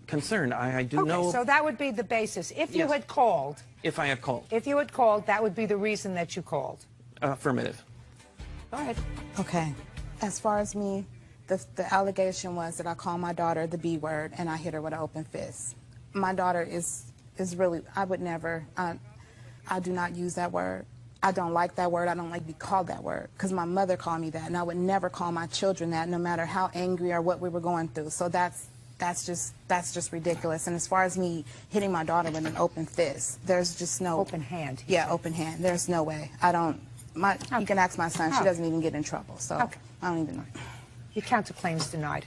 concerned. I do know... Okay, so that would be the basis. If you had called... If I had called. If you had called, that would be the reason that you called. Affirmative. Go ahead. Okay. As far as me, the allegation was that I called my daughter the B word and I hit her with an open fist. My daughter is really, I would never, I do not use that word. I don't like that word. I don't like to be called that word because my mother called me that, and I would never call my children that, no matter how angry or what we were going through. So that's just ridiculous. And as far as me hitting my daughter with an open fist, there's just no... Open hand. Yeah, open hand. There's no way. I don't... You can ask my son. She doesn't even get in trouble, so I don't even know. Your counterclaim is denied.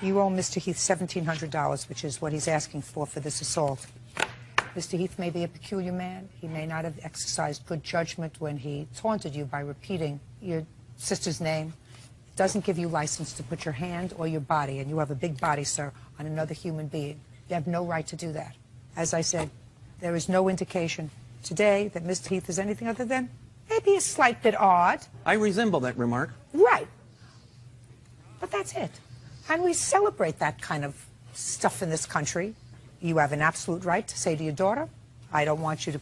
You owe Mr. Heath $1,700, which is what he's asking for this assault. Mr. Heath may be a peculiar man. He may not have exercised good judgment when he taunted you by repeating your sister's name. It doesn't give you license to put your hand or your body, and you have a big body, sir, on another human being. You have no right to do that. As I said, there is no indication today that Mr. Heath is anything other than maybe a slight bit odd. I resemble that remark. Right. But that's it. And we celebrate that kind of stuff in this country. You have an absolute right to say to your daughter, I don't want you to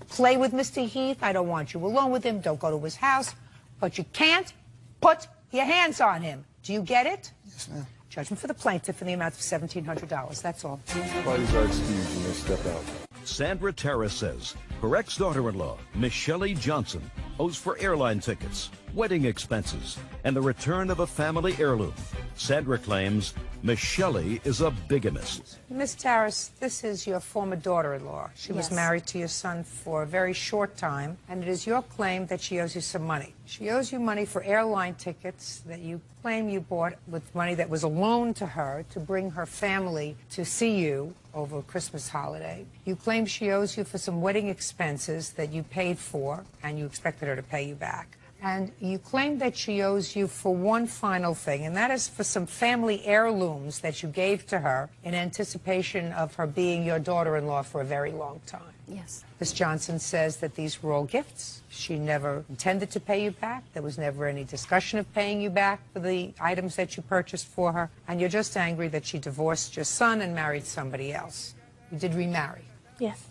play with Mr. Heath. I don't want you alone with him. Don't go to his house. But you can't put your hands on him. Do you get it? Yes, ma'am. Judgment for the plaintiff in the amount of $1,700. That's all. Parties are excused. You may step out. Sandra Terrace says her ex-daughter-in-law, Miss Shelley Johnson, owes for airline tickets, wedding expenses, and the return of a family heirloom. Sandra claims Miss Shelley is a bigamist. Miss Terrace, this is your former daughter-in-law. She was Yes. married to your son for a very short time, and it is your claim that she owes you some money. She owes you money for airline tickets that you claim you bought with money that was a loan to her to bring her family to see you over a Christmas holiday. You claim she owes you for some wedding expenses that you paid for, and you expected her to pay you back. And you claim that she owes you for one final thing, and that is for some family heirlooms that you gave to her in anticipation of her being your daughter-in-law for a very long time. Yes. Ms. Johnson says that these were all gifts. She never intended to pay you back. There was never any discussion of paying you back for the items that you purchased for her. And you're just angry that she divorced your son and married somebody else. You did remarry. Yes.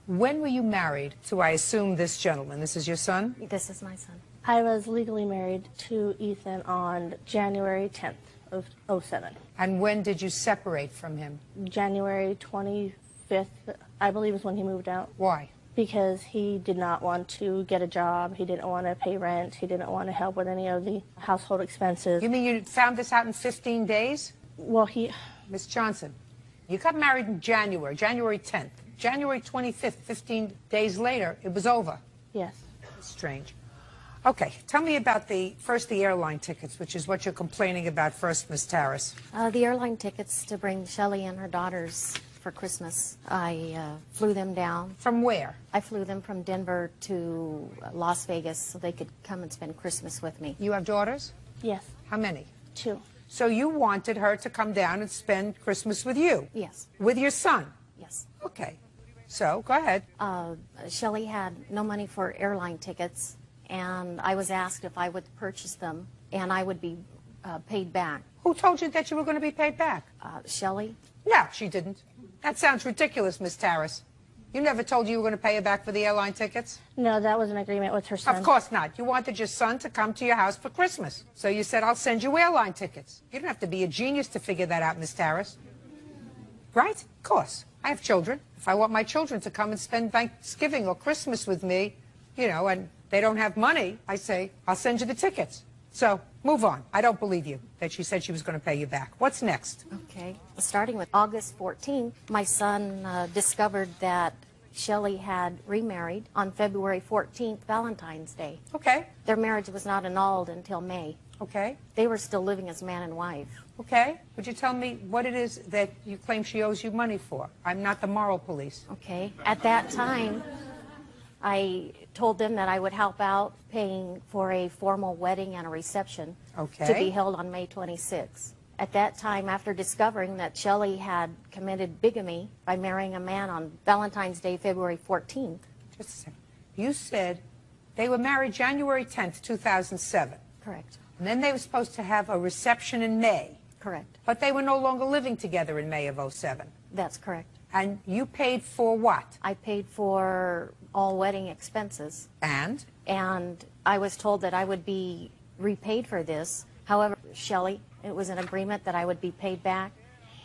When were you married to, I assume, this gentleman? This is your son? This is my son. I was legally married to Ethan on January 10th of '07. And when did you separate from him? January 25th, I believe, is when he moved out. Why? Because he did not want to get a job. He didn't want to pay rent. He didn't want to help with any of the household expenses. You mean you found this out in 15 days? Well, he... Miss Johnson, you got married in January 10th. January 25th, 15 days later, it was over. Yes. Strange. Okay, tell me about the airline tickets, which is what you're complaining about first, Miss Terrace. The airline tickets to bring Shelley and her daughters for Christmas. I flew them down. From where? I flew them from Denver to Las Vegas so they could come and spend Christmas with me. You have daughters? Yes. How many? 2. So you wanted her to come down and spend Christmas with you? Yes. With your son? Yes. Okay. So, go ahead. Shelley had no money for airline tickets, and I was asked if I would purchase them, and I would be paid back. Who told you that you were going to be paid back? Shelley. No, she didn't. That sounds ridiculous, Miss Terrace. You never told you were going to pay her back for the airline tickets? No, that was an agreement with her son. Of course not. You wanted your son to come to your house for Christmas. So you said, I'll send you airline tickets. You don't have to be a genius to figure that out, Miss Terrace. Right? Of course. I have children. If I want my children to come and spend Thanksgiving or Christmas with me, you know, and they don't have money, I say, I'll send you the tickets. So, move on. I don't believe you that she said she was going to pay you back. What's next? Okay. Starting with August 14th, my son discovered that Shelley had remarried on February 14th, Valentine's Day. Okay. Their marriage was not annulled until May. Okay. They were still living as man and wife. Okay. Would you tell me what it is that you claim she owes you money for? I'm not the moral police. Okay. At that time, I told them that I would help out paying for a formal wedding and a reception to be held on May 26th. At that time, after discovering that Shelley had committed bigamy by marrying a man on Valentine's Day, February 14th. Just a second. You said they were married January 10th, 2007. Correct. And then they were supposed to have a reception in May. Correct. But they were no longer living together in May of '07. That's correct. And you paid for what? I paid for all wedding expenses. And? And I was told that I would be repaid for this. However, Shelley, it was an agreement that I would be paid back.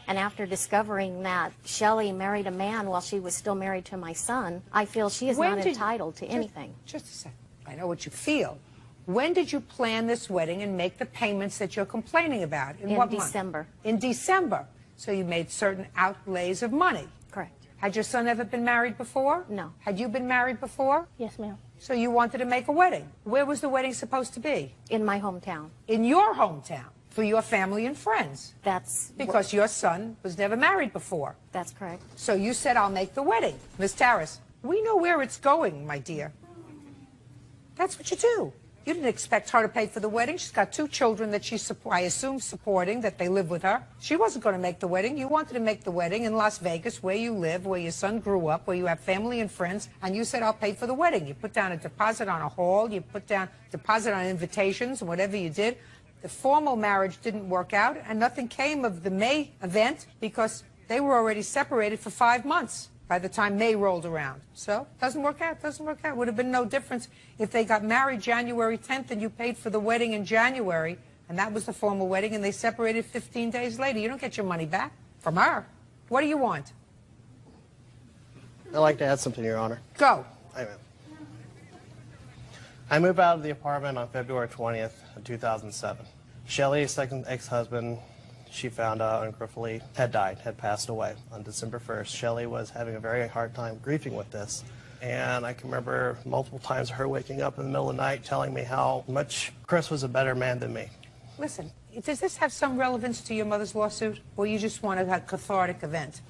And after discovering that Shelley married a man while she was still married to my son, I feel she is not entitled to anything. Just a second. I know what you feel. When did you plan this wedding and make the payments that you're complaining about? In what month? December. In December. So you made certain outlays of money. Correct. Had your son ever been married before? No. Had you been married before? Yes, ma'am. So you wanted to make a wedding. Where was the wedding supposed to be? In my hometown. In your hometown, for your family and friends. That's... Because your son was never married before. That's correct. So you said, I'll make the wedding. Miss Terrace, we know where it's going, my dear. That's what you do. You didn't expect her to pay for the wedding. She's got 2 children that she's, I assume, supporting, that they live with her. She wasn't going to make the wedding. You wanted to make the wedding in Las Vegas, where you live, where your son grew up, where you have family and friends, and you said, I'll pay for the wedding. You put down a deposit on a hall. You put down a deposit on invitations, and whatever you did. The formal marriage didn't work out, and nothing came of the May event because they were already separated for 5 months by the time May rolled around. So, doesn't work out, doesn't work out. Would have been no difference if they got married January 10th and you paid for the wedding in January, and And that was the formal wedding, and they separated 15 days later. You don't get your money back from her. What do you want? I'd like to add something, Your Honor. Go. Amen. I moved out of the apartment on February 20th of 2007. Shelley's second ex-husband, she found out unfortunately, had died, had passed away on December 1st. Shelley was having a very hard time grieving with this. And I can remember multiple times her waking up in the middle of the night telling me how much Chris was a better man than me. Listen, does this have some relevance to your mother's lawsuit, or you just want a cathartic event?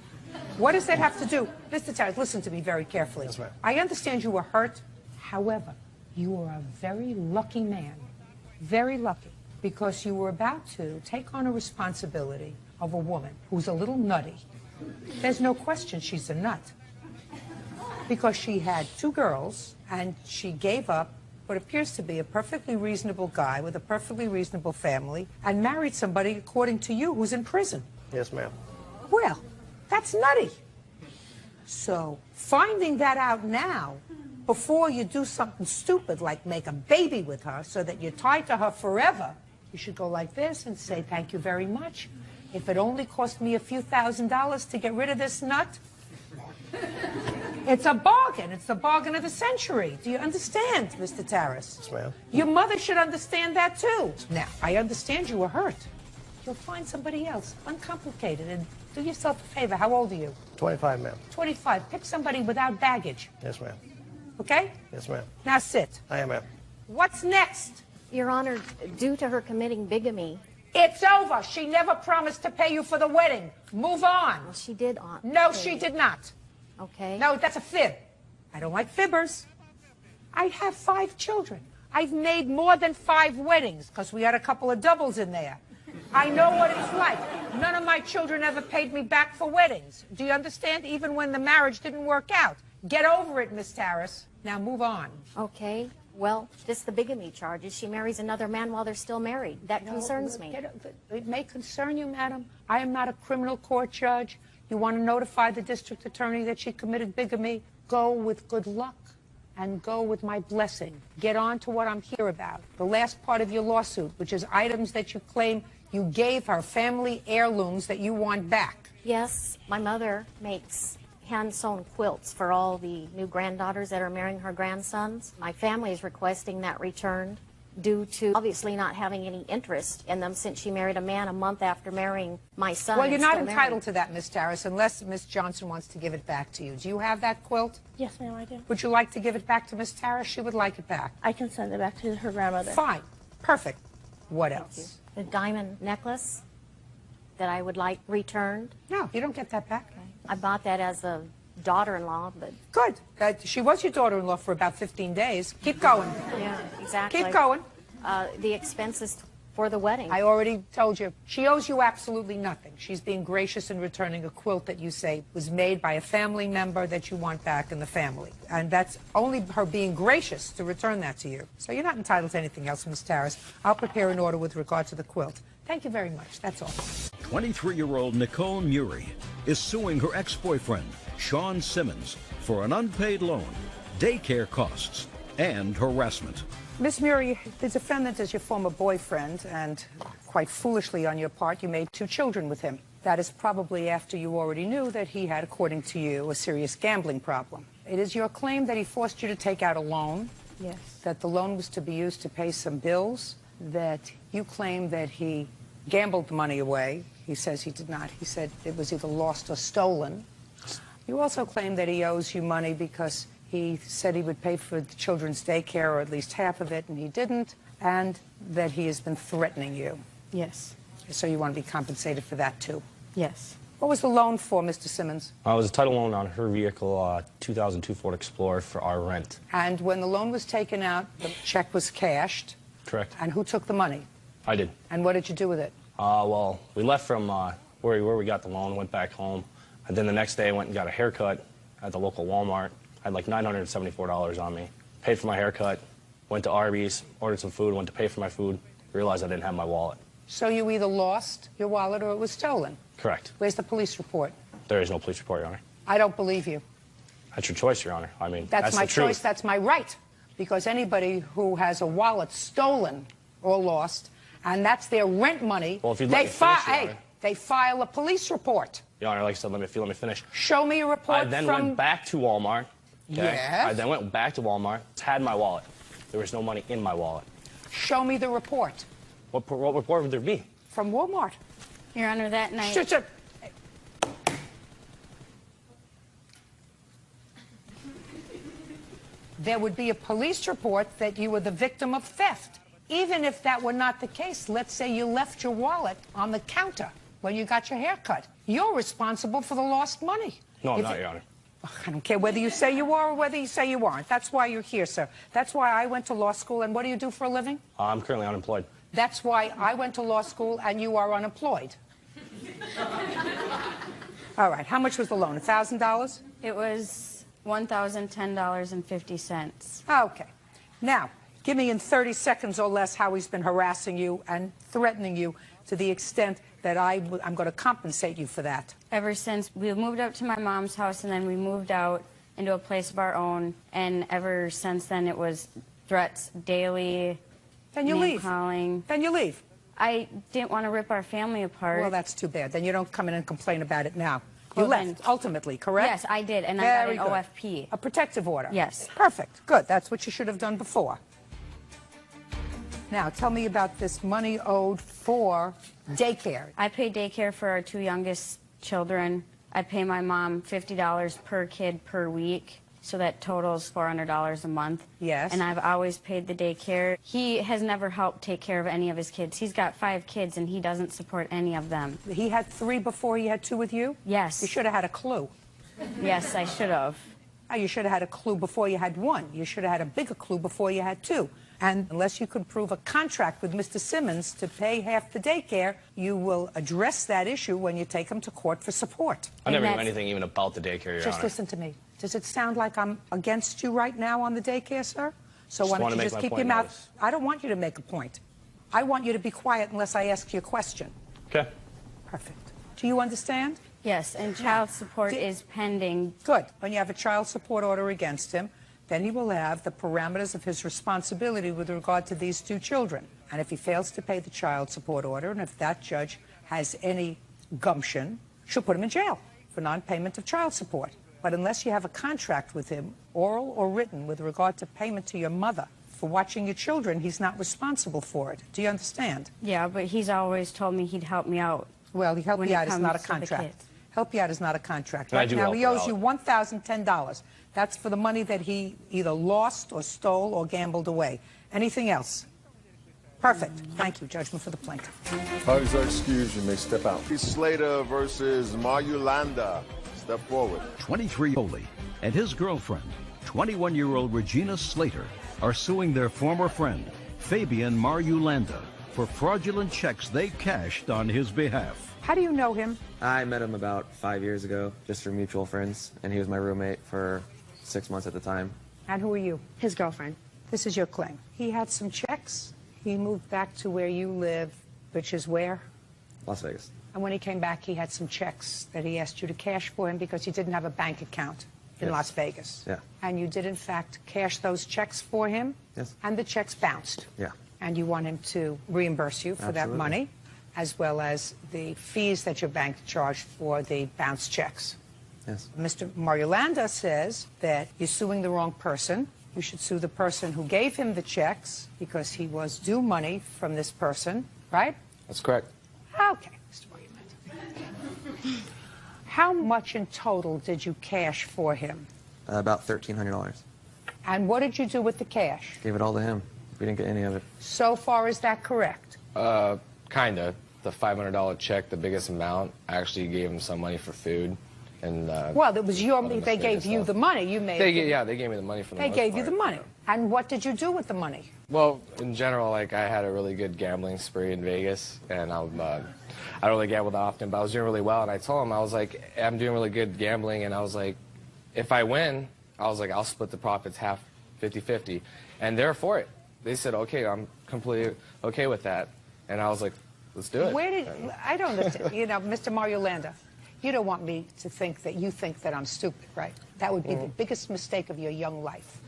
What does that have to do? Mr. Terry, listen to me very carefully. Yes, ma'am. I understand you were hurt. However, you are a very lucky man, very lucky, because you were about to take on a responsibility of a woman who's a little nutty. There's no question she's a nut, because she had 2 girls, and she gave up what appears to be a perfectly reasonable guy with a perfectly reasonable family, and married somebody, according to you, who's in prison. Yes, ma'am. Well, that's nutty. So finding that out now, before you do something stupid like make a baby with her so that you're tied to her forever, you should go like this and say, thank you very much. If it only cost me a few $1,000s to get rid of this nut, it's a bargain. It's the bargain of the century. Do you understand, Mr. Terrace? Yes, ma'am. Your mother should understand that, too. Now, I understand you were hurt. You'll find somebody else, uncomplicated, and do yourself a favor. How old are you? 25, ma'am. 25. Pick somebody without baggage. Yes, ma'am. Okay? Yes, ma'am. Now sit. I am, ma'am. What's next? Your Honor, due to her committing bigamy. It's over. She never promised to pay you for the wedding. Move on. Well, she did. No, she did not. Okay. No, that's a fib. I don't like fibbers. I have 5 children. I've made more than 5 weddings because we had a couple of doubles in there. I know what it's like. None of my children ever paid me back for weddings. Do you understand? Even when the marriage didn't work out. Get over it, Miss Terrace. Now move on. Okay. Well, just the bigamy charges. She marries another man while they're still married. That concerns me. It may concern you, madam. I am not a criminal court judge. You want to notify the district attorney that she committed bigamy? Go with good luck and go with my blessing. Get on to what I'm here about. The last part of your lawsuit, which is items that you claim you gave her, family heirlooms that you want back. Yes, my mother makes hand-sewn quilts for all the new granddaughters that are marrying her grandsons. My family is requesting that returned due to obviously not having any interest in them since she married a man a month after marrying my son. Well, you're not entitled to that, Miss Terrace, unless Miss Johnson wants to give it back to you. Do you have that quilt? Yes, ma'am, I do. Would you like to give it back to Miss Terrace? She would like it back. I can send it back to her grandmother. Fine. Perfect. What else? The diamond necklace that I would like returned. No, you don't get that back. Okay. I bought that as a daughter-in-law, but... Good. She was your daughter-in-law for about 15 days. Keep going. Yeah, exactly. Keep going. The expenses for the wedding. I already told you. She owes you absolutely nothing. She's being gracious in returning a quilt that you say was made by a family member that you want back in the family. And that's only her being gracious to return that to you. So you're not entitled to anything else, Miss Terrace. I'll prepare an order with regard to the quilt. Thank you very much. That's all. 23-year-old Nicole Murray is suing her ex-boyfriend, Sean Simmons, for an unpaid loan, daycare costs, and harassment. Miss Murray, the defendant is your former boyfriend, and quite foolishly on your part, you made 2 children with him. That is probably after you already knew that he had, according to you, a serious gambling problem. It is your claim that he forced you to take out a loan. Yes. That the loan was to be used to pay some bills. That you claim that he gambled the money away. He says he did not. He said it was either lost or stolen. You also claim that he owes you money because he said he would pay for the children's daycare, or at least half of it, and he didn't, and that he has been threatening you. Yes. So you want to be compensated for that, too? Yes. What was the loan for, Mr. Simmons? It was a title loan on her vehicle, 2002 Ford Explorer, for our rent. And when the loan was taken out, the check was cashed. Correct. And who took the money? I did. And what did you do with it? Well, we left from where we got the loan, went back home, and then the next day I went and got a haircut at the local Walmart. I had like $974 on me. Paid for my haircut, went to Arby's, ordered some food, went to pay for my food, realized I didn't have my wallet. So you either lost your wallet or it was stolen? Correct. Where's the police report? There is no police report, Your Honor. I don't believe you. That's your choice, Your Honor. I mean, That's my the truth. choice, that's my right. Because anybody who has a wallet stolen or lost and that's their rent money. Well, if you'd let me finish, Your Honor. They file a police report. Your Honor, like I said, let me finish. Show me a report I then went back to Walmart. Okay? Yes. I then went back to Walmart, had my wallet. There was no money in my wallet. Show me the report. What report would there be? From Walmart. Your Honor, that night... Shut. There would be a police report that you were the victim of theft. Even if that were not the case, let's say you left your wallet on the counter when you got your hair cut. You're responsible for the lost money. No, I'm not, Your Honor. I don't care whether you say you are or whether you say you aren't. That's why you're here, sir. That's why I went to law school. And what do you do for a living? I'm currently unemployed. That's why I went to law school and you are unemployed. All right. How much was the loan? $1,000? It was $1,010.50. Okay. Now, give me in 30 seconds or less how he's been harassing you and threatening you to the extent that I'm going to compensate you for that. Ever since we moved up to my mom's house and then we moved out into a place of our own, and ever since then it was threats daily. Then you leave. Calling. Then you leave. I didn't want to rip our family apart. Well, that's too bad. Then you don't come in and complain about it now. You left, ultimately, correct? Yes, I did, and Very I got an good. OFP. A protective order? Yes. Perfect. Good. That's what you should have done before. Now, tell me about this money owed for daycare. I pay daycare for our two youngest children. I pay my mom $50 per kid per week, so that totals $400 a month. Yes. And I've always paid the daycare. He has never helped take care of any of his kids. He's got 5 kids, and he doesn't support any of them. He had 3 before he had 2 with you? Yes. You should have had a clue. Yes, I should have. Oh, you should have had a clue before you had 1. You should have had a bigger clue before you had 2. And unless you could prove a contract with Mr. Simmons to pay half the daycare, you will address that issue when you take him to court for support. I never knew anything even about the daycare, Your Just Honor. listen to me. Does it sound like I'm against you right now on the daycare, sir? So why don't you just keep your mouth? I don't want you to make a point. I want you to be quiet unless I ask you a question. Okay. Perfect. Do you understand? Yes, and child support is pending. Good. When you have a child support order against him, then he will have the parameters of his responsibility with regard to these 2 children. And if he fails to pay the child support order, and if that judge has any gumption, she'll put him in jail for non-payment of child support. But unless you have a contract with him, oral or written, with regard to payment to your mother for watching your children, he's not responsible for it. Do you understand? Yeah, but he's always told me he'd help me out. Well, help you out is not a contract. Help you out is not a contract. Right now, he owes you $1,010. That's for the money that he either lost or stole or gambled away. Anything else? Perfect. Thank you. Judgment for the plaintiff. Parties are excused. You may step out. Slater versus Marulanda. Step forward. 23 Foley and his girlfriend, 21-year-old Regina Slater, are suing their former friend, Fabian Marulanda, for fraudulent checks they cashed on his behalf. How do you know him? I met him about 5 years ago, just through mutual friends, and he was my roommate for 6 months at the time. And who are you? His girlfriend. This is your claim. He had some checks. He moved back to where you live, which is where? Las Vegas. And when he came back, he had some checks that he asked you to cash for him because he didn't have a bank account in Las Vegas. Yeah. And you did, in fact, cash those checks for him? Yes. And the checks bounced? Yeah. And you want him to reimburse you for that money, as well as the fees that your bank charged for the bounced checks? Yes. Mr. Marulanda says that you're suing the wrong person. You should sue the person who gave him the checks because he was due money from this person, right? That's correct. Okay, Mr. Marulanda. How much in total did you cash for him? About $1,300. And what did you do with the cash? Gave it all to him. We didn't get any of it. So far, is that correct? Kinda. The $500 check, the biggest amount, I actually gave him some money for food. And well, it was your money. They gave you the money. You made it. Yeah, they gave me the money for the They most gave you part. the money. And what did you do with the money? Well, in general, like, I had a really good gambling spree in Vegas, and I don't really gamble that often, but I was doing really well, and I told him, I was like, I'm doing really good gambling, and I was like, if I win, I was like, I'll split the profits half, 50-50, and they're for it. They said, okay, I'm completely okay with that, and I was like, let's do it. I don't understand. You know, Mr. Marulanda, you don't want me to think that you think that I'm stupid, right? That would be the biggest mistake of your young life.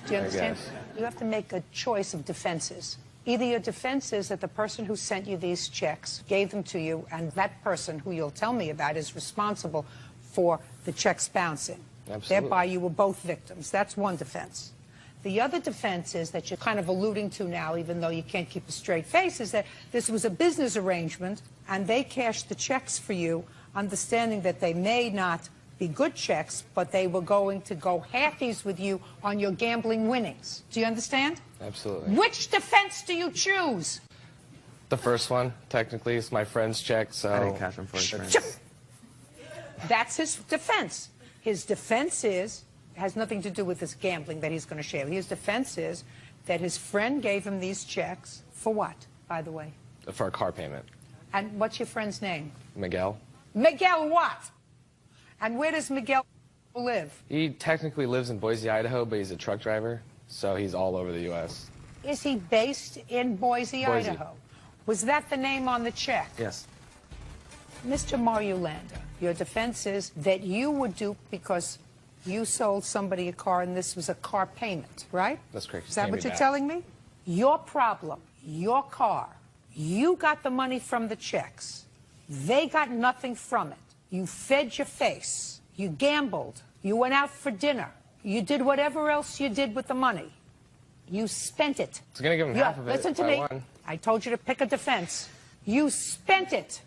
Do you understand? guess. You have to make a choice of defenses. Either your defense is that the person who sent you these checks gave them to you, and that person who you'll tell me about is responsible for the checks bouncing. Absolutely. Thereby, you were both victims. That's one defense. The other defense is that you're kind of alluding to now, even though you can't keep a straight face, is that this was a business arrangement, and they cashed the checks for you, understanding that they may not be good checks, but they were going to go halfies with you on your gambling winnings. Do you understand? Absolutely. Which defense do you choose? The first one, technically, is my friend's check, so... I didn't cash them for insurance. That's his defense. His defense is, has nothing to do with this gambling that he's going to share. His defense is that his friend gave him these checks for what, by the way? For a car payment. And what's your friend's name? Miguel. Miguel what? And where does Miguel live? He technically lives in Boise, Idaho, but he's a truck driver, so he's all over the U.S. Is he based in Boise, Idaho? Was that the name on the check? Yes. Mr. Marulanda, your defense is that you were duped because you sold somebody a car and this was a car payment, right? That's correct. Is that what you're telling me? Your problem, your car, you got the money from the checks. They got nothing from it. You fed your face. You gambled. You went out for dinner. You did whatever else you did with the money. You spent it. It's going to give him half of it. Listen to me. I told you to pick a defense. You spent it.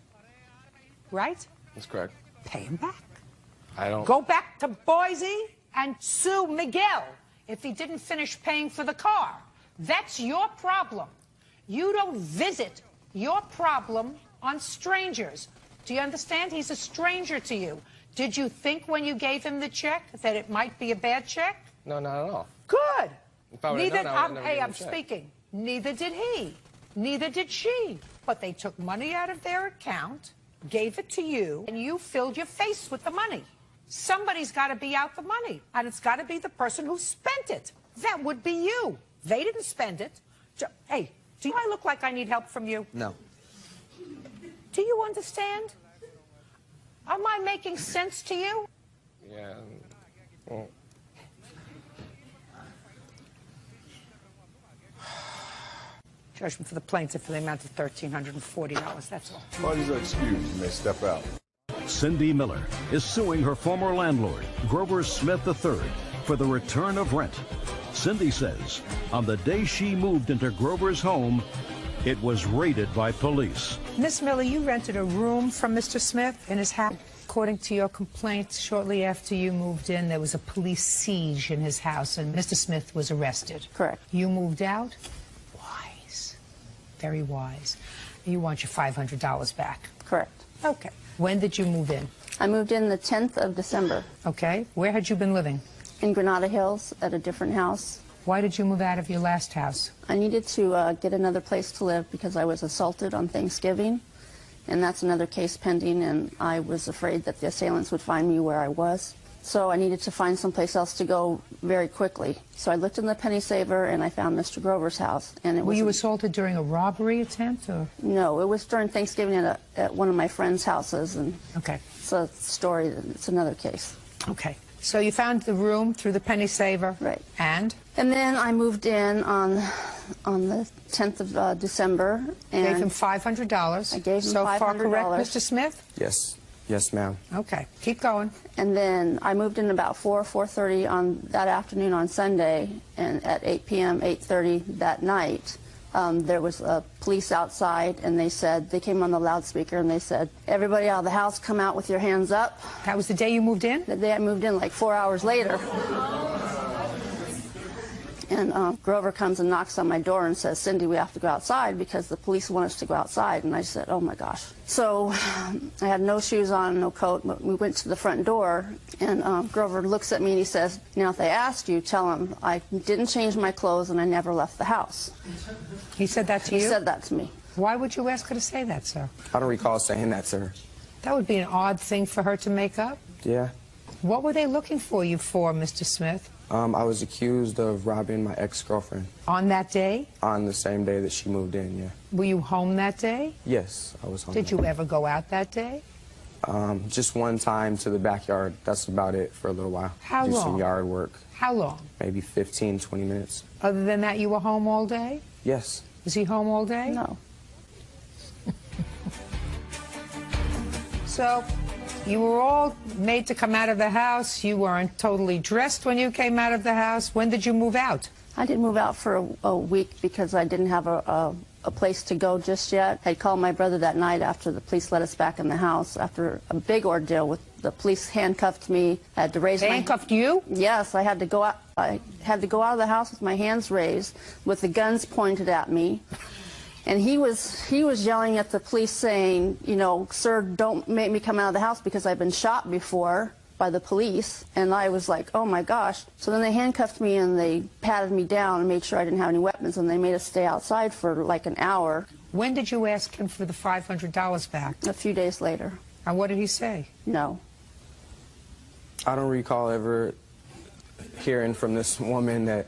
Right? That's correct. Pay him back. I don't... Go back to Boise and sue Miguel if he didn't finish paying for the car. That's your problem. You don't visit your problem on strangers. Do you understand? He's a stranger to you. Did you think when you gave him the check that it might be a bad check? No, not at all. Good. If I would have known, I would have never hey, given I'm the check. speaking. Neither did he. Neither did she. But they took money out of their account, gave it to you, and you filled your face with the money. Somebody's got to be out the money, and it's got to be the person who spent it. That would be you. They didn't spend it. Hey, do I look like I need help from you? No. Do you understand? Am I making sense to you? Yeah. Well... Judgment for the plaintiff for the amount of $1,340. That's all. Parties are excused. You may step out. Cindy Miller is suing her former landlord, Grover Smith III, for the return of rent. Cindy says on the day she moved into Grover's home, it was raided by police. Miss Miller, you rented a room from Mr. Smith in his house. According to your complaint, shortly after you moved in, there was a police siege in his house, and Mr. Smith was arrested. Correct. You moved out? Wise. Very wise. You want your $500 back. Correct. Okay. When did you move in? I moved in the 10th of December. Okay. Where had you been living? In Granada Hills at a different house. Why did you move out of your last house? I needed to get another place to live because I was assaulted on Thanksgiving, and that's another case pending, and I was afraid that the assailants would find me where I was. So I needed to find someplace else to go very quickly. So I looked in the penny saver, and I found Mr. Grover's house. And it Were you assaulted during a robbery attempt? Or? No, it was during Thanksgiving at one of my friend's houses. And okay. It's a story, it's another case. Okay. So you found the room through the penny saver? Right. And? And then I moved in on the 10th of December. And gave him $500. I gave him so $500. far correct, Mr. Smith? Yes. Yes, ma'am. Okay. Keep going. And then I moved in about 4:30 on that afternoon on Sunday, and at 8 p.m., 8:30 that night, there was police outside, and they came on the loudspeaker, and they said, everybody out of the house, come out with your hands up. That was the day you moved in? The day I moved in, like 4 hours later. And Grover comes and knocks on my door and says, Cindy, we have to go outside because the police want us to go outside. And I said, oh, my gosh. So I had no shoes on, no coat. But we went to the front door, and Grover looks at me and he says, now, if they asked you, tell them I didn't change my clothes and I never left the house. He said that to you? He said that to me. Why would you ask her to say that, sir? I don't recall saying that, sir. That would be an odd thing for her to make up. Yeah. What were they looking for you for, Mr. Smith? I was accused of robbing my ex-girlfriend. On that day? On the same day that she moved in, yeah. Were you home that day? Yes, I was home. Did you ever go out that day? Just one time to the backyard. That's about it for a little while. How Do long? some yard work. How long? Maybe 15, 20 minutes. Other than that, you were home all day? Yes. Is he home all day? No. So, you were all made to come out of the house. You weren't totally dressed when you came out of the house. When did you move out? I didn't move out for a week because I didn't have a place to go just yet. I called my brother that night after the police let us back in the house after a big ordeal with the police handcuffed me. I had to raise handcuffed you? Yes, I had to go out. I had to go out of the house with my hands raised, with the guns pointed at me. And he was yelling at the police saying, you know, sir, don't make me come out of the house because I've been shot before by the police. And I was like, oh my gosh. So then they handcuffed me and they patted me down and made sure I didn't have any weapons, and they made us stay outside for like an hour. When did you ask him for the $500 back? A few days later. And what did he say? No. I don't recall ever hearing from this woman that,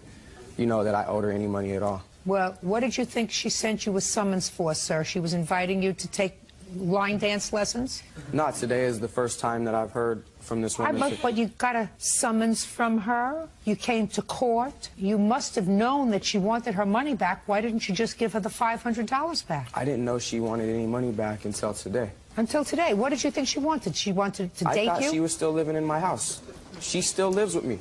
you know, that I owed her any money at all. Well, what did you think she sent you a summons for, sir? She was inviting you to take line dance lessons? Not today is the first time that I've heard from this woman. But you got a summons from her? You came to court? You must have known that she wanted her money back. Why didn't you just give her the $500 back? I didn't know she wanted any money back until today. Until today? What did you think she wanted? She wanted to date you? I thought she was still living in my house. She still lives with me.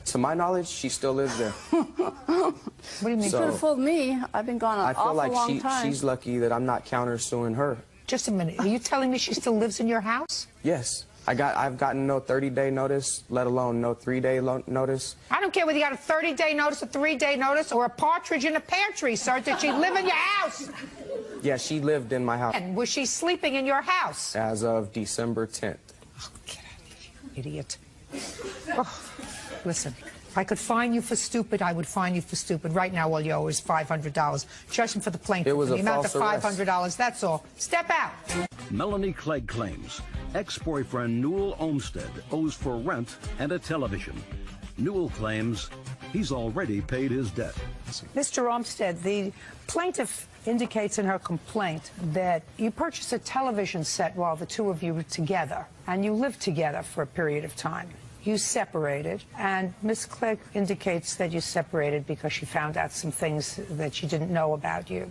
To my knowledge, she still lives there. What do you mean? So, could have fooled me. I've been gone an awful long time. She's lucky that I'm not countersuing her. Just a minute. Are you telling me she still lives in your house? Yes. I've gotten no 30-day notice, let alone no 3-day notice. I don't care whether you got a 30-day notice, a 3-day notice, or a partridge in a pantry, sir. Did she live in your house? Yeah, she lived in my house. And was she sleeping in your house? As of December 10th. Oh, get out of here, you idiot. Oh, listen, if I could fine you for stupid, I would fine you for stupid. Right now, all you owe is $500. Judgment for the plaintiff. It was the a amount of false $500. That's all. Step out. Melanie Clegg claims ex-boyfriend Newell Olmsted owes for rent and a television. Newell claims he's already paid his debt. Mr. Olmsted, the plaintiff indicates in her complaint that you purchased a television set while the two of you were together, and you lived together for a period of time. You separated, and Ms. Clegg indicates that you separated because she found out some things that she didn't know about you.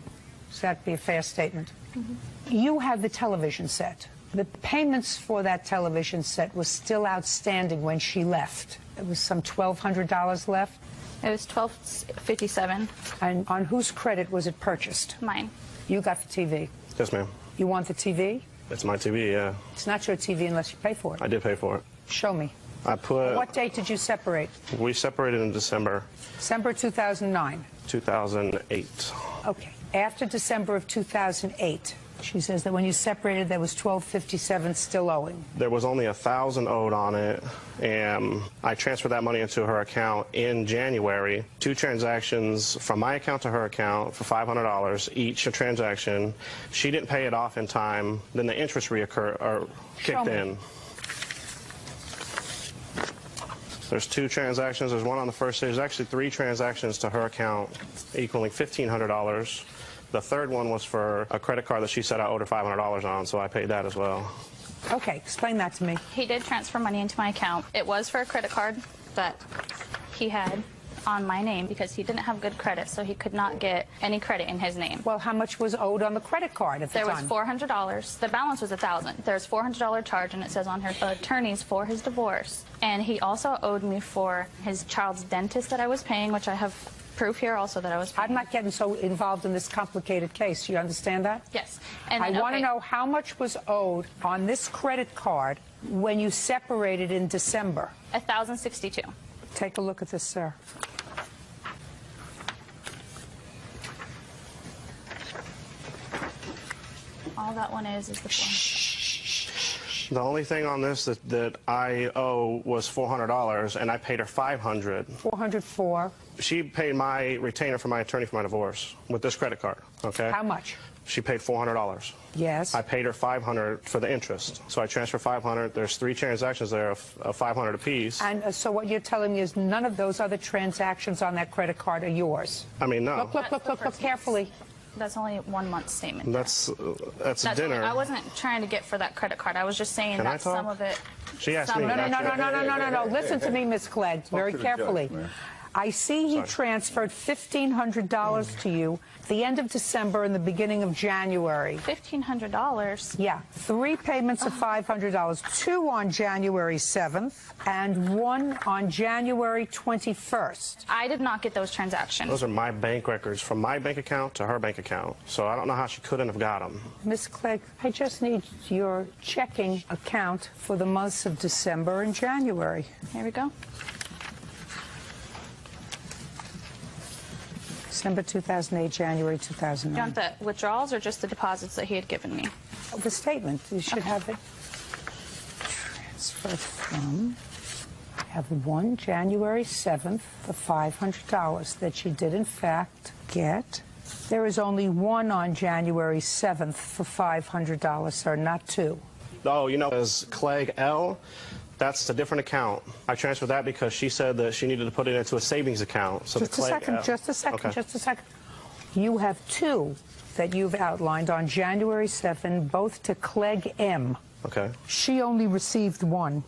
Does that be a fair statement? Mm-hmm. You have the television set. The payments for that television set was still outstanding when she left. It was some $1,200 left. It was $1,257. And on whose credit was it purchased? Mine. You got the TV? Yes, ma'am. You want the TV? It's my TV, yeah. It's not your TV unless you pay for it. I did pay for it. Show me. What date did you separate? We separated in December. December 2009. 2008. Okay. After December of 2008, she says that when you separated, there was $1,257 still owing. There was only $1,000 owed on it, and I transferred that money into her account in January. 2 transactions from my account to her account for $500 each a transaction. She didn't pay it off in time. Then the interest kicked in. There's 2 transactions. There's one on the first stage. There's actually 3 transactions to her account equaling $1,500. The third one was for a credit card that she said I owed her $500 on, so I paid that as well. Okay, explain that to me. He did transfer money into my account. It was for a credit card that he had on my name because he didn't have good credit, so he could not get any credit in his name. Well, how much was owed on the credit card at the time? There was $400. The balance was $1,000. There's $400 charge, and it says on her attorneys for his divorce. And he also owed me for his child's dentist that I was paying, which I have proof here also that I was paying. I'm not getting so involved in this complicated case. You understand that? Yes. And I want to know how much was owed on this credit card when you separated in December. $1,062. Take a look at this, sir. All that one is the form. The only thing on this that I owe was $400, and I paid her $500. $400 for? She paid my retainer for my attorney for my divorce with this credit card, okay? How much? She paid $400. Yes. I paid her $500 for the interest. So I transferred $500. There's 3 transactions there of $500 apiece. And so what you're telling me is none of those other transactions on that credit card are yours? I mean, no. Look carefully. That's only 1 month's statement. That's dinner. I wasn't trying to get for that credit card. I was just saying that some of it. She asked me. No. Listen to me, Ms. Clegg, very carefully. I see he transferred $1,500 to you at the end of December and the beginning of January. $1,500? Yeah. 3 payments of $500, 2 on January 7th and 1 on January 21st. I did not get those transactions. Those are my bank records from my bank account to her bank account. So I don't know how she couldn't have got them. Miss Clegg, I just need your checking account for the months of December and January. Here we go. December 2008, January 2009. Do you want the withdrawals or just the deposits that he had given me? The statement. You should have it. Transfer from. I have 1 January 7th for $500 that she did in fact get. There is only 1 on January 7th for $500, sir, not 2. Oh, you know, as Clegg L, that's a different account. I transferred that because she said that she needed to put it into a savings account. So Just a second, just a second, just a second. You have 2 that you've outlined on January 7th, both to Clegg M. Okay. She only received 1,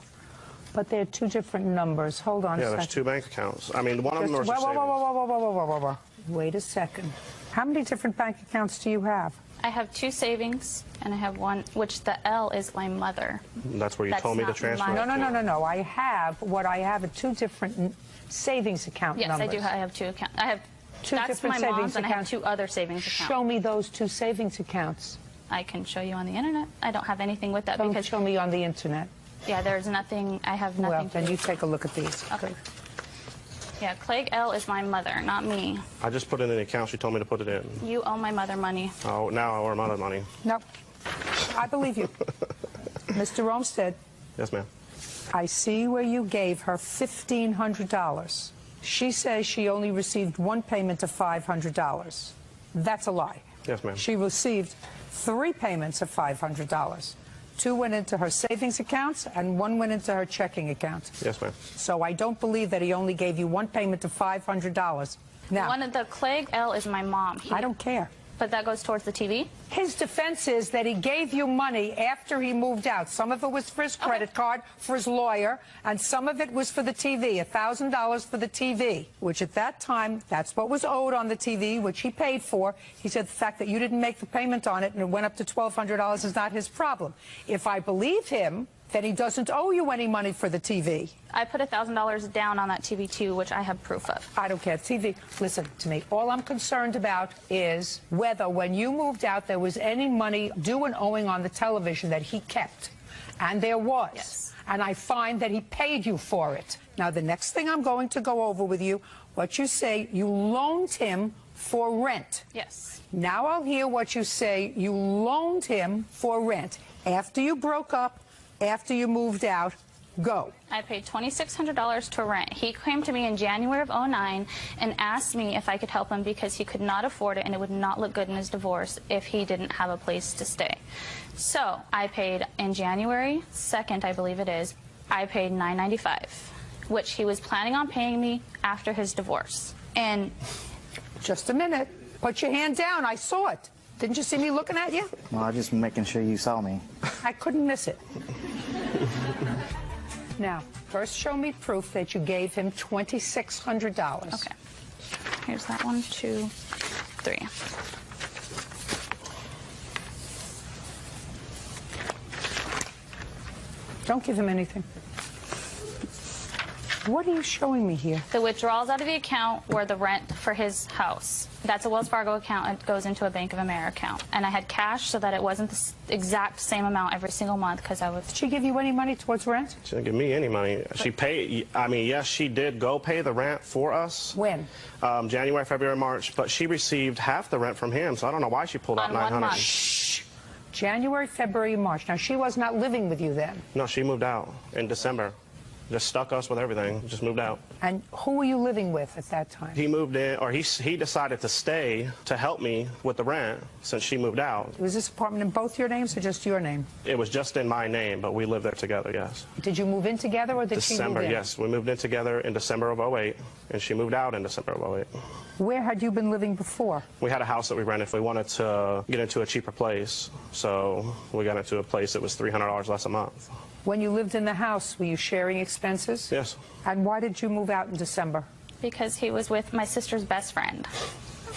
but they're 2 different numbers. Hold on a second. Yeah, there's 2 bank accounts. I mean, one of them was savings. Whoa. Wait a second. How many different bank accounts do you have? I have 2 savings, and I have 1, which the L is my mother. That's where you told me to transfer. No. I have are 2 different savings account yes, numbers. I do. I have 2 accounts. I have 2 that's different my savings mom's, and I have accounts. 2 other savings accounts. Show me those 2 savings accounts. I can show you on the internet. I don't have anything with that. Don't because show me on the internet. Yeah, there's nothing. I have nothing. Well, then you take a look at these. Okay. Yeah, Clegg L is my mother, not me. I just put it in the account she told me to put it in. You owe my mother money. Oh, now I owe her mother money. Nope. I believe you. Mr. Olmsted. Yes, ma'am. I see where you gave her $1,500. She says she only received 1 payment of $500. That's a lie. Yes, ma'am. She received 3 payments of $500. 2 went into her savings accounts and 1 went into her checking account. Yes, ma'am. So I don't believe that he only gave you 1 payment of $500. Now, One of the Clegg L is my mom. I don't care. But that goes towards the TV? His defense is that he gave you money after he moved out. Some of it was for his credit card, for his lawyer, and some of it was for the TV, $1,000 for the TV, which at that time, that's what was owed on the TV, which he paid for. He said the fact that you didn't make the payment on it and it went up to $1,200 is not his problem. If I believe him, then he doesn't owe you any money for the TV. I put $1,000 down on that TV too, which I have proof of. I don't care. TV, listen to me. All I'm concerned about is whether when you moved out there was any money due and owing on the television that he kept. And there was. Yes. And I find that he paid you for it. Now, the next thing I'm going to go over with you, what you say you loaned him for rent. Yes. Now I'll hear what you say you loaned him for rent. After you broke up, after you moved out, go. I paid $2,600 to rent. He came to me in January of 2009 and asked me if I could help him because he could not afford it and it would not look good in his divorce if he didn't have a place to stay. So I paid in January 2nd, I believe it is, I paid $995, which he was planning on paying me after his divorce. And just a minute. Put your hand down. I saw it. Didn't you see me looking at you? Well, I'm just making sure you saw me. I couldn't miss it. Now, first show me proof that you gave him $2,600. Okay. Here's that 1, 2, 3. Don't give him anything. What are you showing me here? The withdrawals out of the account were the rent for his house. That's a Wells Fargo account. It goes into a Bank of America account. And I had cash so that it wasn't the exact same amount every single month because I was... Did she give you any money towards rent? She didn't give me any money. She paid, I mean, yes, she did go pay the rent for us. When? January, February, March. But she received half the rent from him, so I don't know why she pulled out $900. Shh. January, February, March. Now, she was not living with you then? No, she moved out in December. Just stuck us with everything. Just moved out. And who were you living with at that time? He moved in, or he decided to stay to help me with the rent since she moved out. Was this apartment in both your names or just your name? It was just in my name, but we lived there together, yes. Did you move in together or did she move in? December, yes. We moved in together in December of 2008, and she moved out in December of 2008. Where had you been living before? We had a house that we rented. We wanted to get into a cheaper place, so we got into a place that was $300 less a month. When you lived in the house, were you sharing expenses? Yes. And why did you move out in December? Because he was with my sister's best friend.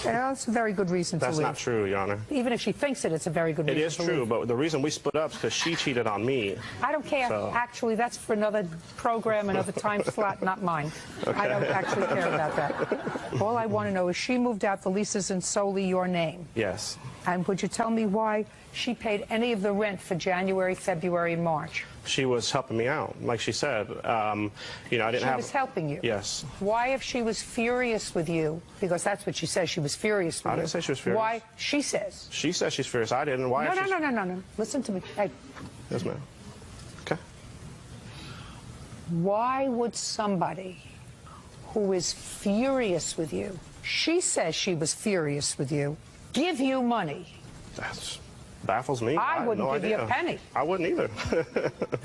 Yeah, that's a very good reason to leave. That's not true, Your Honor. Even if she thinks it, it's a very good reason It is to true, leave. but the reason we split up is because she cheated on me. I don't care. So. Actually, that's for another program, another time slot, not mine. Okay. I don't actually care about that. All I want to know is she moved out, the lease is in solely your name. Yes. And would you tell me why she paid any of the rent for January, February, and March? She was helping me out, like she said. You know, I didn't have... She was helping you? Yes. Why, if she was furious with you, because that's what she says, she was furious with you. I didn't say she was furious. Why? She says. She says she's furious. I didn't. Why? No. Listen to me. Hey. Yes, ma'am. Okay. Why would somebody who is furious with you, she says she was furious with you, give you money? That baffles me. I wouldn't no give you idea. a penny. I wouldn't either.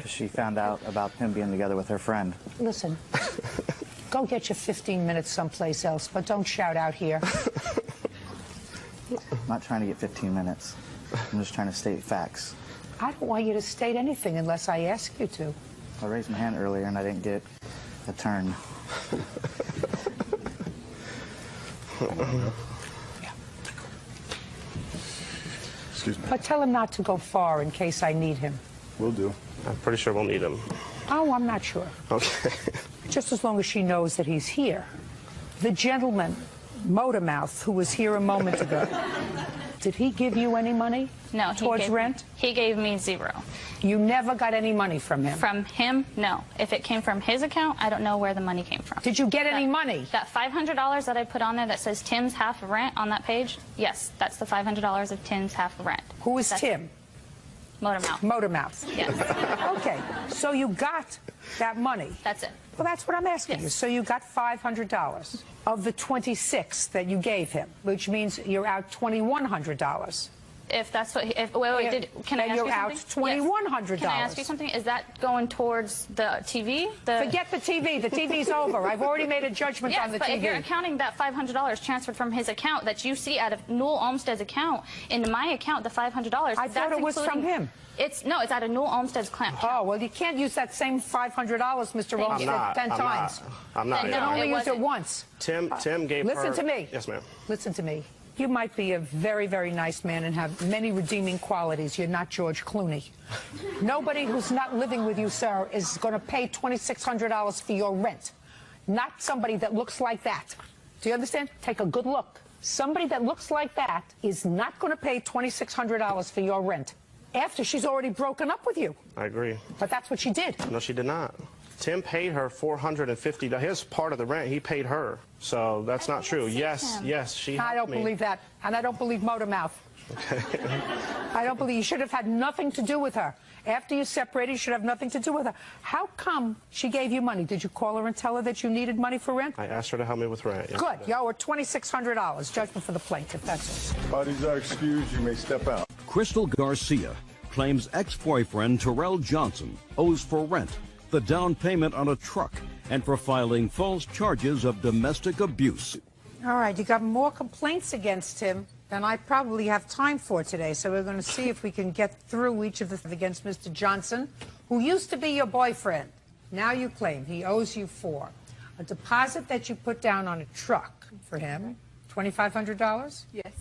She found out about him being together with her friend. Listen, go get your 15 minutes someplace else, but don't shout out here. I'm not trying to get 15 minutes. I'm just trying to state facts. I don't want you to state anything unless I ask you to. I raised my hand earlier and I didn't get a turn. Excuse me. But tell him not to go far in case I need him. Will do. I'm pretty sure we'll need him. Oh, I'm not sure. Okay. Just as long as she knows that he's here. The gentleman, Motormouth, who was here a moment ago, did he give you any money? No. Towards rent? He gave me $0. You never got any money from him? From him, no. If it came from his account, I don't know where the money came from. Did you get any money? That $500 that I put on there that says Tim's half of rent on that page, yes, that's the $500 of Tim's half of rent. Who is Tim? Motormouth. Motormouth. Yes. Okay, so you got that money. That's it. Well, that's what I'm asking you. So you got $500 of the 26 that you gave him, which means you're out $2,100. If that's what, can I ask you're you out something? $2,100. Yes. Can I ask you something? Is that going towards the TV? Forget the TV. The TV's over. I've already made a judgment on the TV. Yes, but if you're accounting that $500 transferred from his account that you see out of Newell Olmstead's account into my account, the $500. I thought it was from him. It's out of Newell Olmstead's account. Oh, well, you can't use that same $500, Mr. Olmstead, 10 times. I'm not. You can only use it once. Tim gave her... Listen to me. Yes, ma'am. Listen to me. You might be a very, very nice man and have many redeeming qualities. You're not George Clooney. Nobody who's not living with you, sir, is going to pay $2,600 for your rent. Not somebody that looks like that. Do you understand? Take a good look. Somebody that looks like that is not going to pay $2,600 for your rent after she's already broken up with you. I agree. But that's what she did. No, she did not. Tim paid her $450. His part of the rent, he paid her. So that's not true. Yes, she I don't believe that. And I don't believe Motormouth. Okay. I don't believe you should have had nothing to do with her. After you separated, you should have nothing to do with her. How come she gave you money? Did you call her and tell her that you needed money for rent? I asked her to help me with rent. Yes, good. You owe her $2,600. Judgment for the plaintiff. That's it. Parties are excused. You may step out. Crystal Garcia claims ex-boyfriend Terrell Johnson owes for rent, the down payment on a truck, and for filing false charges of domestic abuse. All right, you got more complaints against him than I probably have time for today, so we're going to see if we can get through each of them against Mr. Johnson, who used to be your boyfriend. Now you claim he owes you for a deposit that you put down on a truck for him, $2,500? Yes.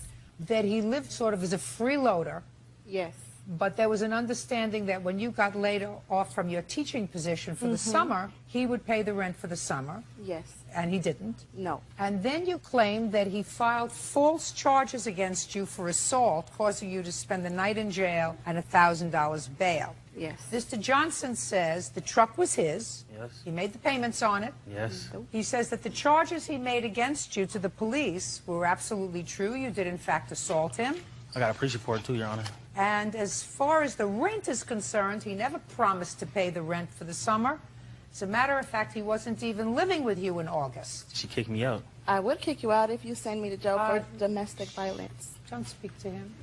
That he lived sort of as a freeloader. Yes. But there was an understanding that when you got laid off from your teaching position for the summer, he would pay the rent for the summer. Yes. And he didn't. No. And then you claimed that he filed false charges against you for assault, causing you to spend the night in jail and $1,000 bail. Yes. Mr. Johnson says the truck was his. Yes. He made the payments on it. Yes. He says that the charges he made against you to the police were absolutely true. You did, in fact, assault him. I got a police report, too, Your Honor. And as far as the rent is concerned, he never promised to pay the rent for the summer. As a matter of fact, he wasn't even living with you in August. She kicked me out. I would kick you out if you send me to jail for domestic violence. Don't speak to him.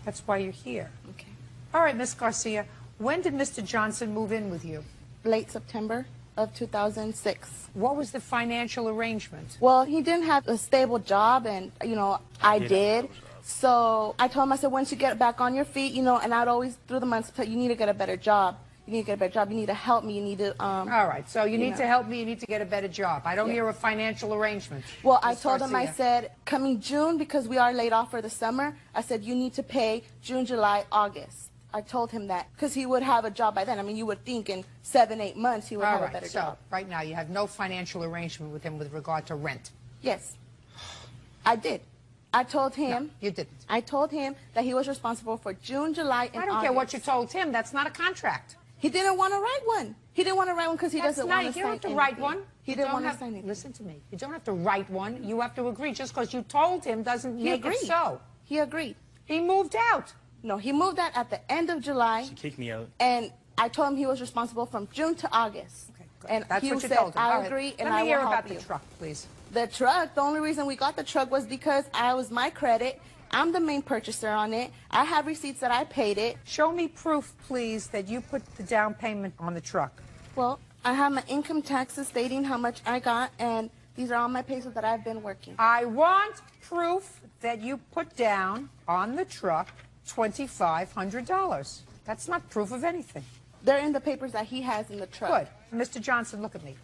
That's why you're here. Okay. All right, Miss Garcia, when did Mr. Johnson move in with you? Late September of 2006. What was the financial arrangement? Well, he didn't have a stable job, and, you know, I did. So I told him, I said, once you get back on your feet, you know, and I'd always, through the months, tell you need to get a better job. You need to get a better job. You need to help me. You need to, All right, so you need know. to help me. You need to get a better job. I don't hear a financial arrangement. Well, I Ms. told him, I Garcia. said, coming June, because we are laid off for the summer, I said, you need to pay June, July, August. I told him that because he would have a job by then. I mean, you would think in 7, 8 months he would have a better job. Right now you have no financial arrangement with him with regard to rent. Yes, I did. I told him. No, you didn't. I told him that he was responsible for June, July, and I don't care what you told him. That's not a contract. He didn't want to write one. He didn't want to write one because he doesn't want to sign You don't have to anything. write one. He didn't want to sign anything. Listen to me. You don't have to write one. You have to agree. Just because you told him doesn't He make agreed. it so. He agreed. He moved out. No, he moved out at the end of July. She kicked me out. And I told him he was responsible from June to August. Okay, good. And That's he what you said, told him. All I right. agree, and Let I me will hear help about you. the truck, please. The truck, the only reason we got the truck was because I was my credit. I'm the main purchaser on it. I have receipts that I paid it. Show me proof, please, that you put the down payment on the truck. Well, I have my income taxes stating how much I got, and these are all my pay stubs that I've been working. I want proof that you put down on the truck $2,500. That's not proof of anything. They're in the papers that he has in the truck. Good. Mr. Johnson, look at me.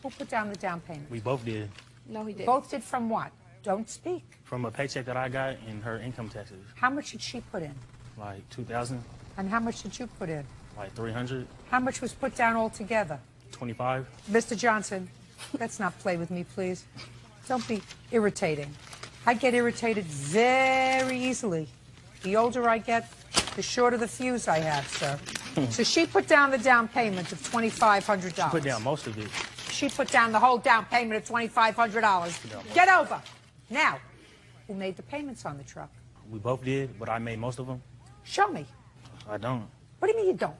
Who put down the down payment? We both did. No, he didn't. Both did from what? Don't speak. From a paycheck that I got and her income taxes. How much did she put in? Like 2,000, And how much did you put in? like 300, How much was put down altogether? 25. Mr. Johnson, let's not play with me, please. Don't be irritating. I get irritated very easily. The older I get, the shorter the fuse I have, sir. So she put down the down payment of $2,500. She put down most of it. She put down the whole down payment of $2,500. Get over. Now, who made the payments on the truck? We both did, but I made most of them. Show me. I don't. What do you mean you don't?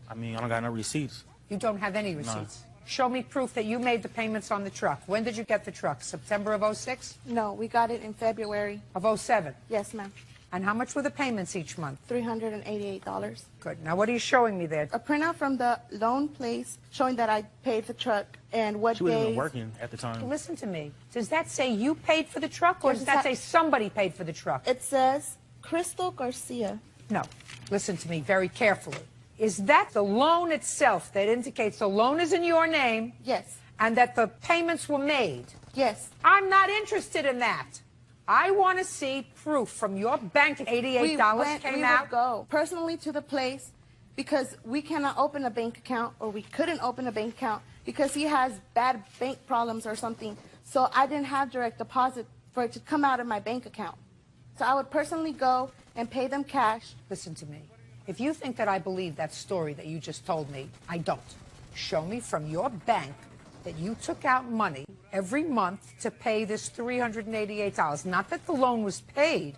I mean, I don't got no receipts. You don't have any receipts? Show me proof that you made the payments on the truck. When did you get the truck? September of '06? No, we got it in February. Of '07? Yes, ma'am. And how much were the payments each month? $388. Good. Now, what are you showing me there? A printout from the loan place showing that I paid the truck and what She wasn't days. even working at the time. Listen to me. Does that say you paid for the truck, or Yes, does that say somebody paid for the truck? It says Crystal Garcia. No. Listen to me very carefully. Is that the loan itself that indicates the loan is in your name? Yes. And that the payments were made? Yes. I'm not interested in that. I want to see proof from your bank. $88 we came would out. go personally to the place because we cannot open a bank account, or we couldn't open a bank account because he has bad bank problems or something. So I didn't have direct deposit for it to come out of my bank account. So I would personally go and pay them cash. Listen to me. If you think that I believe that story that you just told me, I don't. Show me from your bank that you took out money every month to pay this $388. Not that the loan was paid,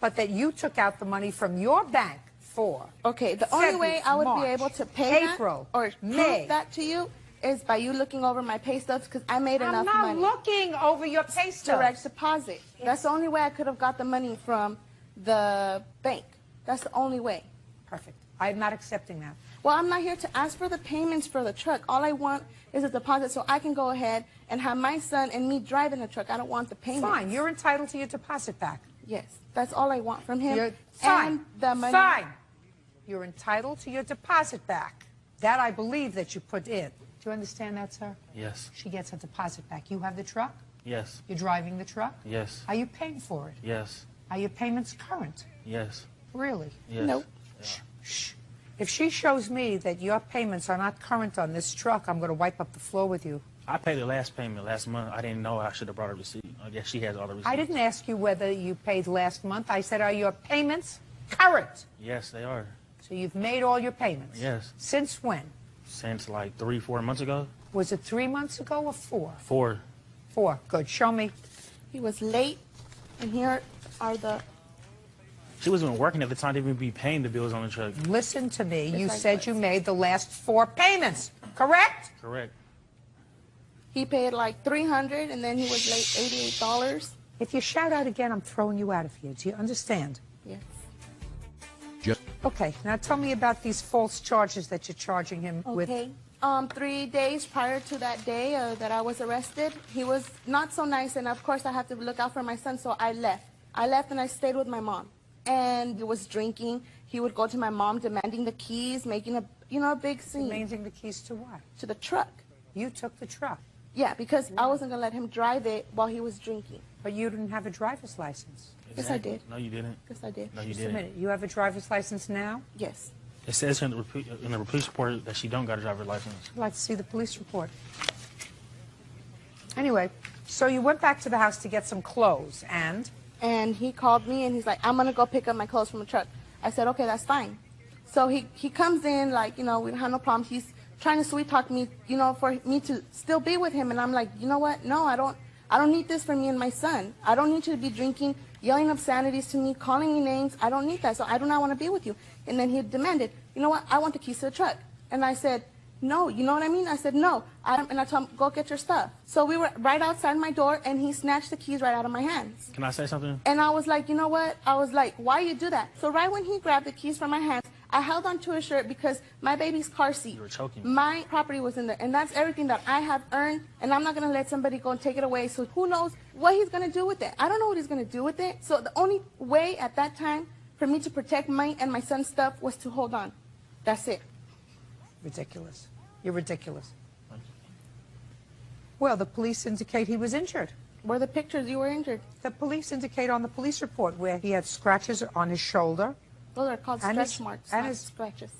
but that you took out the money from your bank for. Okay, the only way I would be able to pay April, that or May. prove that to you is by you looking over my pay stubs because I made enough money. I'm not looking over your pay stubs. Direct deposit. That's the only way I could have got the money from the bank. That's the only way. Perfect. I'm not accepting that. Well, I'm not here to ask for the payments for the truck. All I want is a deposit so I can go ahead and have my son and me driving the truck. I don't want the payments. Fine. You're entitled to your deposit back. Yes. That's all I want from him. Fine. And the money. Fine. You're entitled to your deposit back. That I believe that you put in. Do you understand that, sir? Yes. She gets her deposit back. You have the truck? Yes. You're driving the truck? Yes. Are you paying for it? Yes. Are your payments current? Yes. Really? Yes. Nope. Shh. If she shows me that your payments are not current on this truck, I'm going to wipe up the floor with you. I paid the last payment last month. I didn't know I should have brought a receipt. I guess she has all the receipts. I didn't ask you whether you paid last month. I said, are your payments current? Yes, they are. So you've made all your payments? Yes. Since when? Since like 3-4 months ago. Was it 3 months ago or 4? 4. 4. Good. Show me. He was late, and here are the... She wasn't even working at the time to even be paying the bills on the truck. Listen to me. You I said was. you made the last 4 payments, correct? Correct. He paid like $300, and then he was late $88. If you shout out again, I'm throwing you out of here. Do you understand? Yes. Okay. Now tell me about these false charges that you're charging him with. Okay. 3 days prior to that day that I was arrested, he was not so nice, and of course I have to look out for my son, so I left. I left and I stayed with my mom. And he was drinking. He would go to my mom demanding the keys, making a big scene. Demanding the keys to what? To the truck. You took the truck? Yeah, because I wasn't going to let him drive it while he was drinking. But you didn't have a driver's license. Exactly. Yes, I did. No, you didn't. Yes, I did. No, you Just a didn't. minute. You have a driver's license now? Yes. It says in the police report that she don't got a driver's license. I'd like to see the police report. Anyway, so you went back to the house to get some clothes, and? And he called me, and he's like, I'm going to go pick up my clothes from the truck. I said, okay, that's fine. So he comes in, like, we don't have no problems. He's trying to sweet talk me, for me to still be with him. And I'm like, you know what? No, I don't need this for me and my son. I don't need you to be drinking, yelling obscenities to me, calling me names. I don't need that. So I do not want to be with you. And then he demanded, you know what? I want the keys to the truck. And I said, no, you know what I mean? I said, no. And I told him, go get your stuff. So we were right outside my door, and he snatched the keys right out of my hands. Can I say something? And I was like, you know what? I was like, why you do that? So right when he grabbed the keys from my hands, I held onto his shirt because my baby's car seat. You were choking. My property was in there, and that's everything that I have earned, and I'm not going to let somebody go and take it away. So who knows what he's going to do with it? I don't know what he's going to do with it. So the only way at that time for me to protect my and my son's stuff was to hold on. That's it. Ridiculous. You're ridiculous. Well, the police indicate he was injured. Where are the pictures you were injured? The police indicate on the police report where he had scratches on his shoulder. Those are called stretch marks, and not his scratches.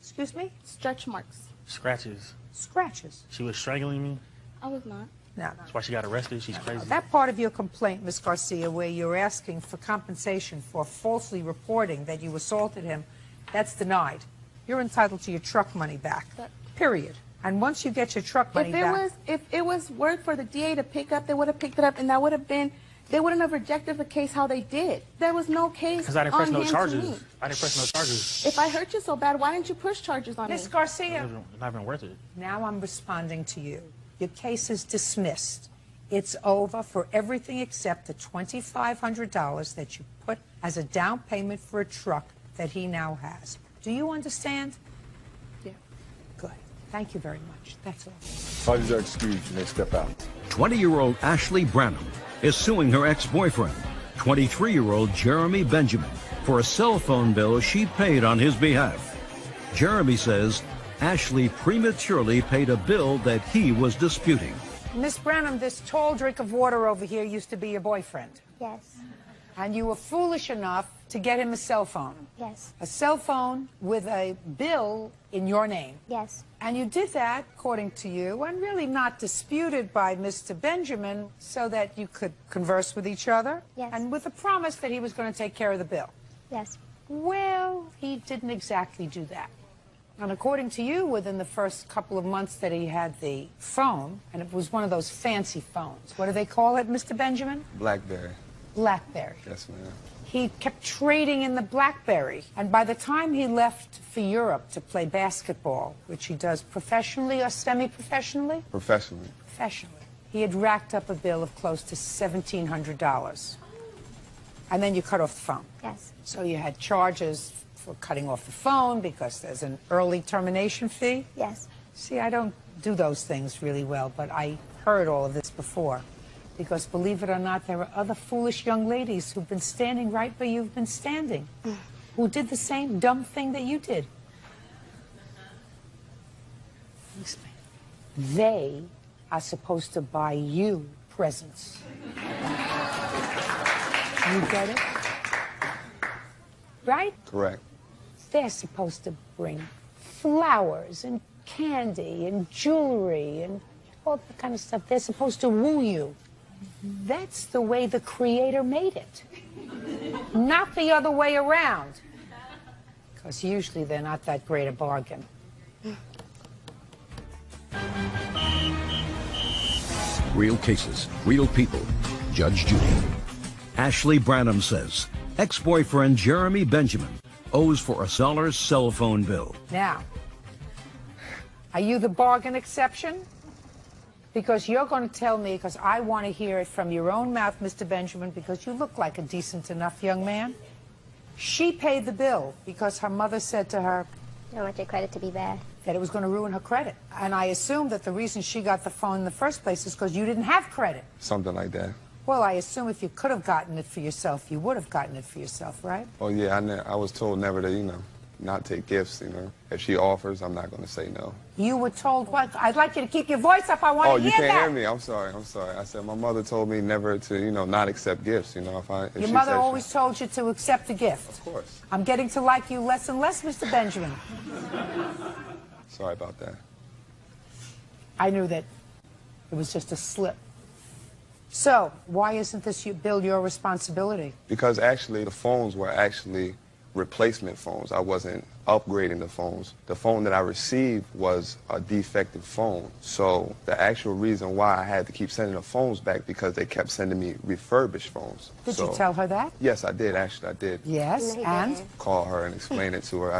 Excuse me? Stretch marks. Scratches. Scratches. She was strangling me. I was not. No. That's why she got arrested. She's crazy. That part of your complaint, Ms. Garcia, where you're asking for compensation for falsely reporting that you assaulted him, that's denied. You're entitled to your truck money back. Period. And once you get your truck money back... If it was work for the DA to pick up, they would have picked it up, and that would have been... They wouldn't have rejected the case how they did. There was no case Because I didn't press on no him charges. to me. I didn't press no charges. If I hurt you so bad, why didn't you push charges on me? Ms. Garcia... It's not even worth it. Now I'm responding to you. Your case is dismissed. It's over for everything except the $2,500 that you put as a down payment for a truck that he now has. Do you understand? Yeah. Good. Thank you very much. That's all. Parties are excused. You may step out. 20-year-old Ashley Branham is suing her ex-boyfriend, 23-year-old Jeremy Benjamin, for a cell phone bill she paid on his behalf. Jeremy says Ashley prematurely paid a bill that he was disputing. Miss Branham, this tall drink of water over here used to be your boyfriend. Yes. And you were foolish enough to get him a cell phone. Yes. A cell phone with a bill in your name. Yes. And you did that, according to you, and really not disputed by Mr. Benjamin, so that you could converse with each other. Yes. And with a promise that he was going to take care of the bill. Yes. Well, he didn't exactly do that. And according to you, within the first couple of months that he had the phone, and it was one of those fancy phones. What do they call it, Mr. Benjamin? BlackBerry. BlackBerry. Yes, ma'am. He kept trading in the BlackBerry. And by the time he left for Europe to play basketball, which he does professionally or semi-professionally? Professionally. Professionally. He had racked up a bill of close to $1,700. And then you cut off the phone. Yes. So you had charges for cutting off the phone because there's an early termination fee? Yes. See, I don't do those things really well, but I heard all of this before. Because believe it or not, there are other foolish young ladies who've been standing right where you've been standing, who did the same dumb thing that you did. They are supposed to buy you presents. You get it? Right? Correct. They're supposed to bring flowers and candy and jewelry and all that kind of stuff. They're supposed to woo you. That's the way the Creator made it. Not the other way around. Because usually they're not that great a bargain. Real cases, real people. Judge Judy. Ashley Branham says ex-boyfriend Jeremy Benjamin owes for a seller's cell phone bill. Now, are you the bargain exception? Because you're going to tell me, because I want to hear it from your own mouth, Mr. Benjamin, because you look like a decent enough young man. She paid the bill because her mother said to her, I don't want your credit to be bad. That it was going to ruin her credit. And I assume that the reason she got the phone in the first place is because you didn't have credit. Something like that. Well, I assume if you could have gotten it for yourself, you would have gotten it for yourself, right? Oh, yeah, I was told never to, you know, not take gifts, you know. If she offers, I'm not going to say no. You were told what? I'd like you to keep your voice up. I want to hear that. Oh, you can't hear me. I'm sorry. I said my mother told me never to, you know, not accept gifts, you know. If Your mother always told you to accept a gift. Of course. I'm getting to like you less and less, Mr. Benjamin. Sorry about that. I knew that it was just a slip. So, why isn't this bill your responsibility? Because actually the phones were actually replacement phones. I wasn't upgrading the phones. The phone that I received was a defective phone. So the actual reason why I had to keep sending the phones back because they kept sending me refurbished phones. Did you tell her that? Yes, I did. Actually, I did. Yes, and? Call her and explain it to her.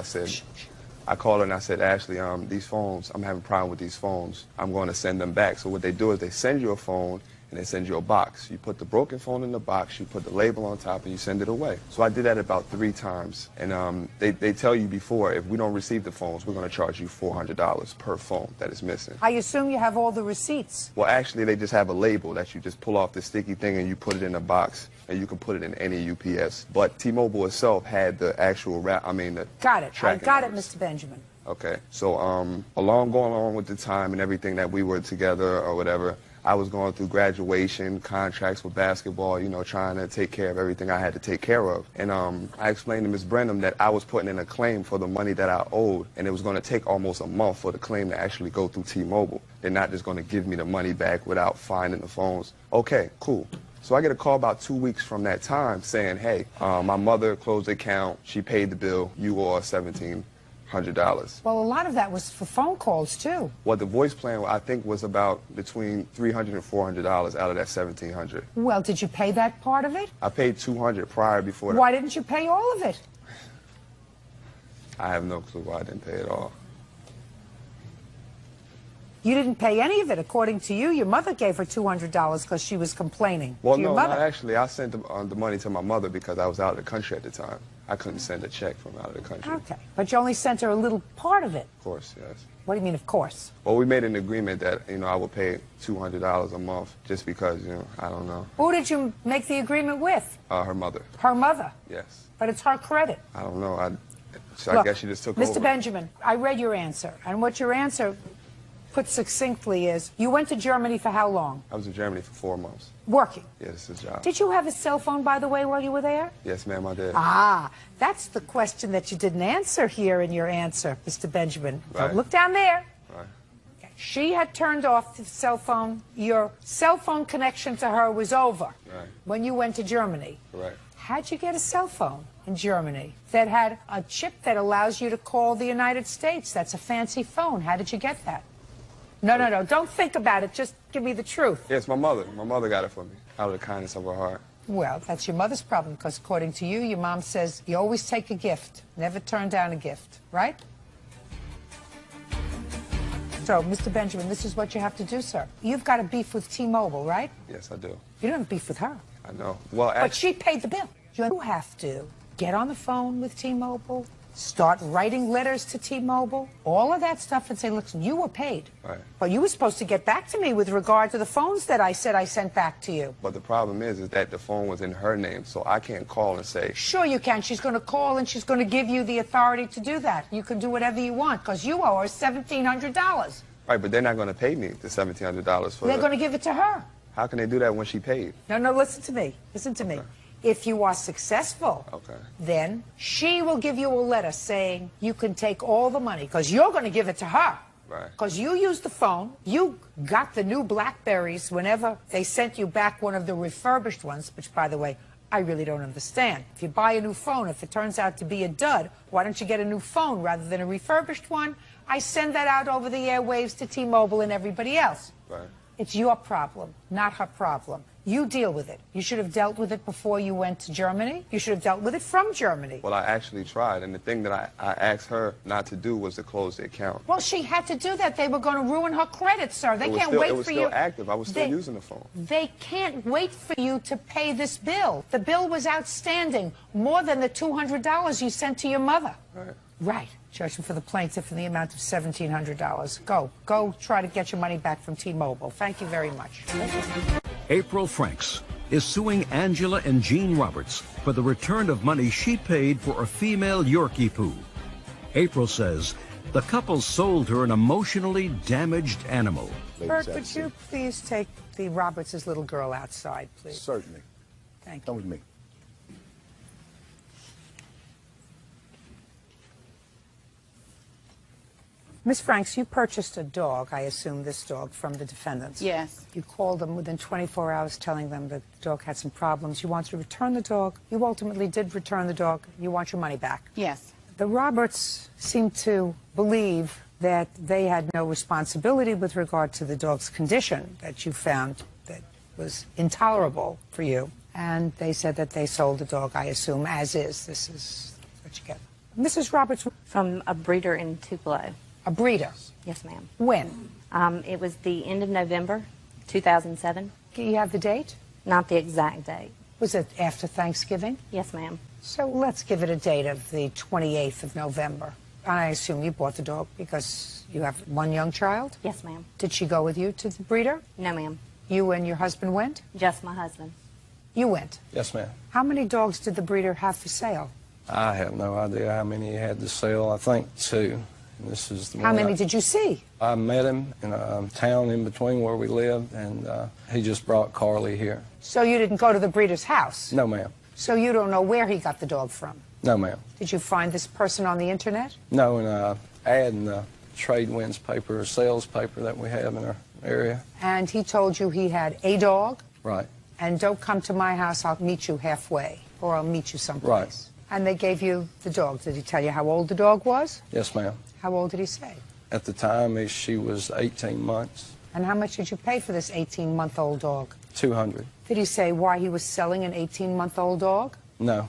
I called her and I said, Ashley, these phones, I'm having a problem with these phones. I'm going to send them back. So what they do is they send you a phone and they send you a box. You put the broken phone in the box, you put the label on top, and you send it away. So I did that about 3 times. And they tell you before, if we don't receive the phones, we're going to charge you $400 per phone that is missing. I assume you have all the receipts. Well, actually, they just have a label that you just pull off the sticky thing and you put it in a box, and you can put it in any UPS. But T-Mobile itself had the actual the Got it. I got it, numbers. Mr. Benjamin. Okay. So going along with the time and everything that we were together or whatever, I was going through graduation, contracts with basketball, you know, trying to take care of everything I had to take care of. And I explained to Ms. Brenham that I was putting in a claim for the money that I owed, and it was going to take almost a month for the claim to actually go through T-Mobile. They're not just going to give me the money back without finding the phones. Okay, cool. So I get a call about 2 weeks from that time saying, hey, my mother closed the account, she paid the bill, you owe $1,700. Well, a lot of that was for phone calls, too. Well, the voice plan, I think, was about between $300 and $400 out of that $1,700. Well, did you pay that part of it? I paid $200 prior before that. Why didn't you pay all of it? I have no clue why I didn't pay it all. You didn't pay any of it. According to you, your mother gave her $200 because she was complaining. Well, to your no, mother. not actually. I sent the money to my mother because I was out of the country at the time. I couldn't send a check from out of the country. Okay, but you only sent her a little part of it. Of course, yes. What do you mean, of course? Well, we made an agreement that, you know, I would pay $200 a month just because, you know, I don't know. Who did you make the agreement with? Her mother. Her mother? Yes. But it's her credit. I don't know. I Look, guess she just took Mr. over. Benjamin, I read your answer, and what your answer put succinctly is, you went to Germany for how long? I was in Germany for 4 months. Working? Yes, it's a job. Did you have a cell phone, by the way, while you were there? Yes, ma'am, I did. Ah, that's the question that you didn't answer here in your answer, Mr. Benjamin. Right. Don't look down there. Right. Okay. She had turned off the cell phone. Your cell phone connection to her was over Right. when you went to Germany. Correct. How'd you get a cell phone in Germany that had a chip that allows you to call the United States? That's a fancy phone. How did you get that? No, no, no. Don't think about it. Just give me the truth. Yes, my mother. My mother got it for me out of the kindness of her heart. Well, that's your mother's problem, because according to you, your mom says you always take a gift, never turn down a gift, right? So, Mr. Benjamin, this is what you have to do, sir. You've got a beef with T-Mobile, right? Yes, I do. You don't have beef with her. I know. Well, But she paid the bill. You have to get on the phone with T-Mobile, start writing letters to T-Mobile, all of that stuff, and say, listen, you were paid. Right. But you were supposed to get back to me with regard to the phones that I said I sent back to you. But the problem is that the phone was in her name, so I can't call and say. Sure you can. She's going to call and she's going to give you the authority to do that. You can do whatever you want, because you owe her $1,700. Right, but they're not going to pay me the $1,700 for They're going to give it to her. How can they do that when she paid? No, no, listen to me. Listen to me. If you are successful, then she will give you a letter saying you can take all the money, because you're going to give it to her. Right. Because you used the phone, you got the new BlackBerries whenever they sent you back one of the refurbished ones, which, by the way, I really don't understand. If you buy a new phone, if it turns out to be a dud, why don't you get a new phone rather than a refurbished one? I send that out over the airwaves to T-Mobile and everybody else. Right. It's your problem, not her problem. You deal with it. You should have dealt with it before you went to Germany. You should have dealt with it from Germany. Well, I actually tried, and the thing that I asked her not to do was to close the account. Well, she had to do that. They were going to ruin her credit, sir. They can't wait for you. It was still active. I was still using the phone. They can't wait for you to pay this bill. The bill was outstanding, more than the $200 you sent to your mother. Right. Right. Judgment for the plaintiff in the amount of $1,700. Go try to get your money back from T-Mobile. Thank you very much. April Franks, is suing Angela and Jean Roberts for the return of money she paid for a female Yorkie poo. April says the couple sold her an emotionally damaged animal. Bert, would you please take the Roberts' little girl outside, please? Certainly. Thank you. Come with me. Miss Franks, you purchased a dog, I assume this dog, from the defendants. Yes. You called them within 24 hours telling them that the dog had some problems. You wanted to return the dog. You ultimately did return the dog. You want your money back. Yes. The Roberts seem to believe that they had no responsibility with regard to the dog's condition that you found that was intolerable for you. And they said that they sold the dog, I assume, as is. This is what you get. Mrs. Roberts. From a breeder in Tupelo. A breeder? Yes, ma'am. When? It was the end of November, 2007. Do you have the date? Not the exact date. Was it after Thanksgiving? Yes, ma'am. So let's give it a date of the 28th of November. And I assume you bought the dog because you have one young child? Yes, ma'am. Did she go with you to the breeder? No, ma'am. You and your husband went? Just my husband. You went? Yes, ma'am. How many dogs did the breeder have for sale? I have no idea how many he had to sell. I think 2. And this is the How one many did you see? I met him in a town in between where we lived, and he just brought Carly here. So you didn't go to the breeder's house? No, ma'am. So you don't know where he got the dog from? No, ma'am. Did you find this person on the internet? No, in an ad in the Trade Winds paper, a sales paper that we have in our area. And he told you he had a dog? Right. And don't come to my house, I'll meet you halfway, or I'll meet you someplace. Right. And they gave you the dog. Did he tell you how old the dog was? Yes, ma'am. How old did he say? At the time, she was 18 months. And how much did you pay for this 18-month-old dog? $200. Did he say why he was selling an 18-month-old dog? No,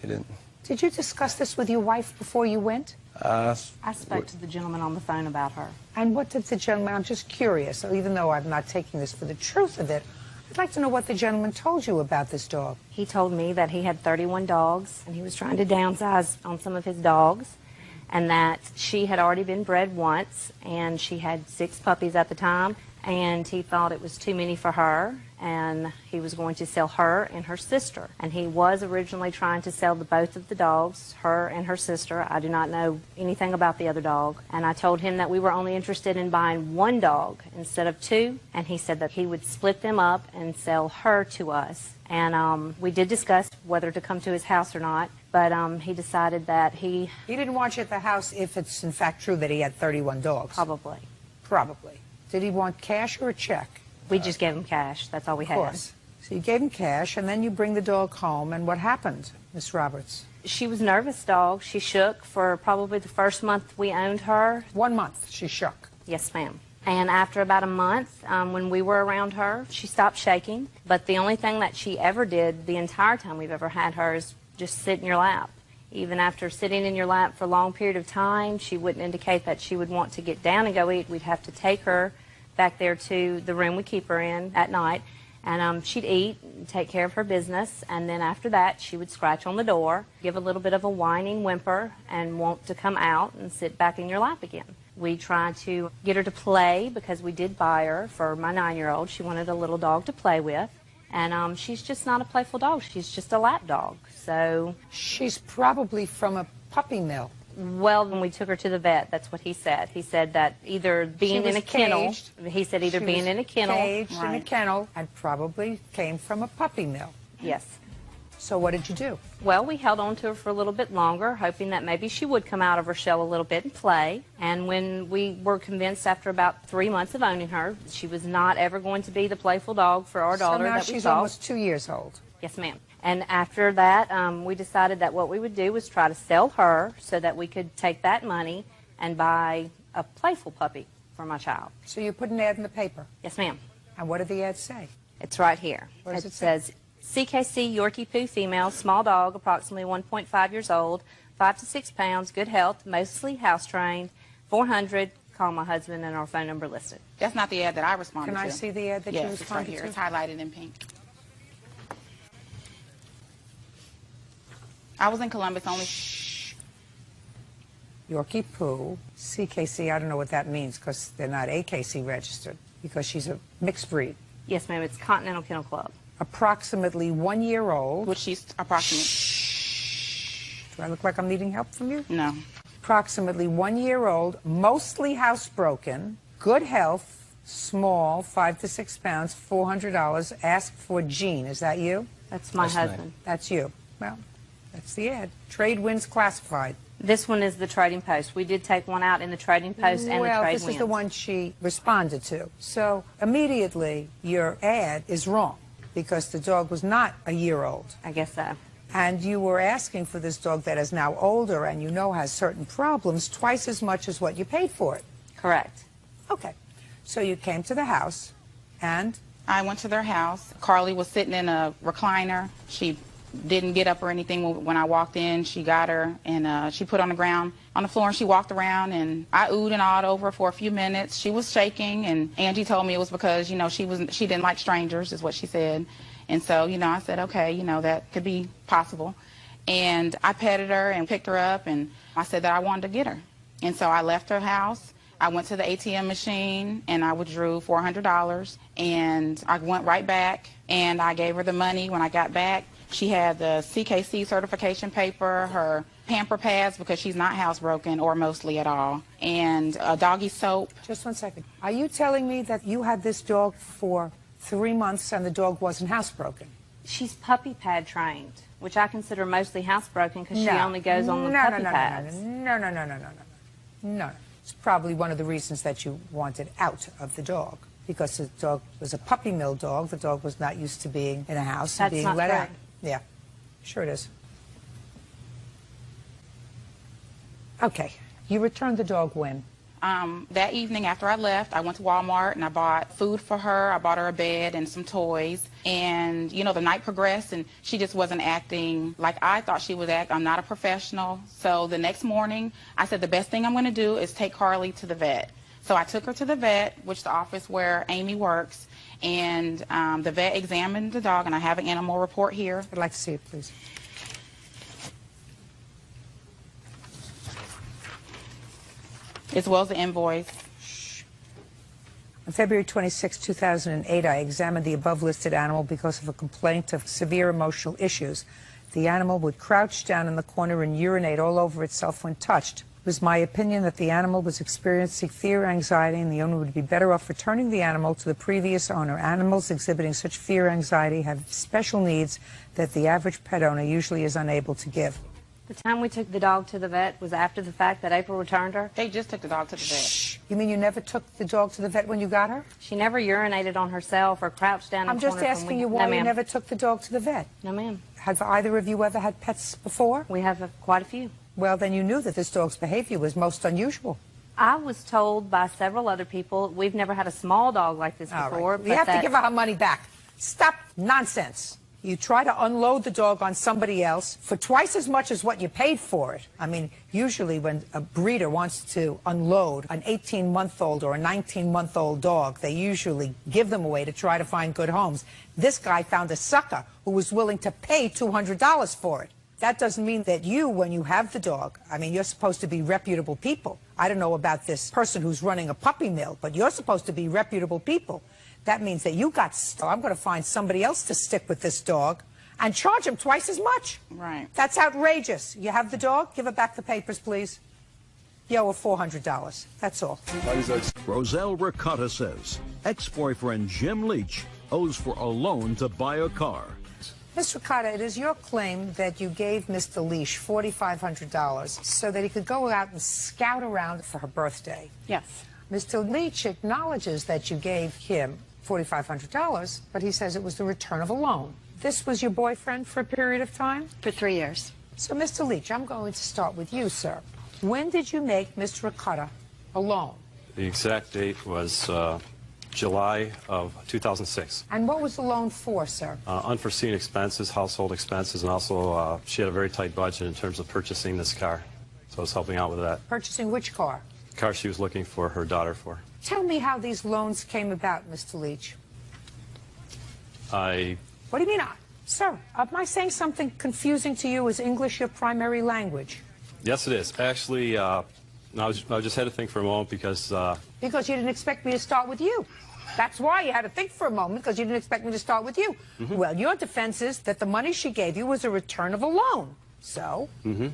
he didn't. Did you discuss this with your wife before you went? I spoke to the gentleman on the phone about her. And what did the gentleman, I'm just curious, so even though I'm not taking this for the truth of it, I'd like to know what the gentleman told you about this dog. He told me that he had 31 dogs, and he was trying to downsize on some of his dogs, and that she had already been bred once, and she had 6 puppies at the time, and he thought it was too many for her, and he was going to sell her and her sister. And he was originally trying to sell both of the dogs, her and her sister. I do not know anything about the other dog. And I told him that we were only interested in buying 1 dog instead of 2, and he said that he would split them up and sell her to us. And we did discuss whether to come to his house or not, but he decided that he didn't want you at the house if it's in fact true that he had 31 dogs. Probably. Probably. Did he want cash or a check? We just gave him cash. That's all we had. Of course. So you gave him cash, and then you bring the dog home, and what happened, Miss Roberts? She was nervous dog. She shook for probably the first month we owned her. 1 month she shook? Yes, ma'am. And after about a month, when we were around her, she stopped shaking. But the only thing that she ever did the entire time we've ever had her is just sit in your lap. Even after sitting in your lap for a long period of time, she wouldn't indicate that she would want to get down and go eat. We'd have to take her back there to the room we keep her in at night, and she'd eat and take care of her business, and then after that she would scratch on the door, give a little bit of a whining whimper, and want to come out and sit back in your lap again. We tried to get her to play because we did buy her for my 9-year-old. She wanted a little dog to play with, and she's just not a playful dog. She's just a lap dog. So she's probably from a puppy mill. Well, when we took her to the vet, that's what he said. He said that either being in a kennel, he said either being in a kennel. Caged in a kennel and probably came from a puppy mill. Yes. So what did you do? Well, we held on to her for a little bit longer, hoping that maybe she would come out of her shell a little bit and play. And when we were convinced after about 3 months of owning her, she was not ever going to be the playful dog for our daughter that we saw. So now she's almost 2 years old. Yes, ma'am. And after that, we decided that what we would do was try to sell her so that we could take that money and buy a playful puppy for my child. So you put an ad in the paper? Yes, ma'am. And what did the ad say? It's right here. What does it says, CKC Yorkie Poo female, small dog, approximately 1.5 years old, 5 to 6 pounds, good health, mostly house trained, 400. Call my husband, and our phone number listed. That's not the ad that I responded to. Can I see the ad that you responded it's right here. to? It's highlighted in pink. I was in Columbus only. Shh. Yorkie Poo, CKC, I don't know what that means because they're not AKC registered because she's a mixed breed. Yes, ma'am. It's Continental Kennel Club. approximately 1 year old. Which she's approximately. Do I look like I'm needing help from you? No. Approximately 1 year old, mostly housebroken, good health, small, 5 to 6 pounds, $400, asked for Jean. Is that you? That's my husband. That's you. Well, that's the ad. Trade Winds Classified. This one is the Trading Post. We did take one out in the Trading Post and the Trade Winds. This is the one she responded to. So immediately your ad is wrong because the dog was not a year old. I guess so. And you were asking for this dog that is now older and you know has certain problems twice as much as what you paid for it. Correct. Okay. So you came to the house and? I went to their house. Carly was sitting in a recliner. She didn't get up or anything when I walked in. She got her and she put on the ground on the floor and she walked around and I oohed and awed over for a few minutes. She was shaking and Angie told me it was because, you know, she didn't like strangers is what she said. And so, you know, I said, okay, you know, that could be possible. And I petted her and picked her up and I said that I wanted to get her. And so I left her house. I went to the ATM machine and I withdrew $400 and I went right back and I gave her the money when I got back. She had the CKC certification paper, her pamper pads because she's not housebroken or mostly at all, and a doggy soap. Just 1 second. Are you telling me that you had this dog for 3 months and the dog wasn't housebroken? She's puppy pad trained, which I consider mostly housebroken because she only goes on the puppy pads. No. It's probably one of the reasons that you wanted out of the dog, because the dog was a puppy mill dog. The dog was not used to being in a house and being let out. Yeah, sure it is. Okay, you returned the dog when? That evening after I left, I went to Walmart and I bought food for her. I bought her a bed and some toys. And, you know, the night progressed and she just wasn't acting like I thought she would act. I'm not a professional. So the next morning, I said the best thing I'm going to do is take Carly to the vet. So I took her to the vet, which is the office where Amy works. And the vet examined the dog, and I have an animal report here. I'd like to see it, please. As well as the invoice. On February 26, 2008, I examined the above-listed animal because of a complaint of severe emotional issues. The animal would crouch down in the corner and urinate all over itself when touched. It was my opinion that the animal was experiencing fear, anxiety, and the owner would be better off returning the animal to the previous owner. Animals exhibiting such fear, anxiety have special needs that the average pet owner usually is unable to give. The time we took the dog to the vet was after the fact that April returned her. They just took the dog to the vet. You mean you never took the dog to the vet when you got her? She never urinated on herself or crouched down in the corner. I'm just asking you why you never took the dog to the vet. No, ma'am. Have either of you ever had pets before? We have quite a few. Well, then you knew that this dog's behavior was most unusual. I was told by several other people, we've never had a small dog like this before. Right. You have to give her her money back. Stop nonsense. You try to unload the dog on somebody else for twice as much as what you paid for it. I mean, usually when a breeder wants to unload an 18-month-old or a 19-month-old dog, they usually give them away to try to find good homes. This guy found a sucker who was willing to pay $200 for it. That doesn't mean that you, when you have the dog, I mean, you're supposed to be reputable people. I don't know about this person who's running a puppy mill, but you're supposed to be reputable people. That means that you got, I'm going to find somebody else to stick with this dog and charge him twice as much. Right. That's outrageous. You have the dog? Give her back the papers, please. You owe her $400. That's all. Roselle Ricotta says ex-boyfriend Jim Leach owes for a loan to buy a car. Ms. Ricotta, it is your claim that you gave Mr. Leach $4,500 so that he could go out and scout around for her birthday. Yes. Mr. Leach acknowledges that you gave him $4,500, but he says it was the return of a loan. This was your boyfriend for a period of time? For 3 years. So, Mr. Leach, I'm going to start with you, sir. When did you make Mr. Ricotta a loan? The exact date was July of 2006. And what was the loan for, sir? Unforeseen expenses, household expenses, and also she had a very tight budget in terms of purchasing this car. So I was helping out with that. Purchasing which car? The car she was looking for her daughter for. Tell me how these loans came about, Mr. Leach. What do you mean, sir? Am I saying something confusing to you? Is English your primary language? Yes, it is. Actually, I just had to think for a moment because... Because you didn't expect me to start with you. That's why you had to think for a moment, because you didn't expect me to start with you. Well, your defense is that the money she gave you was a return of a loan. So,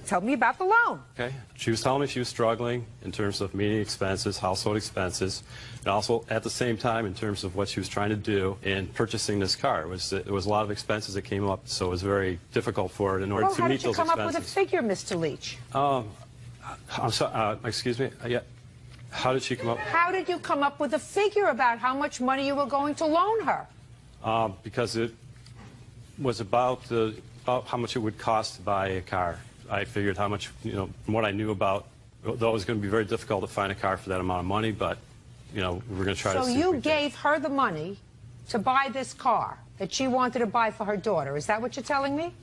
tell me about the loan. Okay. She was telling me she was struggling in terms of meeting expenses, household expenses, and also at the same time in terms of what she was trying to do in purchasing this car. There was a lot of expenses that came up, so it was very difficult for her in order to meet those expenses. How did you come up with a figure, Mr. Leach? I'm sorry, excuse me? Yeah. How did she come up? How did you come up with a figure about how much money you were going to loan her? Because it was about how much it would cost to buy a car. I figured how much, from what I knew about, though it was going to be very difficult to find a car for that amount of money, but, we're going to try to see. So you gave her the money to buy this car that she wanted to buy for her daughter. Is that what you're telling me?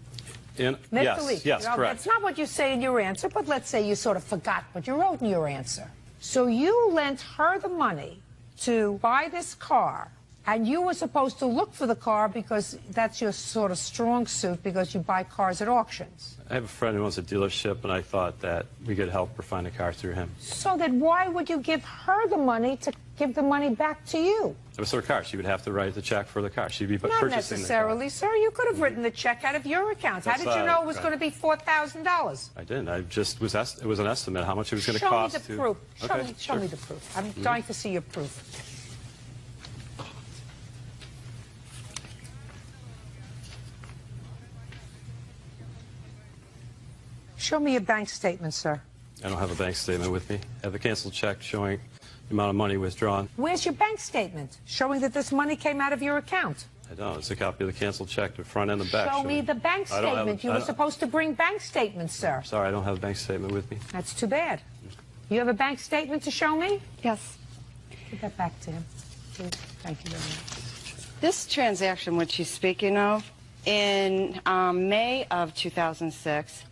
Yes, correct. That's not what you say in your answer, but let's say you sort of forgot what you wrote in your answer. So you lent her the money to buy this car, and you were supposed to look for the car because that's your sort of strong suit, because you buy cars at auctions. I have a friend who owns a dealership, and I thought that we could help her find a car through him. So then why would you give her the money to give the money back to you? It was her car. She would have to write the check for the car. She'd be purchasing Not necessarily, sir. You could have written the check out of your account. How did you know it was going to be $4,000? I didn't. It was an estimate how much it was going to cost. Show me the proof. Show me the proof. I'm dying to see your proof. Show me a bank statement, sir. I don't have a bank statement with me. I have a canceled check showing the amount of money withdrawn. Where's your bank statement showing that this money came out of your account? I don't. It's a copy of the canceled check, the front and the back. Show me the bank statement. You were supposed to bring bank statements, sir. Sorry, I don't have a bank statement with me. That's too bad. You have a bank statement to show me? Yes. Give that back to him. Thank you very much. This transaction, which she's speaking of, in May of 2006,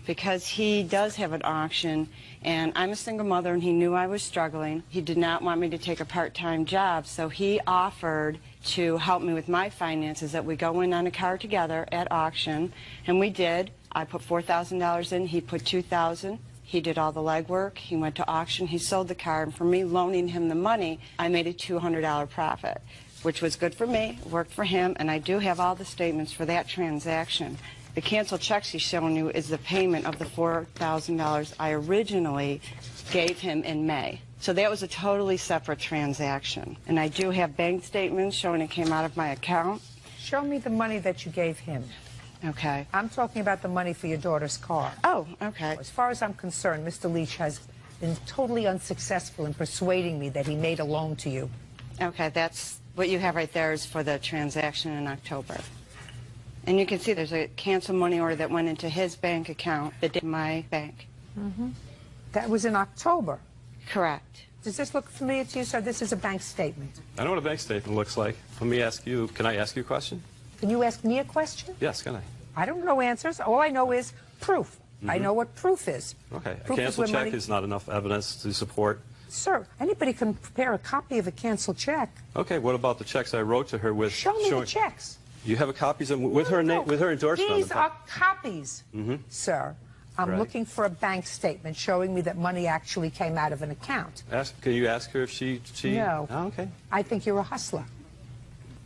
because he does have an auction, and I'm a single mother, and he knew I was struggling. He did not want me to take a part-time job, so he offered to help me with my finances, that we go in on a car together at auction, and we did. I put $4,000 in, he put $2,000. He did all the legwork, he went to auction, he sold the car, and for me loaning him the money, I made a $200 profit, which was good for me, worked for him, and I do have all the statements for that transaction. The canceled checks he's showing you is the payment of the $4,000 I originally gave him in May. So that was a totally separate transaction. And I do have bank statements showing it came out of my account. Show me the money that you gave him. Okay. I'm talking about the money for your daughter's car. Oh, okay. As far as I'm concerned, Mr. Leach has been totally unsuccessful in persuading me that he made a loan to you. Okay, that's what you have right there is for the transaction in October. And you can see there's a cancel money order that went into his bank account that did my bank. That was in October. Correct. Does this look familiar to you, sir? This is a bank statement. I know what a bank statement looks like. Let me ask you, can I ask you a question? Can you ask me a question? Yes, can I? I don't know answers. All I know is proof. I know what proof is. Okay. Proof a canceled check money... is not enough evidence to support. Sir, anybody can prepare a copy of a canceled check. Okay, what about the checks I wrote to her with? Show me the checks. You have a copies of, with her name, with her endorsement. These are copies, sir. I'm Right. looking for a bank statement showing me that money actually came out of an account. Can you ask her if she? No. Oh, okay. I think you're a hustler.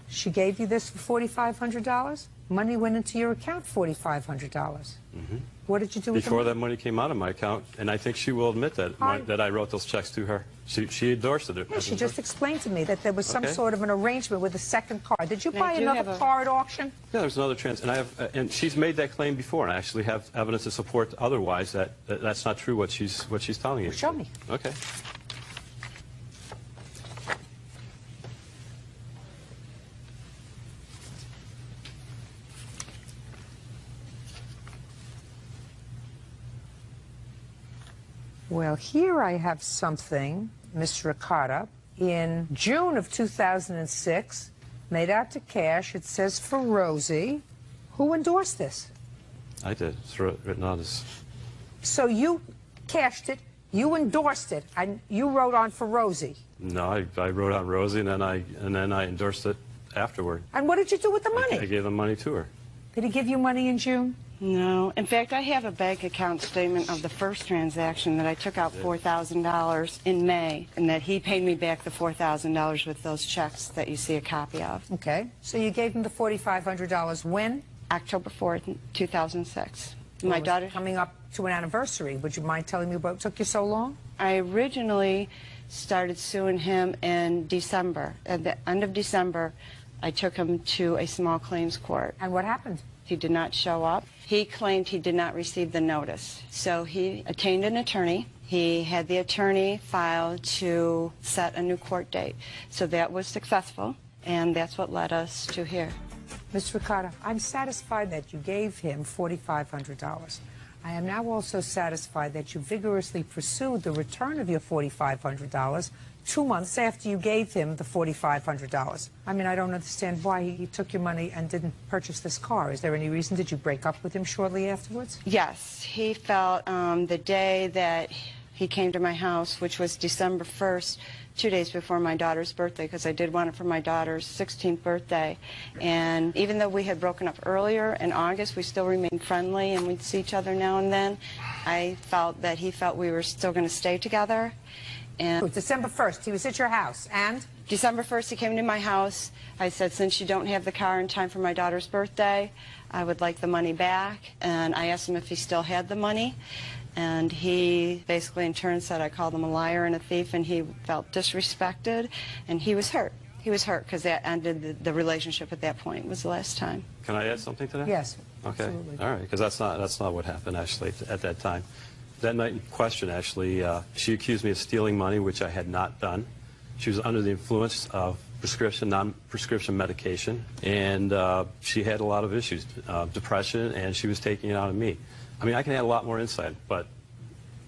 She gave you this for $4,500. Money went into your account, $4,500. What did you do with Before the money? that money came out of my account, and I think she will admit that that I wrote those checks to her. She endorsed it. Yeah, she just explained to me that there was some sort of an arrangement with a second car. Did you Now, buy do you another have a- car at auction? Yeah, there's another and she's made that claim before, and I actually have evidence to support otherwise that's not true what she's telling you. Show me. Okay. Well, here I have something, Mr. Ricotta, in June of 2006, made out to cash. It says for Rosie. Who endorsed this? I did. It's written on this. So you cashed it, you endorsed it, and you wrote on for Rosie. No, I wrote on Rosie, and then I endorsed it afterward. And what did you do with the money? I gave the money to her. Did he give you money in June? No. In fact, I have a bank account statement of the first transaction that I took out $4,000 in May, and that he paid me back the $4,000 with those checks that you see a copy of. Okay. So you gave him the $4,500 when? October 4th, 2006. My daughter coming up to an anniversary. Would you mind telling me what took you so long? I originally started suing him in December. At the end of December, I took him to a small claims court. And what happened? He did not show up. He claimed he did not receive the notice. So he obtained an attorney. He had the attorney file to set a new court date. So that was successful, and that's what led us to here. Ms. Ricotta, I'm satisfied that you gave him $4,500. I am now also satisfied that you vigorously pursued the return of your $4,500 2 months after you gave him the $4,500. I mean, I don't understand why he took your money and didn't purchase this car. Is there any reason? Did you break up with him shortly afterwards? Yes. He felt the day that he came to my house, which was December 1st, 2 days before my daughter's birthday, because I did want it for my daughter's 16th birthday. And even though we had broken up earlier in August, we still remained friendly and we'd see each other now and then. I felt that he felt we were still going to stay together. And December 1st, he was at your house, and? December 1st, he came to my house. I said, since you don't have the car in time for my daughter's birthday, I would like the money back. And I asked him if he still had the money. And he basically in turn said I called him a liar and a thief, and he felt disrespected, and he was hurt. He was hurt because that ended the relationship at that point. It was the last time. Can I add something to that? Yes. Okay. Absolutely. All right, because that's not what happened actually at that time. That night in question, actually, she accused me of stealing money, which I had not done. She was under the influence of prescription, non-prescription medication, and she had a lot of issues, depression, and she was taking it out on me. I mean, I can add a lot more insight, but,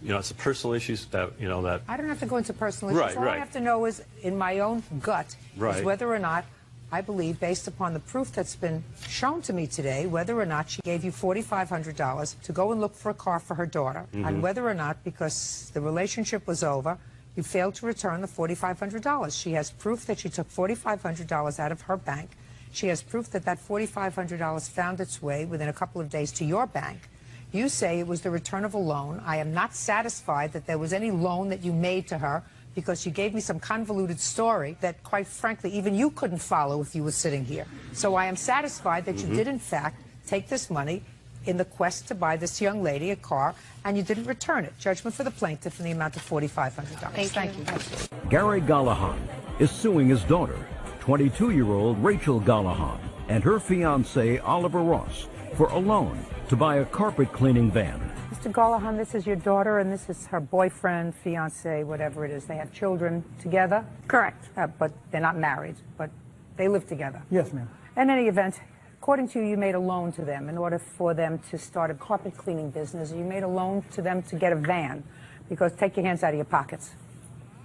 you know, it's the personal issues that, you know, that... I don't have to go into personal issues. Right, All I have to know is, in my own gut, is whether or not I believe, based upon the proof that's been shown to me today, whether or not she gave you $4,500 to go and look for a car for her daughter, and whether or not, because the relationship was over, you failed to return the $4,500. She has proof that she took $4,500 out of her bank. She has proof that that $4,500 found its way within a couple of days to your bank. You say it was the return of a loan. I am not satisfied that there was any loan that you made to her, because you gave me some convoluted story that, quite frankly, even you couldn't follow if you were sitting here. So I am satisfied that you did, in fact, take this money in the quest to buy this young lady a car, and you didn't return it. Judgment for the plaintiff in the amount of $4,500. Thank you. Gary Gallahan is suing his daughter, 22-year-old Rachel Gallahan, and her fiancé, Oliver Ross, for a loan to buy a carpet cleaning van. Mr. Gallahan, this is your daughter, and this is her boyfriend, fiancé, whatever it is. They have children together? Correct. But they're not married, but they live together? Yes, ma'am. In any event, according to you, you made a loan to them in order for them to start a carpet cleaning business. You made a loan to them to get a van, because take your hands out of your pockets.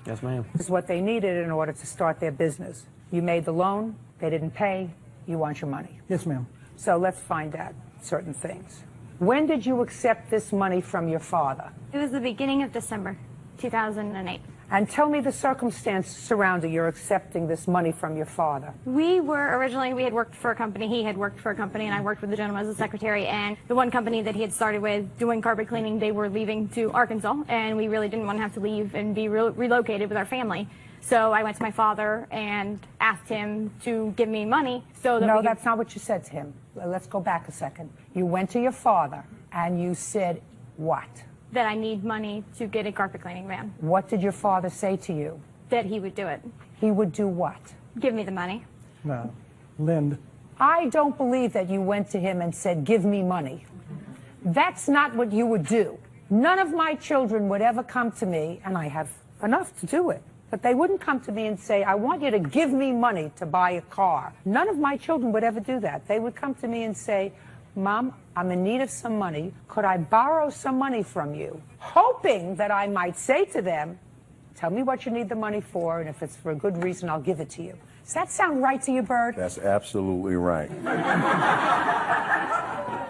Yes, ma'am. This is what they needed in order to start their business. You made the loan, they didn't pay, you want your money. Yes, ma'am. So let's find out certain things. When did you accept this money from your father? It was the beginning of December 2008. And tell me the circumstance surrounding your accepting this money from your father. We had worked for a company, he had worked for a company, and I worked with the gentleman as a secretary, and the one company that he had started with doing carpet cleaning, they were leaving to Arkansas, and we really didn't want to have to leave and be relocated with our family. So I went to my father and asked him to give me money so that No, that's not what you said to him. Let's go back a second. You went to your father and you said what? That I need money to get a carpet cleaning van. What did your father say to you? That he would do it. He would do what? Give me the money. No. Lynn. I don't believe that you went to him and said, give me money. That's not what you would do. None of my children would ever come to me, and I have enough to do it, but they wouldn't come to me and say, I want you to give me money to buy a car. None of my children would ever do that. They would come to me and say, Mom, I'm in need of some money. Could I borrow some money from you? Hoping that I might say to them, tell me what you need the money for, and if it's for a good reason, I'll give it to you. Does that sound right to you, Bird? That's absolutely right.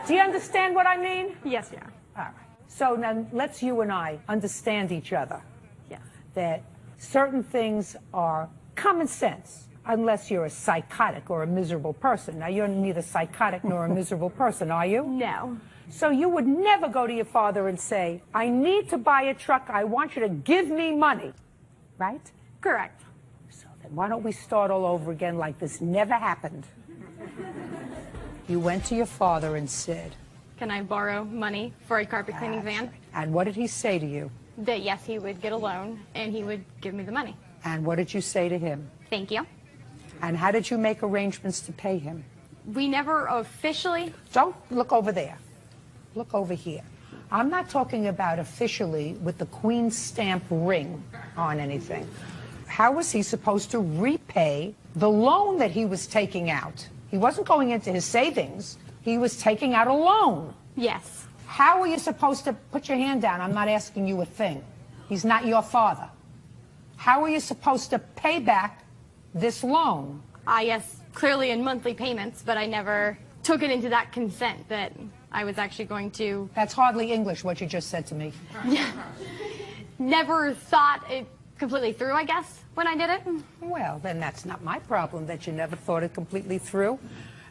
Do you understand what I mean? Yes, yeah. All right. So now let's you and I understand each other. Yes. That certain things are common sense. Unless you're a psychotic or a miserable person. Now, you're neither psychotic nor a miserable person, are you? No. So you would never go to your father and say, I need to buy a truck. I want you to give me money. Right? Correct. So then why don't we start all over again like this never happened? You went to your father and said, can I borrow money for a carpet cleaning van? And what did he say to you? That yes, he would get a loan and he would give me the money. And what did you say to him? Thank you. And how did you make arrangements to pay him? We never officially... Don't look over there. Look over here. I'm not talking about officially with the Queen's stamp ring on anything. How was he supposed to repay the loan that he was taking out? He wasn't going into his savings. He was taking out a loan. Yes. How are you supposed to put your hand down? I'm not asking you a thing. He's not your father. How are you supposed to pay back this loan? Yes, clearly in monthly payments, but I never took it into that consent that I was actually going to... That's hardly English, what you just said to me. Never thought it completely through, I guess, when I did it. Well, then that's not my problem that you never thought it completely through.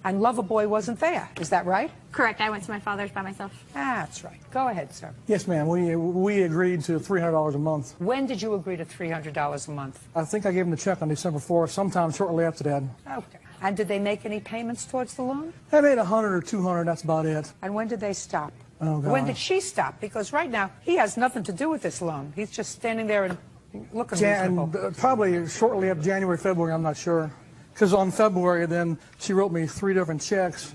And Loverboy wasn't there. Is that right? Correct. I went to my father's by myself. That's right. Go ahead, sir. Yes, ma'am. We agreed to $300 a month. When did you agree to $300 a month? I think I gave them the check on December 4th, sometime shortly after that. Okay. And did they make any payments towards the loan? They made $100 or $200, that's about it. And when did they stop? Oh, God. When did she stop? Because right now, he has nothing to do with this loan. He's just standing there and looking reasonable. Probably shortly after January, February, I'm not sure. Because on February, then, she wrote me 3 different checks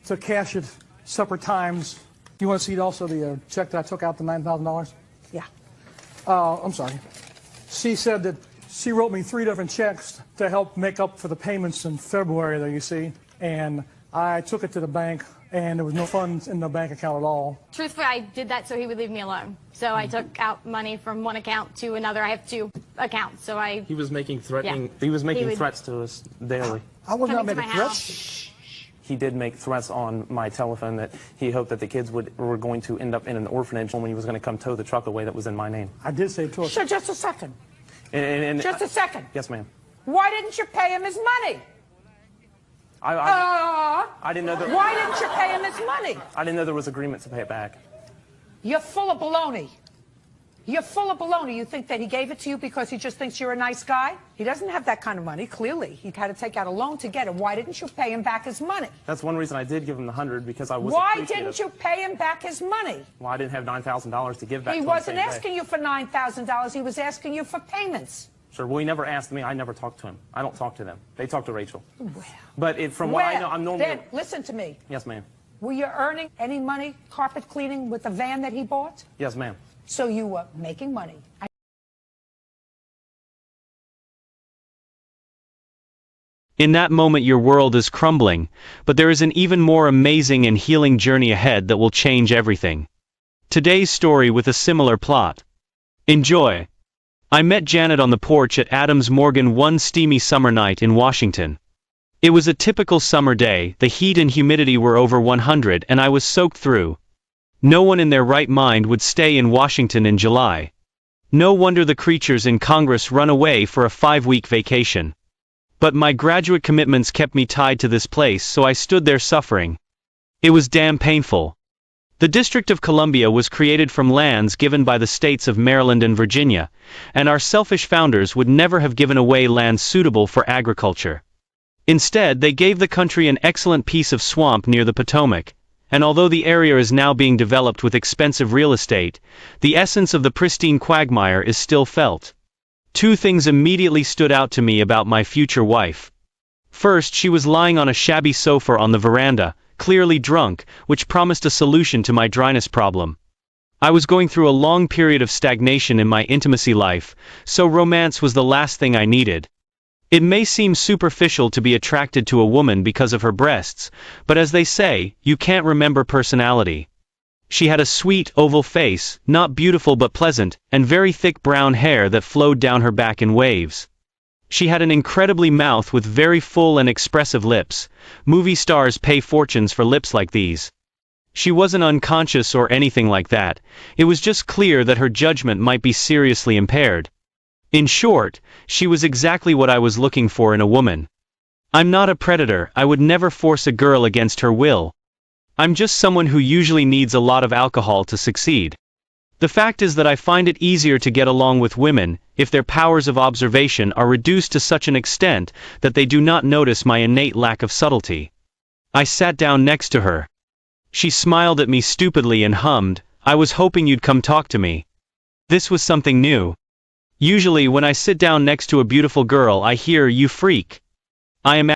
to cash it separate times. You want to see also the check that I took out, the $9,000? Yeah. I'm sorry. She said that she wrote me 3 different checks to help make up for the payments in February, there you see. And I took it to the bank, and there was no funds in the bank account at all. Truthfully, I did that so he would leave me alone. So I took out money from one account to another. I have 2 accounts, so I... He was making threatening. Yeah. He was making threats to us daily. I was not making threats. He did make threats on my telephone that he hoped that the kids were going to end up in an orphanage when he was going to come tow the truck away that was in my name. I did say to her. Sure, just a second. And just a second. Yes, ma'am. Why didn't you pay him his money? I didn't know that. Why didn't you pay him his money? I didn't know there was agreement to pay it back. You're full of baloney. You're full of baloney. You think that he gave it to you because he just thinks you're a nice guy? He doesn't have that kind of money, clearly. He had to take out a loan to get it. Why didn't you pay him back his money? That's one reason I did give him the 100, because I was Why didn't you pay him back his money? Well, I didn't have $9,000 to give back. He wasn't asking you for $9,000. He was asking you for payments. Sure. Well, he never asked me. I never talked to him. I don't talk to them. They talk to Rachel. Well, but from what I know, I'm normally... Then, listen to me. Yes, ma'am. Were you earning any money carpet cleaning with the van that he bought? Yes, ma'am. So you were making money. In that moment your world is crumbling, but there is an even more amazing and healing journey ahead that will change everything. Today's story with a similar plot. Enjoy. I met Janet on the porch at Adams Morgan one steamy summer night in Washington. It was a typical summer day, the heat and humidity were over 100 and I was soaked through. No one in their right mind would stay in Washington in July. No wonder the creatures in Congress run away for a 5-week vacation. But my graduate commitments kept me tied to this place, so I stood there suffering. It was damn painful. The District of Columbia was created from lands given by the states of Maryland and Virginia, and our selfish founders would never have given away land suitable for agriculture. Instead, they gave the country an excellent piece of swamp near the Potomac, and although the area is now being developed with expensive real estate, the essence of the pristine quagmire is still felt. 2 things immediately stood out to me about my future wife. First, she was lying on a shabby sofa on the veranda, clearly drunk, which promised a solution to my dryness problem. I was going through a long period of stagnation in my intimacy life, so romance was the last thing I needed. It may seem superficial to be attracted to a woman because of her breasts, but as they say, you can't remember personality. She had a sweet, oval face, not beautiful but pleasant, and very thick brown hair that flowed down her back in waves. She had an incredibly mouth with very full and expressive lips. Movie stars pay fortunes for lips like these. She wasn't unconscious or anything like that. It was just clear that her judgment might be seriously impaired. In short, she was exactly what I was looking for in a woman. I'm not a predator, I would never force a girl against her will. I'm just someone who usually needs a lot of alcohol to succeed. The fact is that I find it easier to get along with women if their powers of observation are reduced to such an extent that they do not notice my innate lack of subtlety. I sat down next to her. She smiled at me stupidly and hummed, "I was hoping you'd come talk to me." This was something new. Usually when I sit down next to a beautiful girl I hear, "You freak." I am